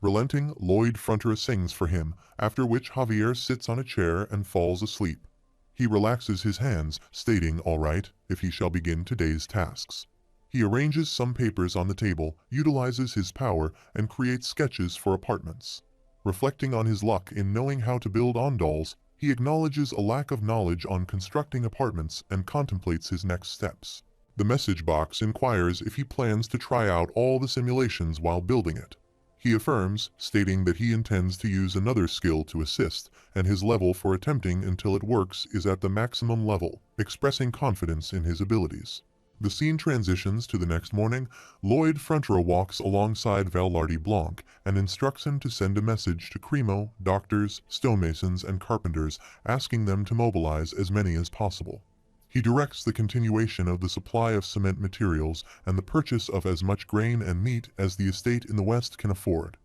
Relenting, Lloyd Frontera sings for him, after which Javier sits on a chair and falls asleep. He relaxes his hands, stating, "All right, if he shall begin today's tasks." He arranges some papers on the table, utilizes his power, and creates sketches for apartments. Reflecting on his luck in knowing how to build on dolls, he acknowledges a lack of knowledge on constructing apartments and contemplates his next steps. The message box inquires if he plans to try out all the simulations while building it. He affirms, stating that he intends to use another skill to assist, and his level for attempting until it works is at the maximum level, expressing confidence in his abilities. The scene transitions to the next morning. Lloyd Frontera walks alongside Vallardi Blanc and instructs him to send a message to Cremo, doctors, stonemasons, and carpenters, asking them to mobilize as many as possible. He directs the continuation of the supply of cement materials and the purchase of as much grain and meat as the estate in the West can afford.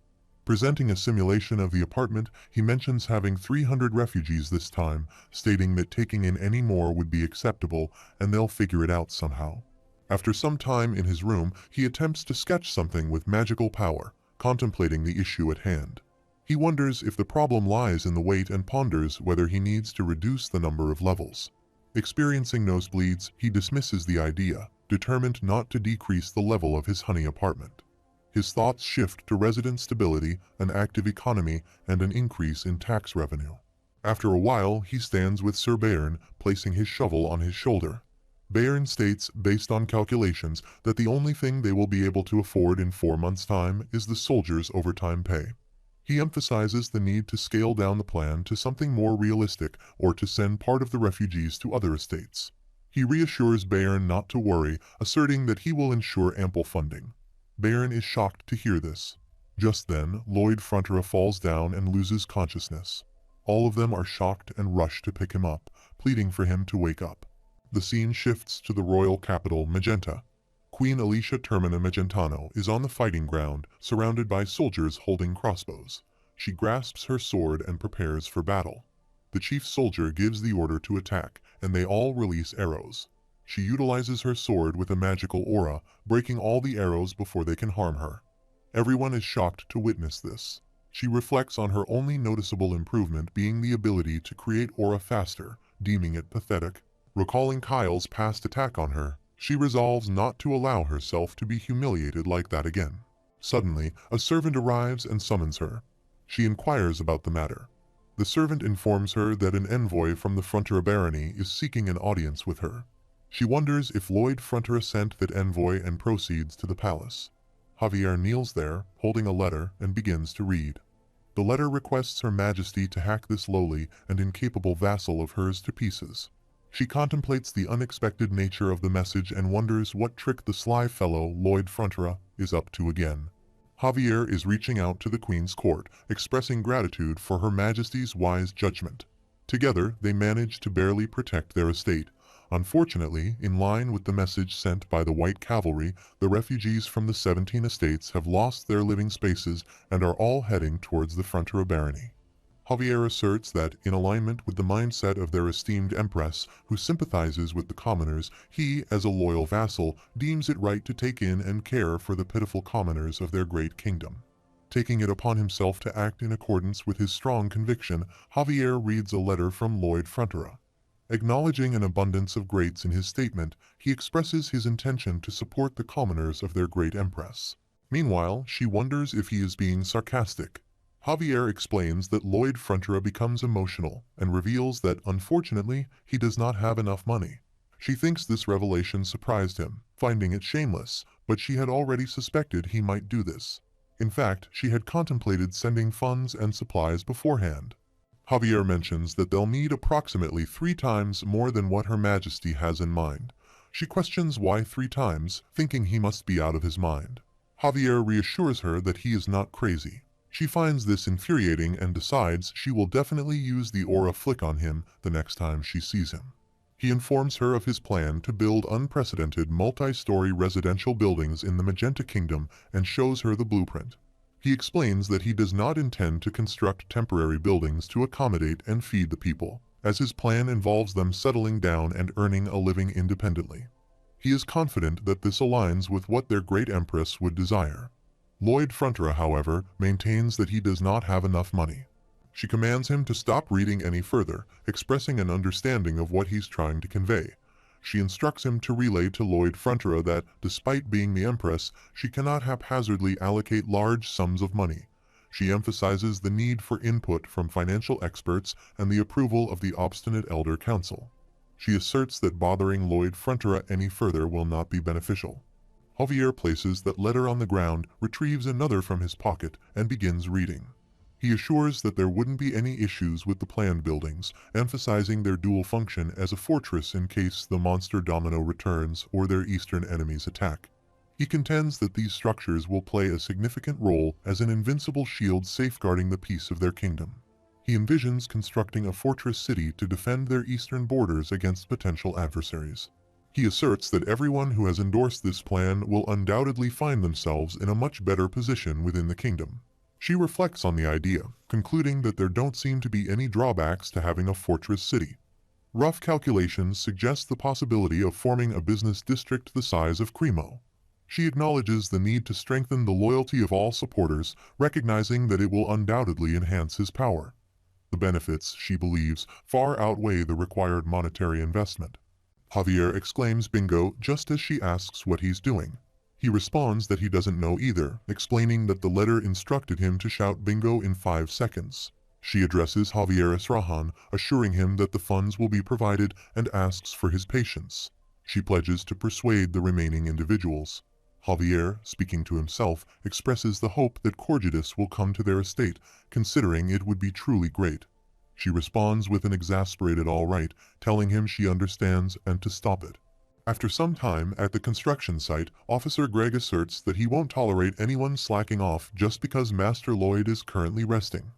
Presenting a simulation of the apartment, he mentions having 300 refugees this time, stating that taking in any more would be acceptable and they'll figure it out somehow. After some time in his room, he attempts to sketch something with magical power, contemplating the issue at hand. He wonders if the problem lies in the weight and ponders whether he needs to reduce the number of levels. Experiencing nosebleeds, he dismisses the idea, determined not to decrease the level of his honey apartment. His thoughts shift to resident stability, an active economy, and an increase in tax revenue. After a while, he stands with Sir Baron, placing his shovel on his shoulder. Baron states, based on calculations, that the only thing they will be able to afford in 4 months' time is the soldiers' overtime pay. He emphasizes the need to scale down the plan to something more realistic or to send part of the refugees to other estates. He reassures Baron not to worry, asserting that he will ensure ample funding. Baron is shocked to hear this. Just then, Lloyd Frontera falls down and loses consciousness. All of them are shocked and rush to pick him up, pleading for him to wake up. The scene shifts to the royal capital, Magenta. Queen Alicia Termina Magentano is on the fighting ground, surrounded by soldiers holding crossbows. She grasps her sword and prepares for battle. The chief soldier gives the order to attack, and they all release arrows. She utilizes her sword with a magical aura, breaking all the arrows before they can harm her. Everyone is shocked to witness this. She reflects on her only noticeable improvement being the ability to create aura faster, deeming it pathetic. Recalling Kyle's past attack on her, she resolves not to allow herself to be humiliated like that again. Suddenly, a servant arrives and summons her. She inquires about the matter. The servant informs her that an envoy from the Frontera barony is seeking an audience with her. She wonders if Lloyd Frontera sent that envoy and proceeds to the palace. Javier kneels there, holding a letter, and begins to read. The letter requests Her Majesty to hack this lowly and incapable vassal of hers to pieces. She contemplates the unexpected nature of the message and wonders what trick the sly fellow, Lloyd Frontera, is up to again. Javier is reaching out to the Queen's court, expressing gratitude for Her Majesty's wise judgment. Together, they manage to barely protect their estate. Unfortunately, in line with the message sent by the White Cavalry, the refugees from the 17 estates have lost their living spaces and are all heading towards the Frontera barony. Javier asserts that, in alignment with the mindset of their esteemed empress, who sympathizes with the commoners, he, as a loyal vassal, deems it right to take in and care for the pitiful commoners of their great kingdom. Taking it upon himself to act in accordance with his strong conviction, Javier reads a letter from Lloyd Frontera. Acknowledging an abundance of greats in his statement, he expresses his intention to support the commoners of their great empress. Meanwhile, she wonders if he is being sarcastic. Javier explains that Lloyd Frontera becomes emotional and reveals that, unfortunately, he does not have enough money. She thinks this revelation surprised him, finding it shameless, but she had already suspected he might do this. In fact, she had contemplated sending funds and supplies beforehand. Javier mentions that they'll need approximately 3 times more than what Her Majesty has in mind. She questions why 3 times, thinking he must be out of his mind. Javier reassures her that he is not crazy. She finds this infuriating and decides she will definitely use the aura flick on him the next time she sees him. He informs her of his plan to build unprecedented multi-story residential buildings in the Magenta Kingdom and shows her the blueprint. He explains that he does not intend to construct temporary buildings to accommodate and feed the people, as his plan involves them settling down and earning a living independently. He is confident that this aligns with what their great empress would desire. Lloyd Frontera, however, maintains that he does not have enough money. She commands him to stop reading any further, expressing an understanding of what he's trying to convey. She instructs him to relay to Lloyd Frontera that, despite being the empress, she cannot haphazardly allocate large sums of money. She emphasizes the need for input from financial experts and the approval of the obstinate Elder Council. She asserts that bothering Lloyd Frontera any further will not be beneficial. Javier places that letter on the ground, retrieves another from his pocket, and begins reading. He assures that there wouldn't be any issues with the planned buildings, emphasizing their dual function as a fortress in case the monster domino returns or their eastern enemies attack. He contends that these structures will play a significant role as an invincible shield safeguarding the peace of their kingdom. He envisions constructing a fortress city to defend their eastern borders against potential adversaries. He asserts that everyone who has endorsed this plan will undoubtedly find themselves in a much better position within the kingdom. She reflects on the idea, concluding that there don't seem to be any drawbacks to having a fortress city. Rough calculations suggest the possibility of forming a business district the size of Cremo. She acknowledges the need to strengthen the loyalty of all supporters, recognizing that it will undoubtedly enhance his power. The benefits, she believes, far outweigh the required monetary investment. Javier exclaims bingo just as she asks what he's doing. He responds that he doesn't know either, explaining that the letter instructed him to shout bingo in 5 seconds. She addresses Javier Esrahan, assuring him that the funds will be provided and asks for his patience. She pledges to persuade the remaining individuals. Javier, speaking to himself, expresses the hope that Corgidus will come to their estate, considering it would be truly great. She responds with an exasperated all right, telling him she understands and to stop it. After some time at the construction site, Officer Gregg asserts that he won't tolerate anyone slacking off just because Master Lloyd is currently resting.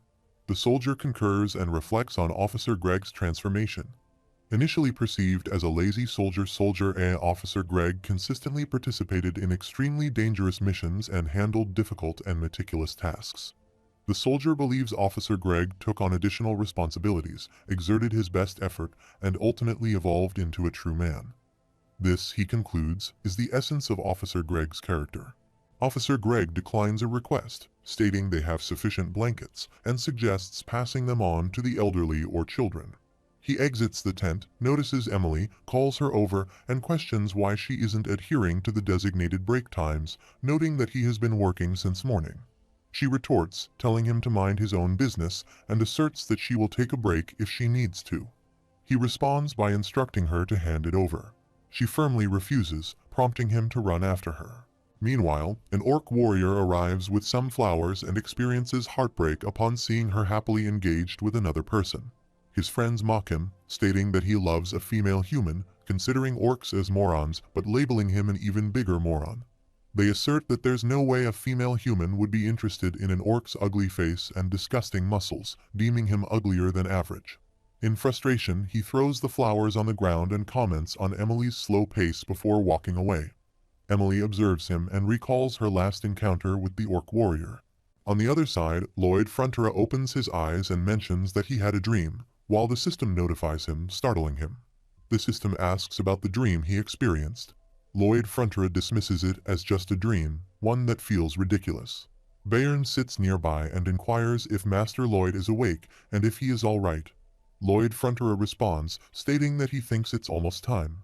The soldier concurs and reflects on Officer Gregg's transformation. Initially perceived as a lazy soldier, Officer Gregg consistently participated in extremely dangerous missions and handled difficult and meticulous tasks. The soldier believes Officer Gregg took on additional responsibilities, exerted his best effort, and ultimately evolved into a true man. This, he concludes, is the essence of Officer Gregg's character. Officer Gregg declines a request, stating they have sufficient blankets, and suggests passing them on to the elderly or children. He exits the tent, notices Emily, calls her over, and questions why she isn't adhering to the designated break times, noting that he has been working since morning. She retorts, telling him to mind his own business, and asserts that she will take a break if she needs to. He responds by instructing her to hand it over. She firmly refuses, prompting him to run after her. Meanwhile, an orc warrior arrives with some flowers and experiences heartbreak upon seeing her happily engaged with another person. His friends mock him, stating that he loves a female human, considering orcs as morons but labeling him an even bigger moron. They assert that there's no way a female human would be interested in an orc's ugly face and disgusting muscles, deeming him uglier than average. In frustration, he throws the flowers on the ground and comments on Emily's slow pace before walking away. Emily observes him and recalls her last encounter with the orc warrior. On the other side, Lloyd Frontera opens his eyes and mentions that he had a dream, while the system notifies him, startling him. The system asks about the dream he experienced. Lloyd Frontera dismisses it as just a dream, one that feels ridiculous. Baron sits nearby and inquires if Master Lloyd is awake and if he is all right. Lloyd Frontera responds, stating that he thinks it's almost time.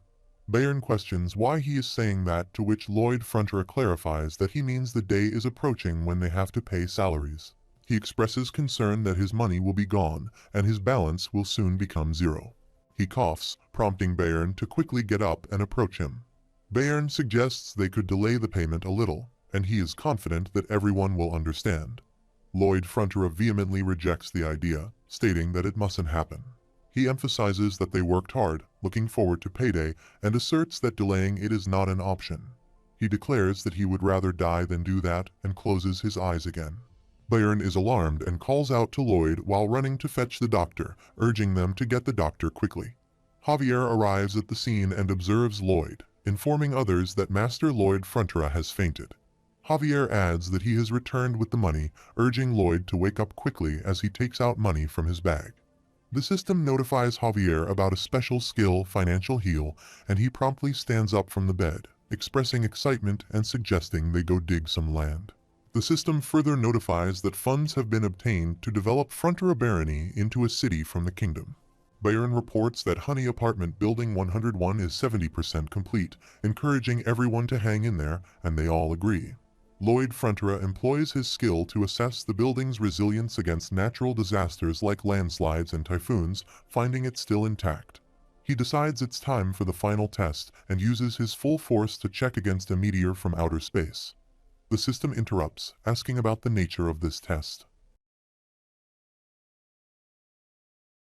Baron questions why he is saying that, to which Lloyd Frontera clarifies that he means the day is approaching when they have to pay salaries. He expresses concern that his money will be gone and his balance will soon become zero. He coughs, prompting Baron to quickly get up and approach him. Baron suggests they could delay the payment a little, and he is confident that everyone will understand. Lloyd Frontera vehemently rejects the idea, stating that it mustn't happen. He emphasizes that they worked hard, looking forward to payday, and asserts that delaying it is not an option. He declares that he would rather die than do that and closes his eyes again. Baron is alarmed and calls out to Lloyd while running to fetch the doctor, urging them to get the doctor quickly. Javier arrives at the scene and observes Lloyd, informing others that Master Lloyd Frontera has fainted. Javier adds that he has returned with the money, urging Lloyd to wake up quickly as he takes out money from his bag. The system notifies Javier about a special skill, Financial Heal, and he promptly stands up from the bed, expressing excitement and suggesting they go dig some land. The system further notifies that funds have been obtained to develop Frontera Barony into a city from the kingdom. Baron reports that Honey Apartment Building 101 is 70% complete, encouraging everyone to hang in there, and they all agree. Lloyd Frontera employs his skill to assess the building's resilience against natural disasters like landslides and typhoons, finding it still intact. He decides it's time for the final test and uses his full force to check against a meteor from outer space. The system interrupts, asking about the nature of this test.